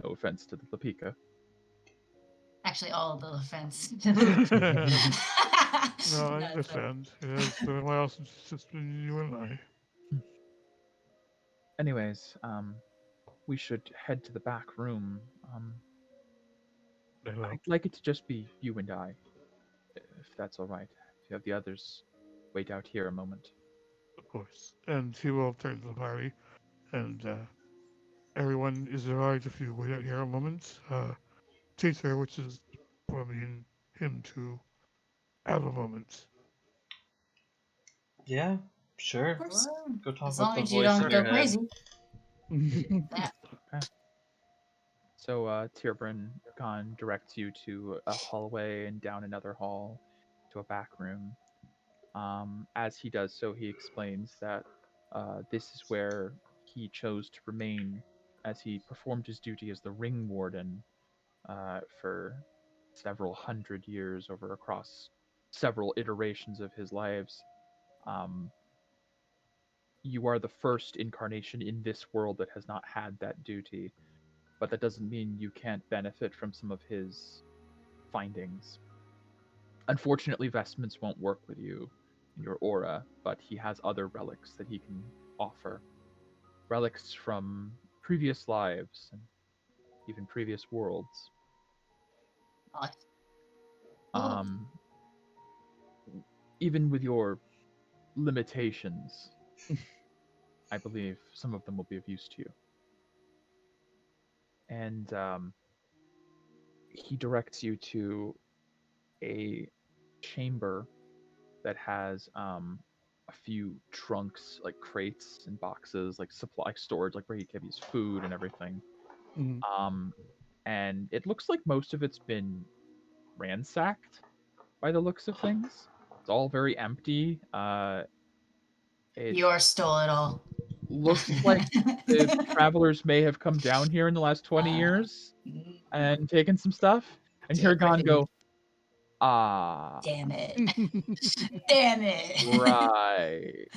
No offense to the Lapika. Actually, all of the offense. No, I understand. It's been a while since it's just been you and I. Anyways, we should head to the back room. I'd like it to just be you and I, if that's all right. If you have the others wait out here a moment. Of course. And he will turn to the party. And everyone is alright if you wait out here a moment. Teacher, which is probably him to have a moment. Yeah, sure. Of course. Go talk As with long the as you voice don't in go your head. crazy. Okay. So Tirbryn Khan directs you to a hallway and down another hall to a back room. As he does so, he explains that this is where he chose to remain as he performed his duty as the ring warden for several hundred years across several iterations of his lives. You are the first incarnation in this world that has not had that duty, but that doesn't mean you can't benefit from some of his findings. Unfortunately, vestments won't work with you in your aura, but he has other relics that he can offer. Relics from previous lives and even previous worlds. Even with your limitations, I believe some of them will be of use to you. And he directs you to a chamber that has a few trunks, like crates and boxes, like supply storage, like where he gives food and everything. And it looks like most of it's been ransacked by the looks of things. It's all very empty. Yor stole it all. Looks like the travelers may have come down here in the last 20 years and taken some stuff. And Hirgon go, damn it. Damn it. Right.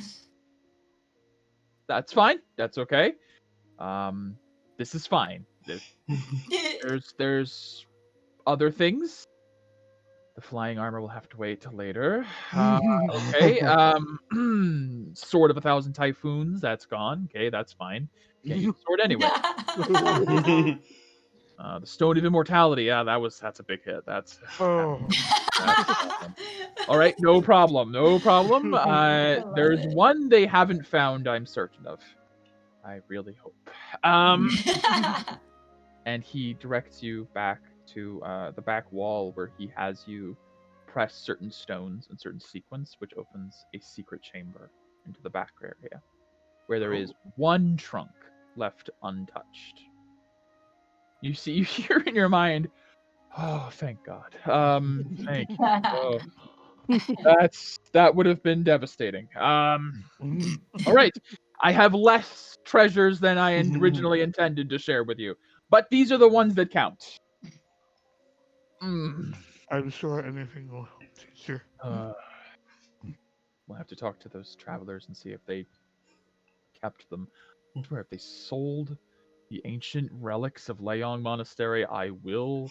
That's fine. That's okay. This is fine. There's other things. The flying armor will have to wait till later. Okay. Sword of 1,000 Typhoons, that's gone. Okay, that's fine. Can't use the sword anyway. The Stone of Immortality, yeah, that's a big hit. That's all right, no problem. There's one they haven't found, I'm certain of. I really hope. And he directs you back to the back wall where he has you press certain stones in certain sequence, which opens a secret chamber into the back area, where there is one trunk left untouched. You hear in your mind, oh, thank God. Thank you. Oh, that would have been devastating. All right. I have less treasures than I originally intended to share with you, but these are the ones that count. I'm sure anything will help, teacher. We'll have to talk to those travelers and see if they kept them. I swear, if they sold the ancient relics of Leong Monastery, I will.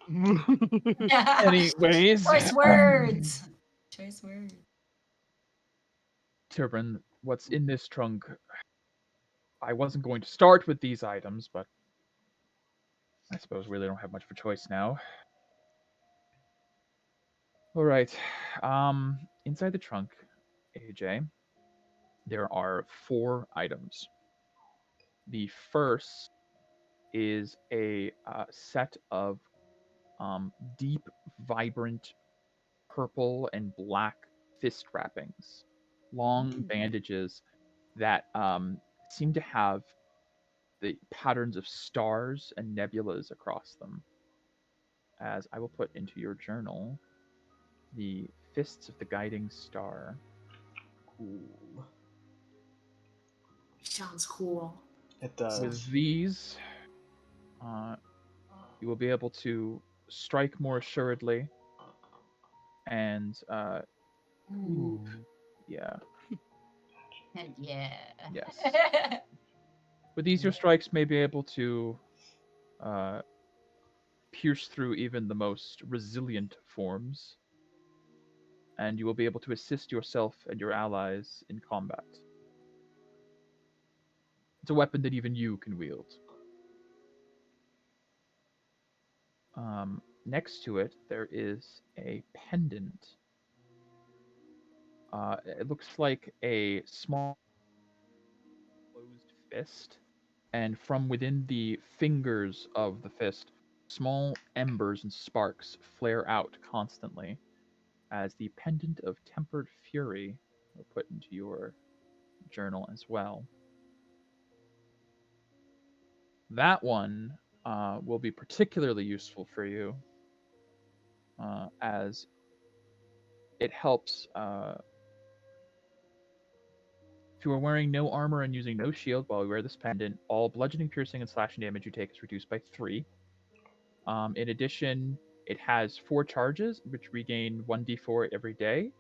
Anyways. Choice words. Choice words. Turbin, what's in this trunk? I wasn't going to start with these items, but I suppose we really don't have much of a choice now. All right. Inside the trunk, AJ, there are 4 items. The first is a set of deep, vibrant purple and black fist wrappings, long bandages that seem to have the patterns of stars and nebulas across them. As I will put into your journal, the Fists of the Guiding Star. Cool. Sounds cool. It does. With these, you will be able to strike more assuredly, and yeah. Yeah. Yes. With these, your strikes may be able to pierce through even the most resilient forms, and you will be able to assist yourself and your allies in combat. It's a weapon that even you can wield. Next to it, there is a pendant. It looks like a small closed fist, and from within the fingers of the fist, small embers and sparks flare out constantly as the Pendant of Tempered Fury will put into your journal as well. That one will be particularly useful for you as it helps If you are wearing no armor and using no shield while you wear this pendant, all bludgeoning, piercing, and slashing damage you take is reduced by 3. In addition, it has 4 charges, which regain 1d4 every day.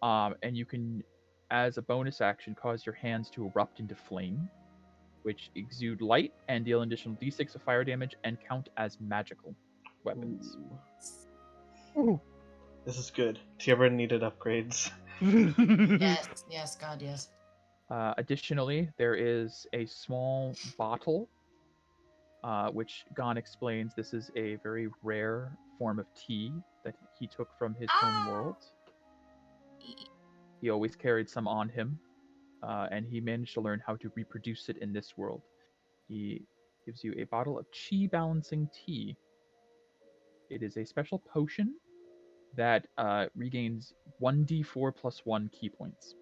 And you can, as a bonus action, cause your hands to erupt into flame, which exude light and deal an additional d6 of fire damage and count as magical weapons. Ooh. This is good. Tiara needed upgrades. Yes, God, yes. Additionally, there is a small bottle, which Gon explains this is a very rare form of tea that he took from his home world. He always carried some on him, and he managed to learn how to reproduce it in this world. He gives you a bottle of chi balancing tea. It is a special potion that regains 1d4 plus 1 key points.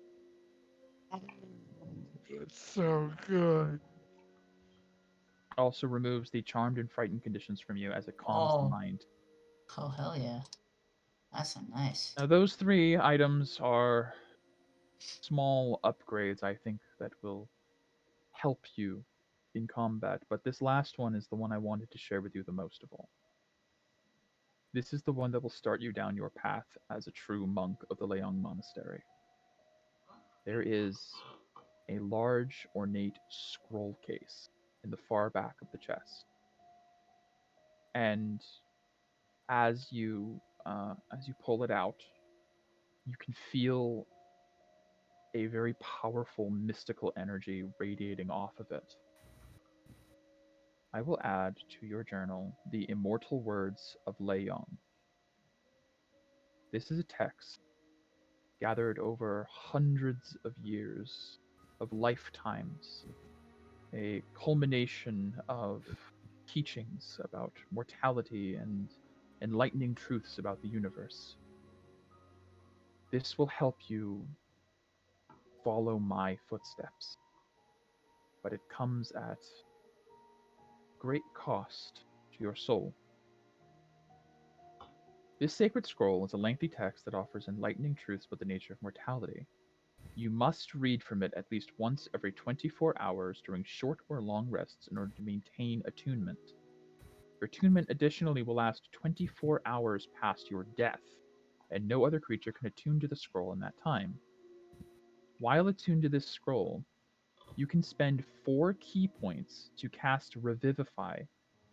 It's so good. Also removes the charmed and frightened conditions from you as it calms the mind. Oh, hell yeah. That's so nice. Now, those 3 items are small upgrades, I think, that will help you in combat, but this last one is the one I wanted to share with you the most of all. This is the one that will start you down your path as a true monk of the Leong Monastery. There is a large, ornate scroll case in the far back of the chest. And as you pull it out, you can feel a very powerful mystical energy radiating off of it. I will add to your journal the immortal words of Leong. This is a text gathered over hundreds of years, of lifetimes, a culmination of teachings about mortality and enlightening truths about the universe. This will help you follow my footsteps, but it comes at great cost to your soul. This sacred scroll is a lengthy text that offers enlightening truths about the nature of mortality. You must read from it at least once every 24 hours during short or long rests in order to maintain attunement. Your attunement additionally will last 24 hours past your death, and no other creature can attune to the scroll in that time. While attuned to this scroll, you can spend 4 key points to cast Revivify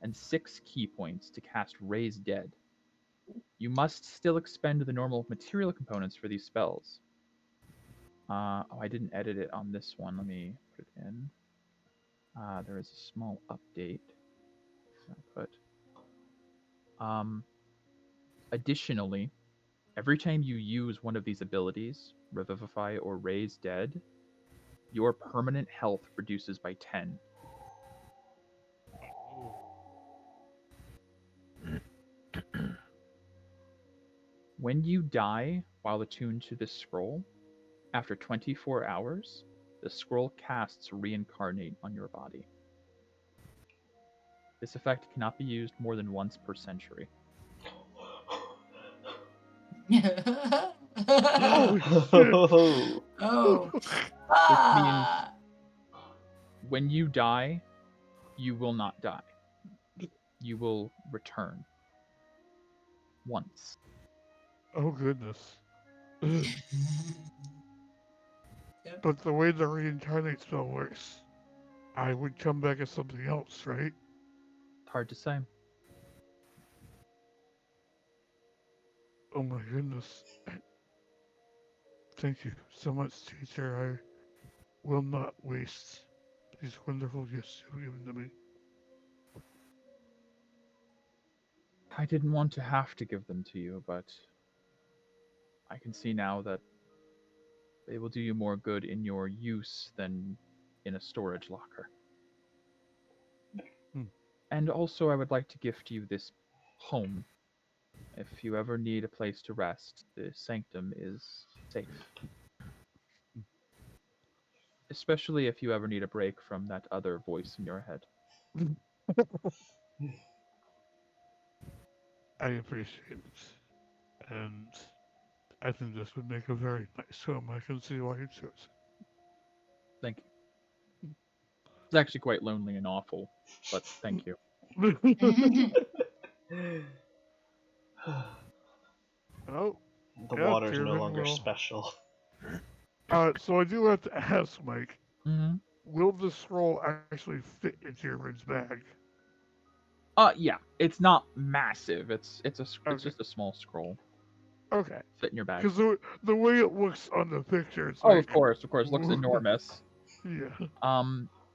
and 6 key points to cast Raise Dead. You must still expend the normal material components for these spells. I didn't edit it on this one. Let me put it in. There is a small update. Additionally, every time you use one of these abilities, Revivify or Raise Dead, your permanent health reduces by 10. When you die while attuned to this scroll, after 24 hours, the scroll casts Reincarnate on your body. This effect cannot be used more than once per century. Oh. Which means when you die, you will not die. You will return. Once. Oh, goodness. But the way the reincarnate spell works, I would come back as something else, right? Hard to say. Oh my goodness. Thank you so much, teacher. I will not waste these wonderful gifts you've given to me. I didn't want to have to give them to you, but I can see now that they will do you more good in your use than in a storage locker. And also, I would like to gift you this home. If you ever need a place to rest, the sanctum is safe. Especially if you ever need a break from that other voice in your head. I appreciate it. And I think this would make a very nice home. I can see why you chose it. Thank you. It's actually quite lonely and awful, but thank you. Oh, The yeah, water's no Tierman longer will. special. So I do have to ask, Mike, Mm-hmm. will the scroll actually fit into Tierman's bag? Yeah, it's not massive. It's Okay. just a small scroll. Okay. Fit in your bag. Because the way it looks on the picture, it's Oh, like... of course, it looks enormous. Yeah.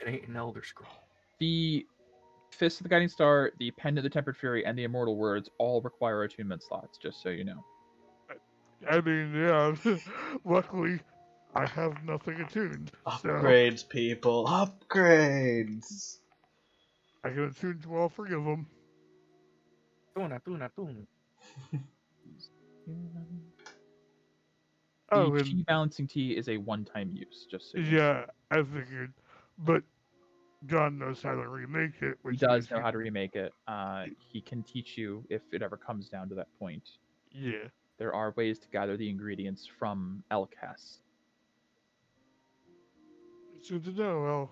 It ain't an Elder Scroll. The Fist of the Guiding Star, the Pen of the Tempered Fury, and the Immortal Words all require attunement slots, just so you know. I mean, yeah. Luckily, I have nothing attuned. Upgrades, So people. Upgrades. I can attune to all three of them. Boom. The Oh, chi and balancing tea is a one-time use, just so you know. yeah, I figured. But God knows how to remake it. He Which does if know you- how to remake it. He can teach you if it ever comes down to that point. Yeah. There are ways to gather the ingredients from Elcas. It's good to know. I'll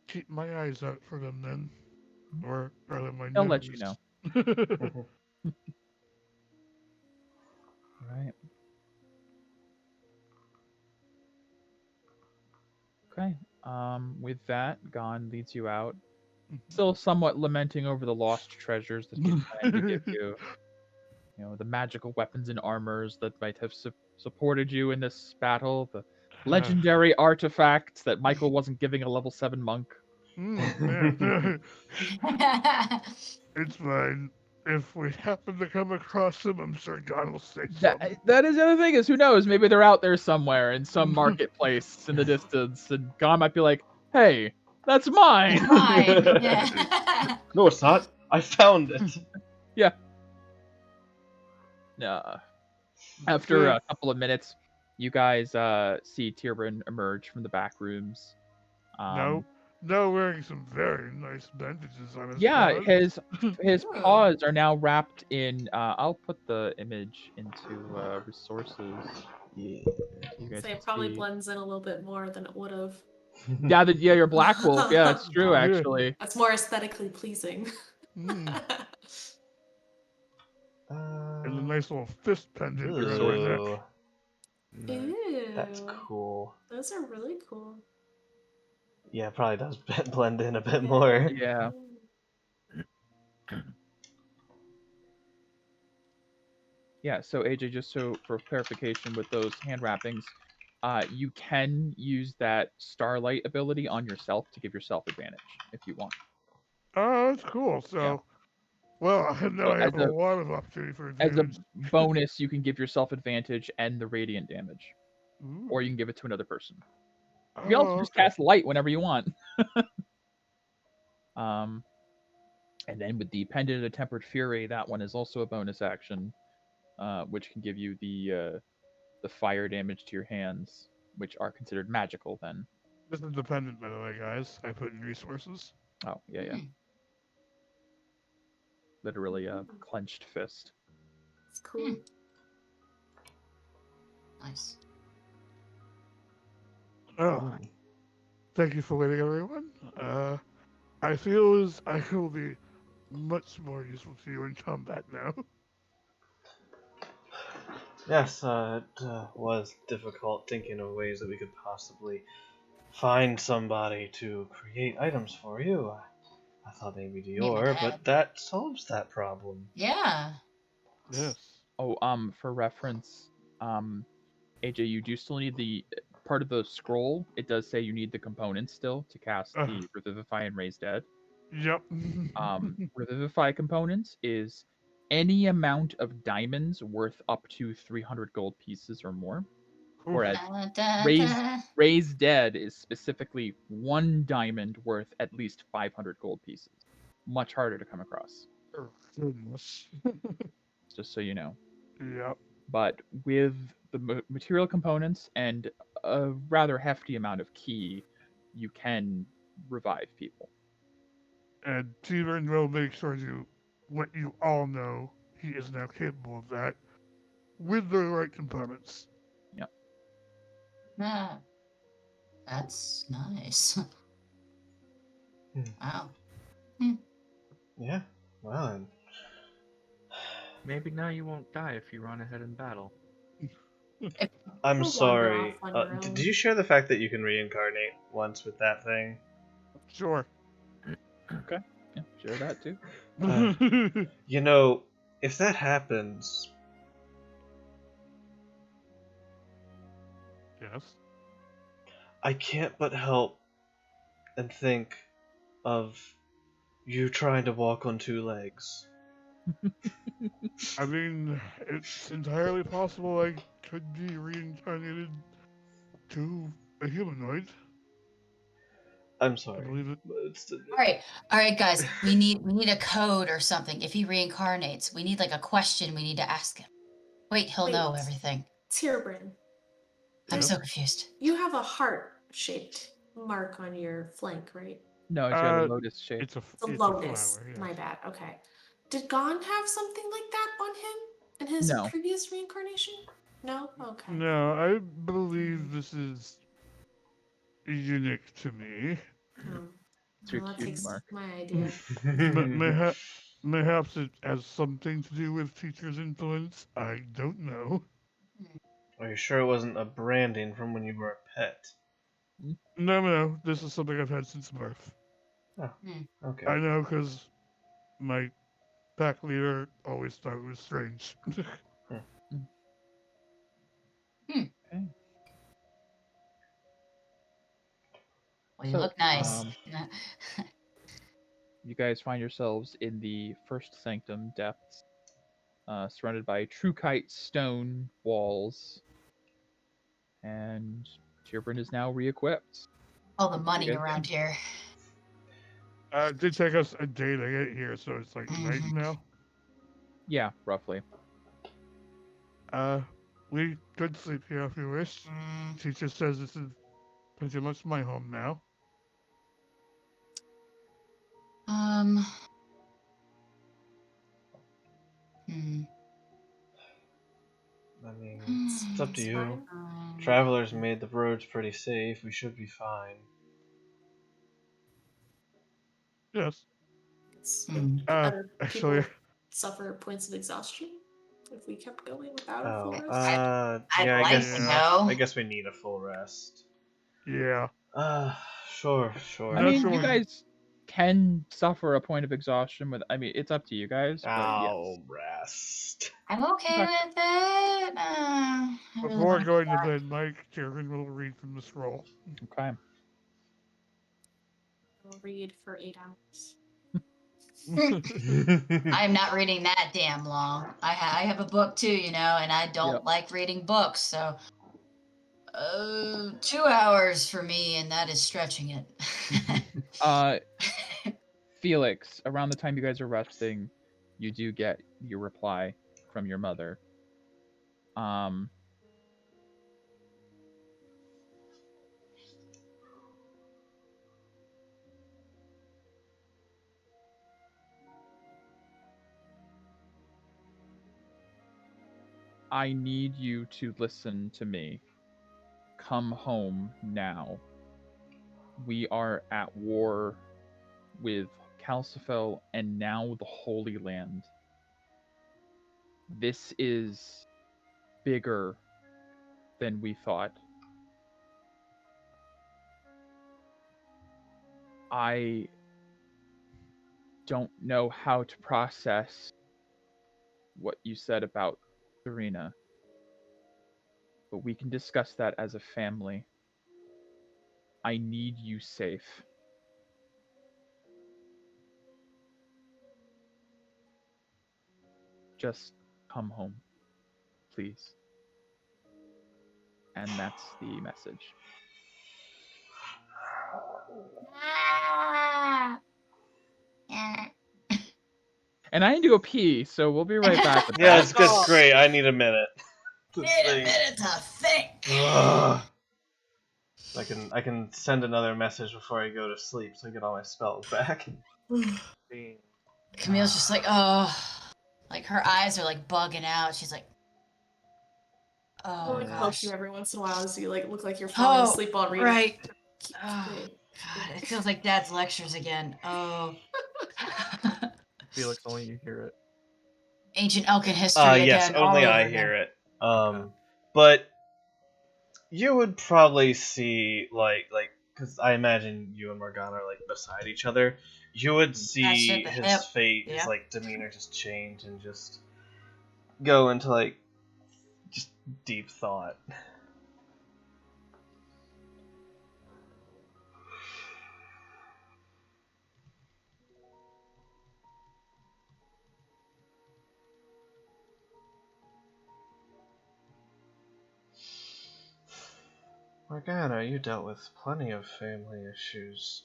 keep my eyes out for them then. Or rather, my They'll let you nose. know. Right. Okay. With that, Gon leads you out. Still somewhat lamenting over the lost treasures that he planned to give you. You know, the magical weapons and armors that might have supported you in this battle, the legendary artifacts that Michael wasn't giving a level 7 monk. Yeah. It's fine. If we happen to come across them, I'm sure God will say something. That is the other thing, is who knows? Maybe they're out there somewhere in some marketplace in the distance, and Gon might be like, hey, that's mine! Mine, yeah. No, it's not. I found it. Yeah. After a couple of minutes, you guys see Tyrion emerge from the back rooms. No, wearing some very nice bandages on his Yeah, paws. his paws are now wrapped in. I'll put the image into resources. Yeah. You guys So can it probably see. blends in a little bit more than it would have. Yeah, you're Black Wolf. Yeah, it's true, actually. That's more aesthetically pleasing. And a nice little fist pendant around your Ooh, neck. Ew. that's cool. Those are really cool. Yeah, it probably does blend in a bit more. Yeah. Yeah, so AJ, just so for clarification with those hand wrappings, you can use that Starlight ability on yourself to give yourself advantage if you want. Oh, that's cool. So, Yeah. well, now So I have a lot of opportunity for as a advantage. bonus, you can give yourself advantage and the radiant damage, Ooh. or you can give it to another person. You Oh, can also just okay. cast light whenever you want. And then with the Pendant of the Tempered Fury, that one is also a bonus action, which can give you the fire damage to your hands, which are considered magical then. This is dependent, by the way, guys. I put in resources. Oh, yeah. Literally a clenched fist. It's cool. Nice. Oh, thank you for waiting, everyone. I feel as I will be much more useful to you in combat now. Yes, it was difficult thinking of ways that we could possibly find somebody to create items for you. I thought maybe Dior, but that solves that problem. Yeah. Yes. Oh, for reference, AJ, you do still need the part of the scroll. It does say you need the components still to cast the Revivify and Raise Dead. Yep. Revivify components is any amount of diamonds worth up to 300 gold pieces or more. Whereas Raise Dead is specifically 1 diamond worth at least 500 gold pieces. Much harder to come across. Oh, goodness. Just so you know. Yep. But with the material components and a rather hefty amount of key, you can revive people. And T-Burn will make sure to let you all know he is now capable of that with the right components. Yep. That's nice. Wow. Yeah. Well, then. Maybe now you won't die if you run ahead in battle. I'm You'll wander sorry. off on your Did own. you share the fact that you can reincarnate once with that thing? Sure. Okay. Yeah, share that too. You know, if that happens, Yes. I can't but help and think of you trying to walk on two legs. I mean, it's entirely possible I could be reincarnated to a humanoid. I'm I sorry. believe it. But it's All right, guys. We need a code or something. If he reincarnates, we need like a question we need to ask him. Wait, he'll know Wait. everything. Tierbrin, I'm Yep. so confused. you have a heart-shaped mark on your flank, right? No, it's got a lotus shape. It's a It's a it's lotus. A flower, yes. My bad. Okay. Did Gon have something like that on him in his No. previous reincarnation? No? Okay. No, I believe this is unique to me. It's your Well, that cutie takes mark. my idea. Mayhaps it has something to do with teacher's influence. I don't know. Are you sure it wasn't a branding from when you were a pet? No. This is something I've had since birth. Okay. I know because my pack leader always thought it was strange. Okay. Well, you So, look nice. You guys find yourselves in the first sanctum depths, surrounded by Trukite stone walls, and Tierbrin is now re-equipped. All the money Okay. around here. It did take us a day to get here, so it's like night now. Yeah, roughly. We could sleep here if you wish. Teacher says this is pretty much my home now. I mean, it's up to It's you. fine. Travelers made the roads pretty safe. We should be fine. Yes. It's Actually, people suffer points of exhaustion if we kept going without a full rest. Yeah, I'd like to know. I guess we need a full rest. Yeah. Sure. I mean, Naturally. you guys can suffer a point of exhaustion with. I mean, it's up to you guys. But I'll yes. rest. I'm okay with it. I really Before wanna going do to that. bed, Mike, Kieran will read from the scroll. Okay. I'll read for 8 hours. I'm not reading that damn long. I have a book too, and I don't like reading books, so 2 hours for me, and that is stretching it. Felix, around the time you guys are resting, you do get your reply from your mother. I need you to listen to me. Come home now. We are at war with Calcifel and now the Holy Land. This is bigger than we thought. I don't know how to process what you said about Serena, but we can discuss that as a family. I need you safe. Just come home, please. And that's the message. And I need to go pee, so we'll be right back with Yeah, that. it's great. I need a minute. Need a minute to think. I can send another message before I go to sleep, so I get all my spells back. Camille's just like, oh, like her eyes are like bugging out. She's like, Oh like poke gosh. you every once in a while as you like look like you're falling asleep on reading. Right. Oh, God, it feels like Dad's lectures again. Oh. Felix, only you hear it. Ancient Elkin history Yes, again. only all I over hear again. it. But you would probably see like because I imagine you and Morgana are like beside each other. You would see his face, his like demeanor just change and just go into like just deep thought. Morgana, you dealt with plenty of family issues.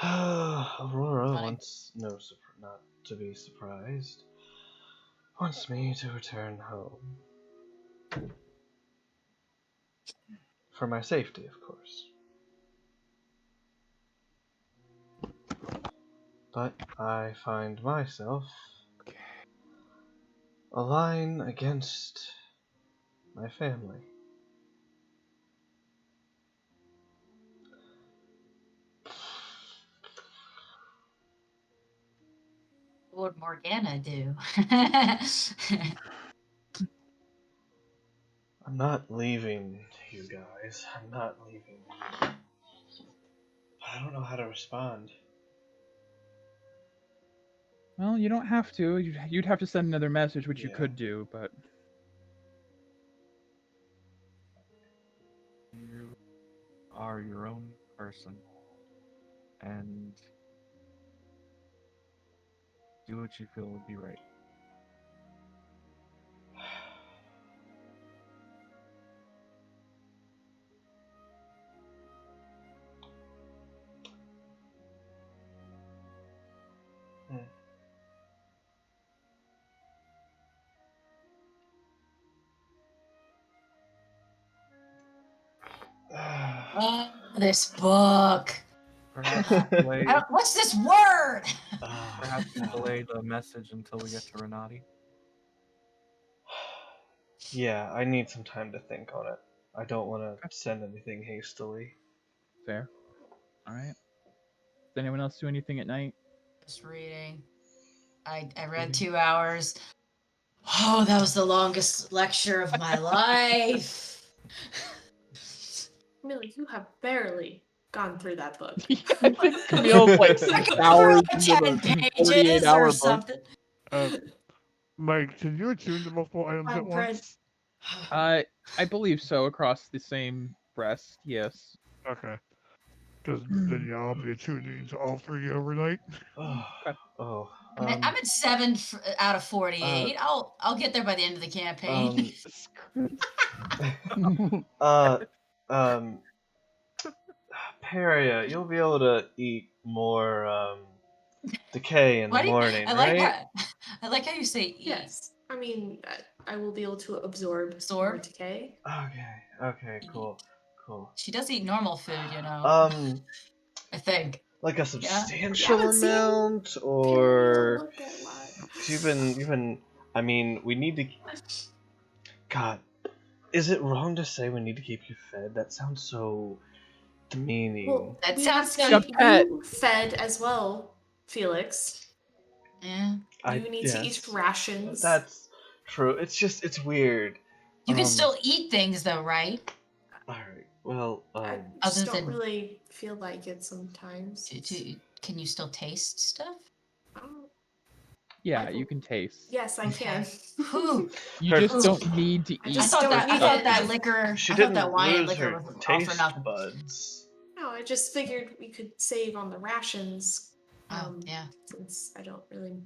Aurora wants not to be surprised. Wants me to return home. For my safety, of course. But I find myself a line against my family. What would Morgana do? I'm not leaving, you guys. I'm not leaving. But I don't know how to respond. Well, you don't have to. You'd have to send another message, which you Yeah. could do, but... You are your own person. And do what you feel would be right. This book. Perhaps delay, What's this word? perhaps delay the message until we get to Renati. Yeah, I need some time to think on it. I don't want to send anything hastily. Fair. Alright. Does anyone else do anything at night? Just reading. I read 2 hours. Oh, that was the longest lecture of my life. Millie, you have barely gone through that book. I think Camille's like 6 hours into the 48-hour book. Something. Mike, can you attune to multiple items at once? I believe so, across the same breast, yes. Okay. Because then y'all be attuning to all three overnight. I'm at 7 out of 48. I'll get there by the end of the campaign. Peria, you'll be able to eat more decay in the morning, right? I like how you say eat. Yes. I mean, I will be able to absorb more decay. Okay, cool. She does eat normal food, you know. I think. Like a substantial amount, or you've been. I mean, we need to. God, is it wrong to say we need to keep you fed? That sounds so demeaning. Well, that sounds good. You fed as well, Felix. Yeah. You need to eat rations. That's true. It's weird. You can still eat things though, right? Alright. Well, I just don't really feel like it sometimes. Can you still taste stuff? Yeah, you can taste. Yes, I can. You just don't need to eat. I thought that liquor. She I didn't thought that wine and lose liquor her was all taste for nothing. buds. No, I just figured we could save on the rations. Yeah. Since I don't really.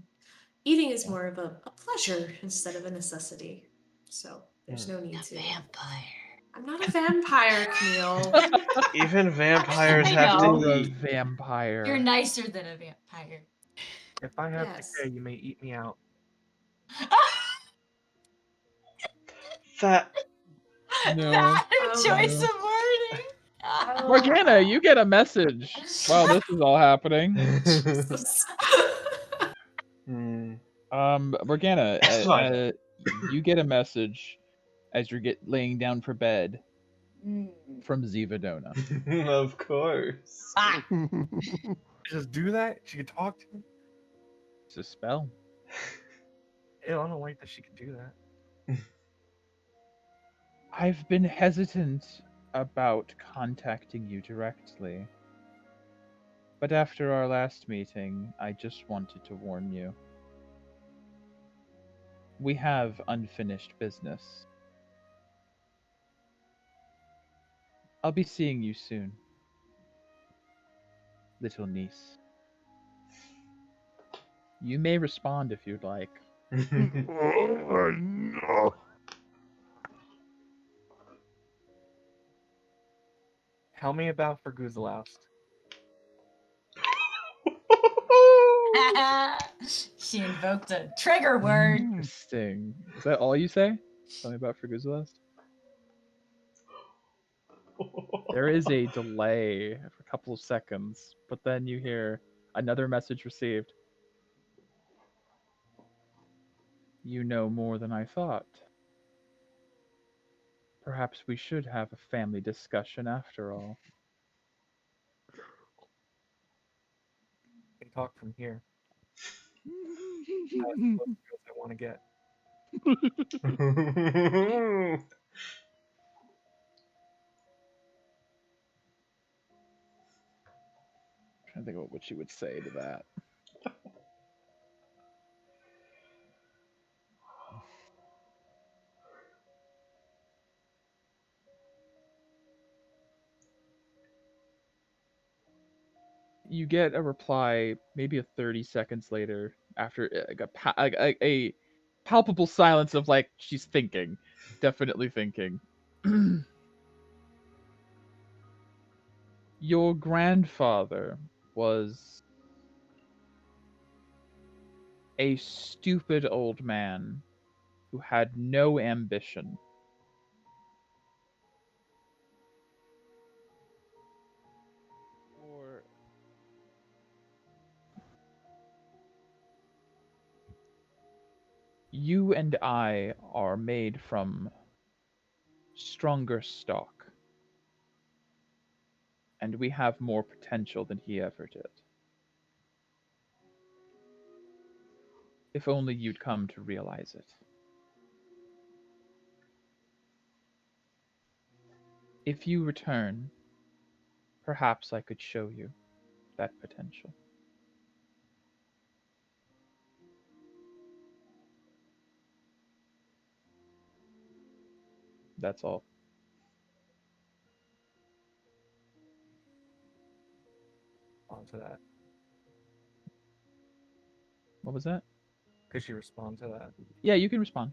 Eating is more of a pleasure instead of a necessity. So there's no need to. Vampire. I'm not a vampire, Camille. Even vampires have to a eat. Vampire. You're nicer than a vampire. If I have decay, you may eat me out. That. No. That choice of wording. Morgana, you get a message. Wow, this is all happening. Morgana, That's fine. you get a message as you're laying down for bed from Zivadona. Of course. Ah! Just do that? She could talk to him? It's a spell. Ew, I don't like that she could do that. I've been hesitant about contacting you directly. But after our last meeting, I just wanted to warn you. We have unfinished business. I'll be seeing you soon, little niece. You may respond if you'd like. Oh, no. Tell me about Ferguzelaust. She invoked a trigger word. Interesting. Is that all you say? Tell me about Ferguzelaust. There is a delay for a couple of seconds, but then you hear another message received. You know more than I thought. Perhaps we should have a family discussion after all. We can talk from here. That's what I want to get. I'm trying to think about what she would say to that. You get a reply maybe 30 seconds later after like a palpable silence of like she's thinking, definitely thinking. Your grandfather was a stupid old man who had no ambition. You and I are made from stronger stock, and we have more potential than he ever did. If only you'd come to realize it. If you return, perhaps I could show you that potential. That's all. On to that. What was that? Could she respond to that? Yeah, you can respond.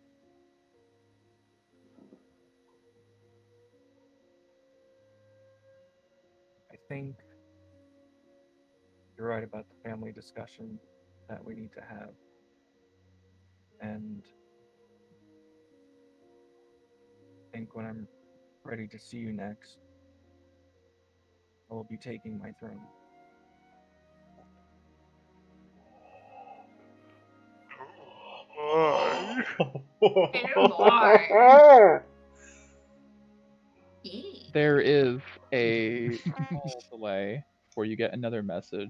I think you're right about the family discussion that we need to have. And I think when I'm ready to see you next, I will be taking my throne. There is a small delay before you get another message.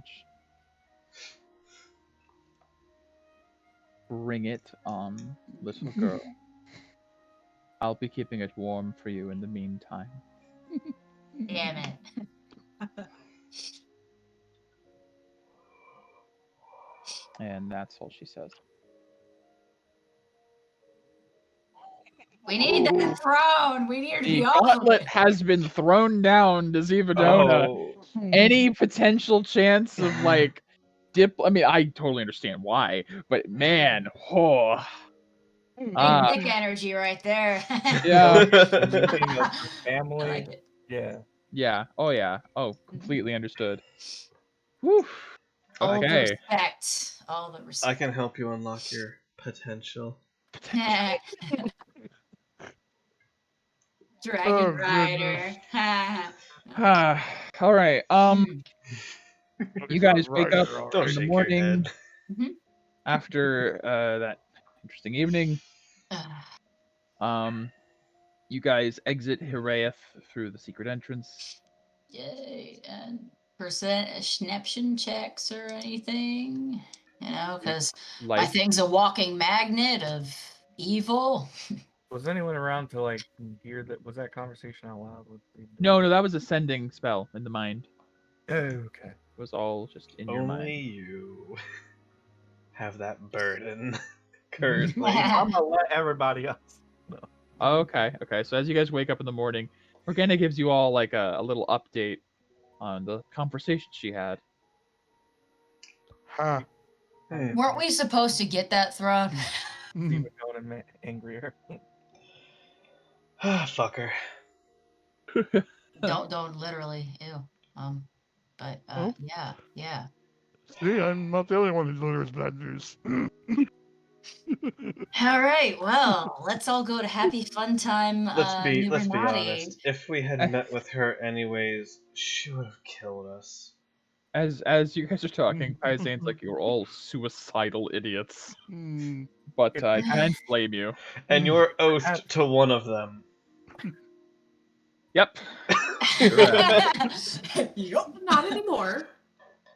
Bring it on, little girl. I'll be keeping it warm for you in the meantime. Damn it. And that's all she says. We need that throne. We need her to The be off of gauntlet it. has been thrown down to Zivadona. Oh. Any potential chance of like I mean, I totally understand why, but man, Big dick energy right there. Yeah. Thinking of her family. I like it. Yeah. Yeah. Oh yeah. Oh, completely understood. Whew. All the Okay. respect. All the respect. I can help you unlock your potential. Dragon Rider. All right. You guys wake up Don't in the shake your morning. head. After that interesting evening, you guys exit Hiraeth through the secret entrance. Yay! And perception checks or anything? You know, because my thing's a walking magnet of evil. Was anyone around to like hear that? Was that conversation out loud? No, that was a sending spell in the mind. Oh, okay. It was all just in your mind. Only you have that burden currently. I'm gonna let everybody else know. Okay. So as you guys wake up in the morning, Morgana gives you all like a little update on the conversation she had. Ha. Weren't we supposed to get that throne? Even going angrier. Fucker. Don't literally. Ew. But Oh. yeah. See, I'm not the only one who delivers bad news. All right, well, let's all go to happy fun time. Let's be Numinati. honest. If we had met with her anyways, she would have killed us. As you guys are talking, Paizane's like, you're all suicidal idiots. But I can't blame you. And you're oathed to one of them. Yep. Yup, not anymore.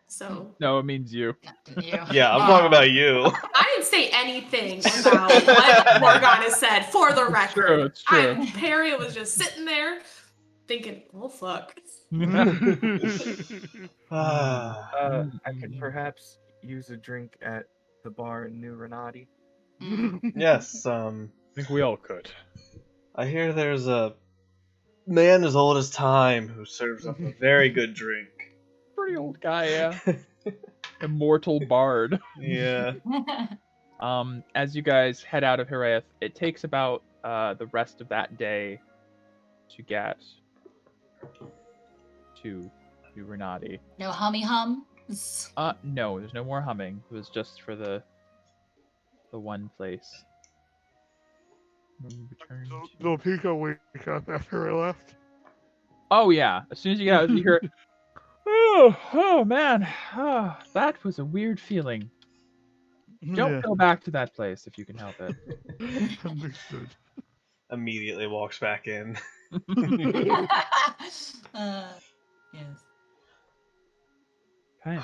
So. No, it means you. Yeah, I'm talking about you. I didn't say anything about what Morgana said, for the record. It's true. Perry was just sitting there thinking, oh, fuck. I could perhaps use a drink at the bar in New Renati. Yes, I think we all could. I hear there's a man as old as time who serves up a very good drink. Pretty old guy, yeah. Immortal bard. Yeah. As you guys head out of Hiraeth, it takes about the rest of that day to get to New Renati. No hummy hums? No, there's no more humming. It was just for the one place. Return to... Will Pico wake up after I left? Oh yeah, as soon as you get out, you hear, oh man, that was a weird feeling. Don't go back to that place if you can help it. Understood. Immediately walks back in. Yes. Okay.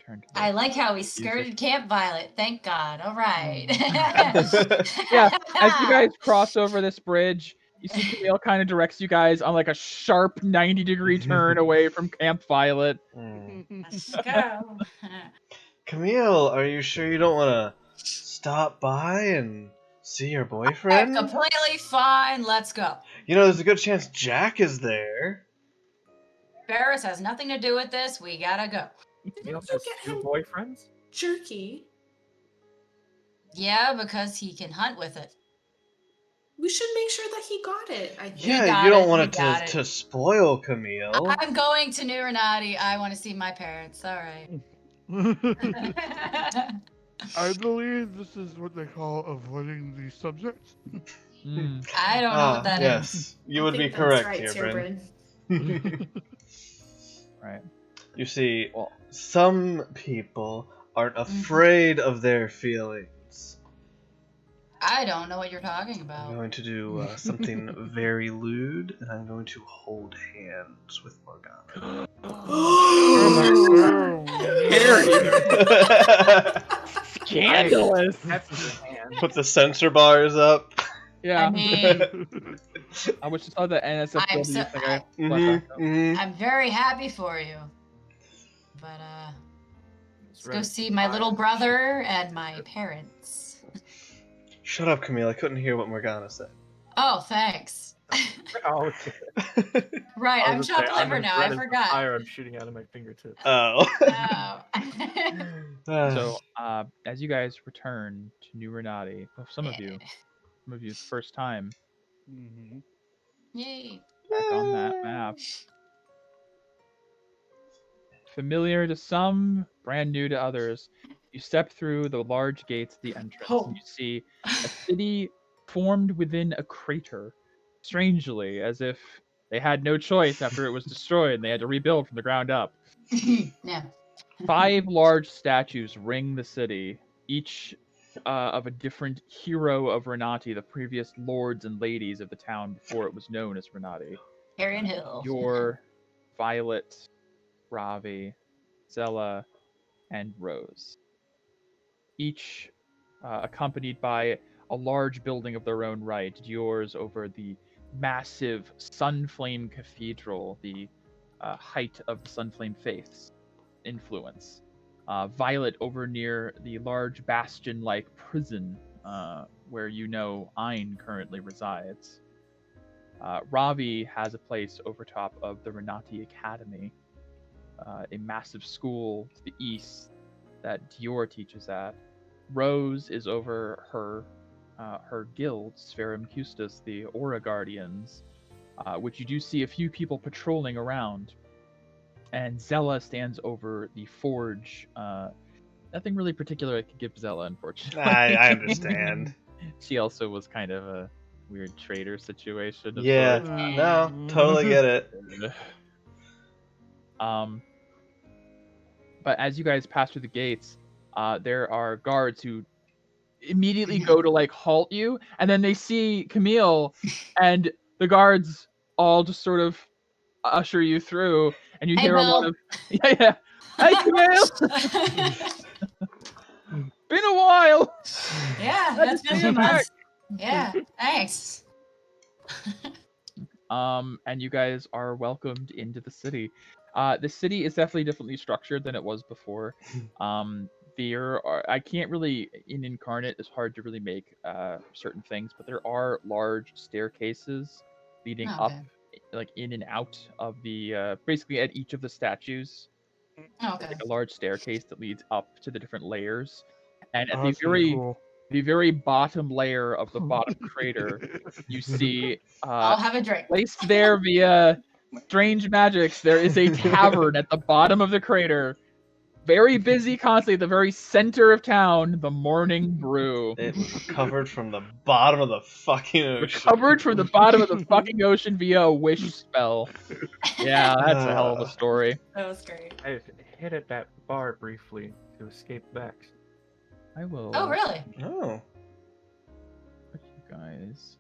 Turn to I like how we skirted Camp Violet. Thank God. All right. Yeah, as you guys cross over this bridge, you see Camille kind of directs you guys on like a sharp 90-degree turn away from Camp Violet. Let's go. Camille, are you sure you don't want to stop by and see your boyfriend? Completely fine. Let's go. You know, there's a good chance Jack is there. Ferris has nothing to do with this. We gotta go. You also have two boyfriends? Jerky. Yeah, because he can hunt with it. We should make sure that he got it, I think. Yeah, you don't want it to spoil Camille. I'm going to New Renati. I want to see my parents. All right. I believe this is what they call avoiding the subject. I don't know what that is. Yes, you would be correct here, Bryn. Right. You see, some people aren't afraid of their feelings. I don't know what you're talking about. I'm going to do something very lewd, and I'm going to hold hands with Morgana. Scandalous. Put the sensor bars up. Yeah. I mean, I wish I saw the NSFW. I'm very happy for you. But let's go see my little brother and my parents. Shut up, Camille. I couldn't hear what Morgana said. Oh, thanks. Oh, right, I'm chopped liver now. I forgot. Fire I'm shooting out of my fingertips. Oh. So, as you guys return to New Renati, some of you's first time. Yay! Back on that map. Familiar to some, brand new to others. You step through the large gates at the entrance, and you see a city formed within a crater. Strangely, as if they had no choice after it was destroyed and they had to rebuild from the ground up. Yeah. 5 large statues ring the city, each of a different hero of Renati, the previous lords and ladies of the town before it was known as Renati. Harry and Hill. Your Violet, Ravi, Zella, and Rose. Each accompanied by a large building of their own right, yours over the massive Sunflame Cathedral, the height of the Sunflame Faith's influence. Violet over near the large bastion-like prison where you know Ein currently resides. Ravi has a place over top of the Renati Academy, a massive school to the east that Dior teaches at. Rose is over her guild, Spherum Custos, the Aura Guardians, which you do see a few people patrolling around. And Zella stands over the Forge. Nothing really particular I could give Zella, unfortunately. I understand. She also was kind of a weird trader situation. Yeah, no, totally get it. But as you guys pass through the gates, there are guards who immediately go to like halt you, and then they see Camille, and the guards all just sort of usher you through, and you hear a lot of yeah. Hey Camille, been a while. Yeah, that's been a month. Yeah, thanks. And you guys are welcomed into the city. The city is definitely differently structured than it was before. I can't really, in Incarnate, it's hard to really make certain things, but there are large staircases leading up, like in and out of the, basically at each of the statues. Like a large staircase that leads up to the different layers. And at the very bottom layer of the bottom crater, you see I'll have a drink. Placed there via strange magics, there is a tavern at the bottom of the crater. Very busy constantly at the very center of town, the Morning Brew. It was recovered from the bottom of the fucking ocean. Recovered from the bottom of the fucking ocean via a wish spell. Yeah, that's a hell of a story. That was great. I hit at that bar briefly to escape Vex. I will. Oh, really? Oh. Put you guys.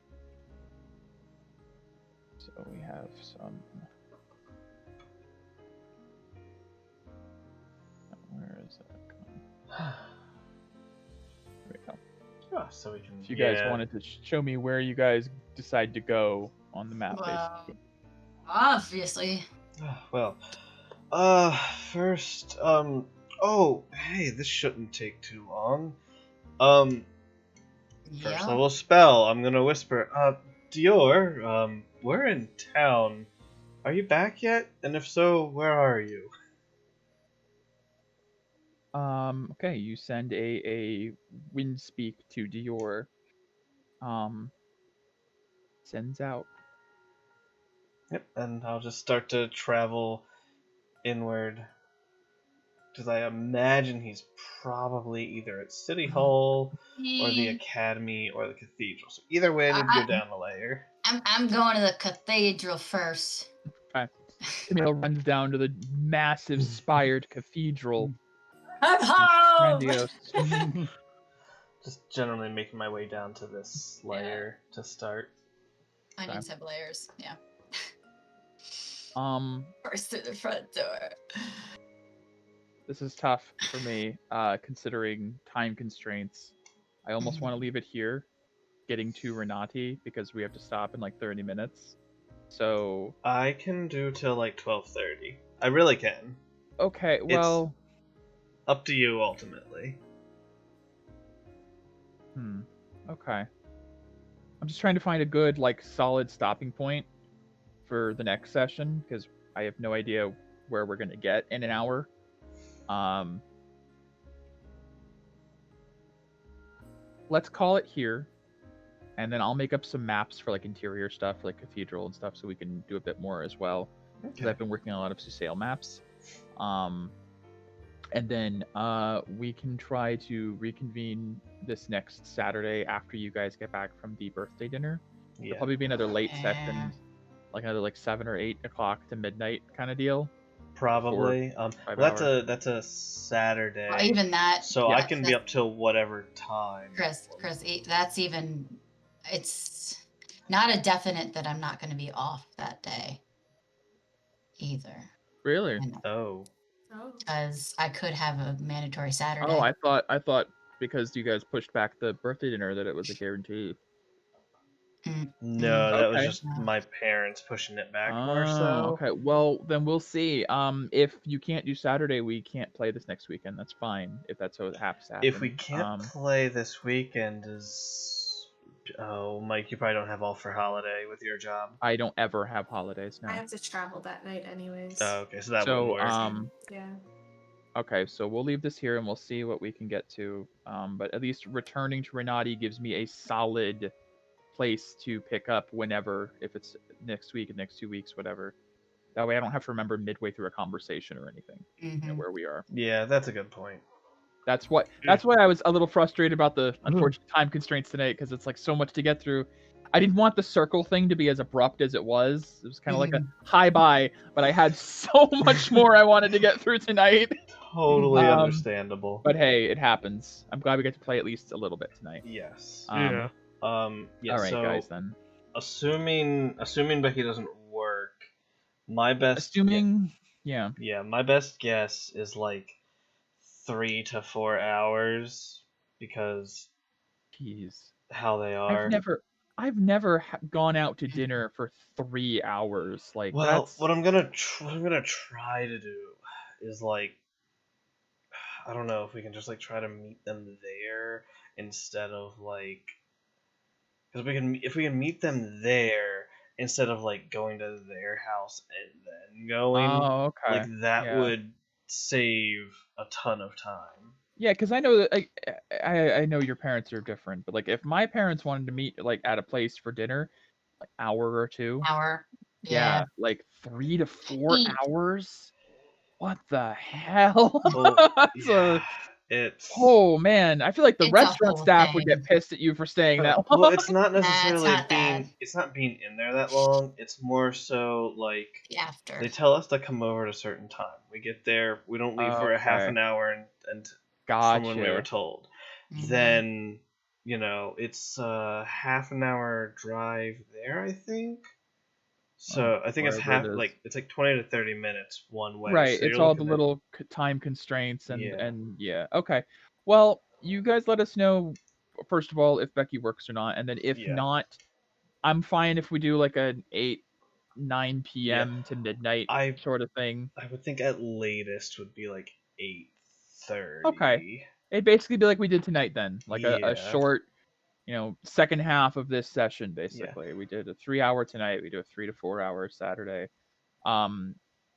So we have some. Where is that? There we go. Oh, so we can. If you guys wanted to show me where you guys decide to go on the map, basically. Obviously. Well, first, oh, hey, this shouldn't take too long. First level spell, I'm gonna whisper, Dior, we're in town. Are you back yet? And if so, where are you? Okay, you send a wind speak to Dior. Sends out. Yep, and I'll just start to travel inward. Because I imagine he's probably either at City Hall, or the Academy, or the Cathedral. So either way, I need to go down the layer. I'm going to the Cathedral first. Okay. Camille runs down to the massive spired cathedral. I'm home! Grandiose. Just generally making my way down to this layer to start. Onions have layers, yeah. First through the front door. This is tough for me, considering time constraints. I almost want to leave it here, getting to Renati, because we have to stop in like 30 minutes. So I can do till like 12:30. I really can. Okay, well, it's up to you ultimately. Okay. I'm just trying to find a good, like, solid stopping point for the next session, because I have no idea where we're gonna get in an hour. Let's call it here, and then I'll make up some maps for like interior stuff, like cathedral and stuff, so we can do a bit more as well. Because I've been working on a lot of Susail maps. And then we can try to reconvene this next Saturday after you guys get back from the birthday dinner. Yeah. It'll probably be another late session, like another like 7 or 8 o'clock to midnight kind of deal. Probably. Well, 5 that's hours. a Saturday. Well, even that. So Yeah. I can be up till whatever time. Chris, that's even. It's not a definite that I'm not going to be off that day. Either. Really? Oh. Oh. Because I could have a mandatory Saturday. Oh, I thought because you guys pushed back the birthday dinner that it was a guarantee. No, that was Okay. just my parents pushing it back more so. Okay. Well, then we'll see. If you can't do Saturday, we can't play this next weekend. That's fine. If that's what has to happen. If we can't play this weekend, Mike, you probably don't have all for holiday with your job. I don't ever have holidays now. I have to travel that night anyways. Oh, okay, so that wouldn't work. Yeah. Okay, so we'll leave this here and we'll see what we can get to. But at least returning to Renati gives me a solid place to pick up whenever, if it's next week, next 2 weeks, whatever. That way I don't have to remember midway through a conversation or anything, you know, where we are. Yeah, that's a good point. That's why I was a little frustrated about the unfortunate time constraints tonight, because it's like so much to get through. I didn't want the circle thing to be as abrupt as it was. It was kind of like a hi bye, but I had so much more I wanted to get through tonight. Totally understandable. But hey, it happens. I'm glad we get to play at least a little bit tonight. Yes. Yeah. All right, so guys. Then, assuming Becky doesn't work, my best my best guess is like 3 to 4 hours, because how they are. I've never gone out to dinner for 3 hours. Like, well, that's... what I'm gonna try to do is, like, I don't know if we can just like try to meet them there instead of like, because if we can meet them there instead of like going to their house and then going, like that would save a ton of time. Yeah, because I know that I know your parents are different, but like if my parents wanted to meet like at a place for dinner, like hour or two. Yeah, like 3 to 4 hours. What the hell? Oh man, I feel like the restaurant staff would get pissed at you for staying that long. Well, it's not necessarily it's not being in there that long. It's more so like after they tell us to come over at a certain time. We get there, we don't leave for a half an hour and from when we were told. Then, you know, it's a half an hour drive there, I think. So I think it's like 20 to 30 minutes one way. Right, so it's all the little time constraints and okay. Well, you guys let us know first of all if Becky works or not, and then if not, I'm fine if we do like an 9 p.m. to midnight sort of thing. I would think at latest would be like 8:30. Okay. It'd basically be like we did tonight then, like a short, you know, second half of this session basically. We did a 3 hour tonight, we do a 3 to 4 hour Saturday.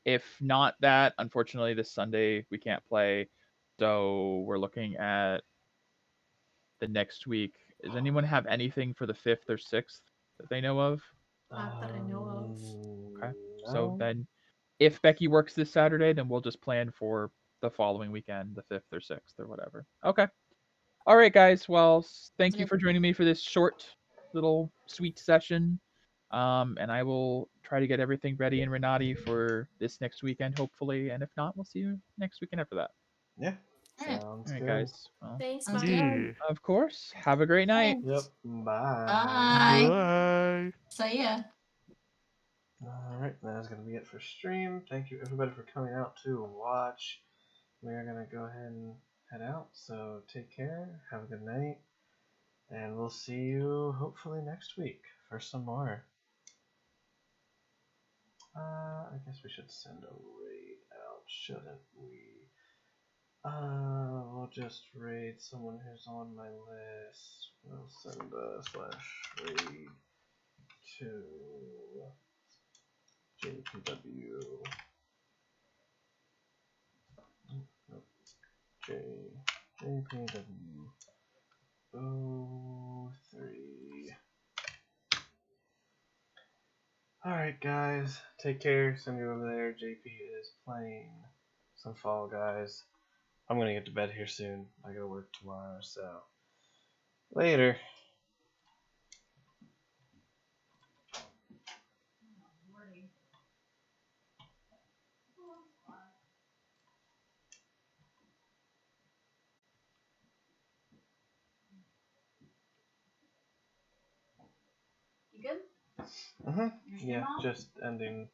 If not that, unfortunately this Sunday we can't play, so we're looking at the next week. Does anyone have anything for the 5th or 6th that they know of? Not that I know of. Okay. So then if Becky works this Saturday, then we'll just plan for the following weekend, the 5th or 6th or whatever. Okay. All right, guys. Well, thank you for joining me for this short little sweet session. And I will try to get everything ready in Renati for this next weekend, hopefully. And if not, we'll see you next weekend after that. Yeah. All right, guys. Well, thanks, Mike. Of course. Have a great night. Yep. Bye. Bye. See ya. Alright, that's going to be it for stream. Thank you everybody for coming out to watch. We are going to go ahead and head out, so take care, have a good night, and we'll see you hopefully next week for some more. I guess we should send a raid out, shouldn't we? We'll just raid someone who's on my list. We'll send a /raid to JPW. JPW 03. Alright guys, take care, send you over there. JP is playing some Fall Guys. I'm gonna get to bed here soon. I gotta work tomorrow, so later. You good? Yeah, just ending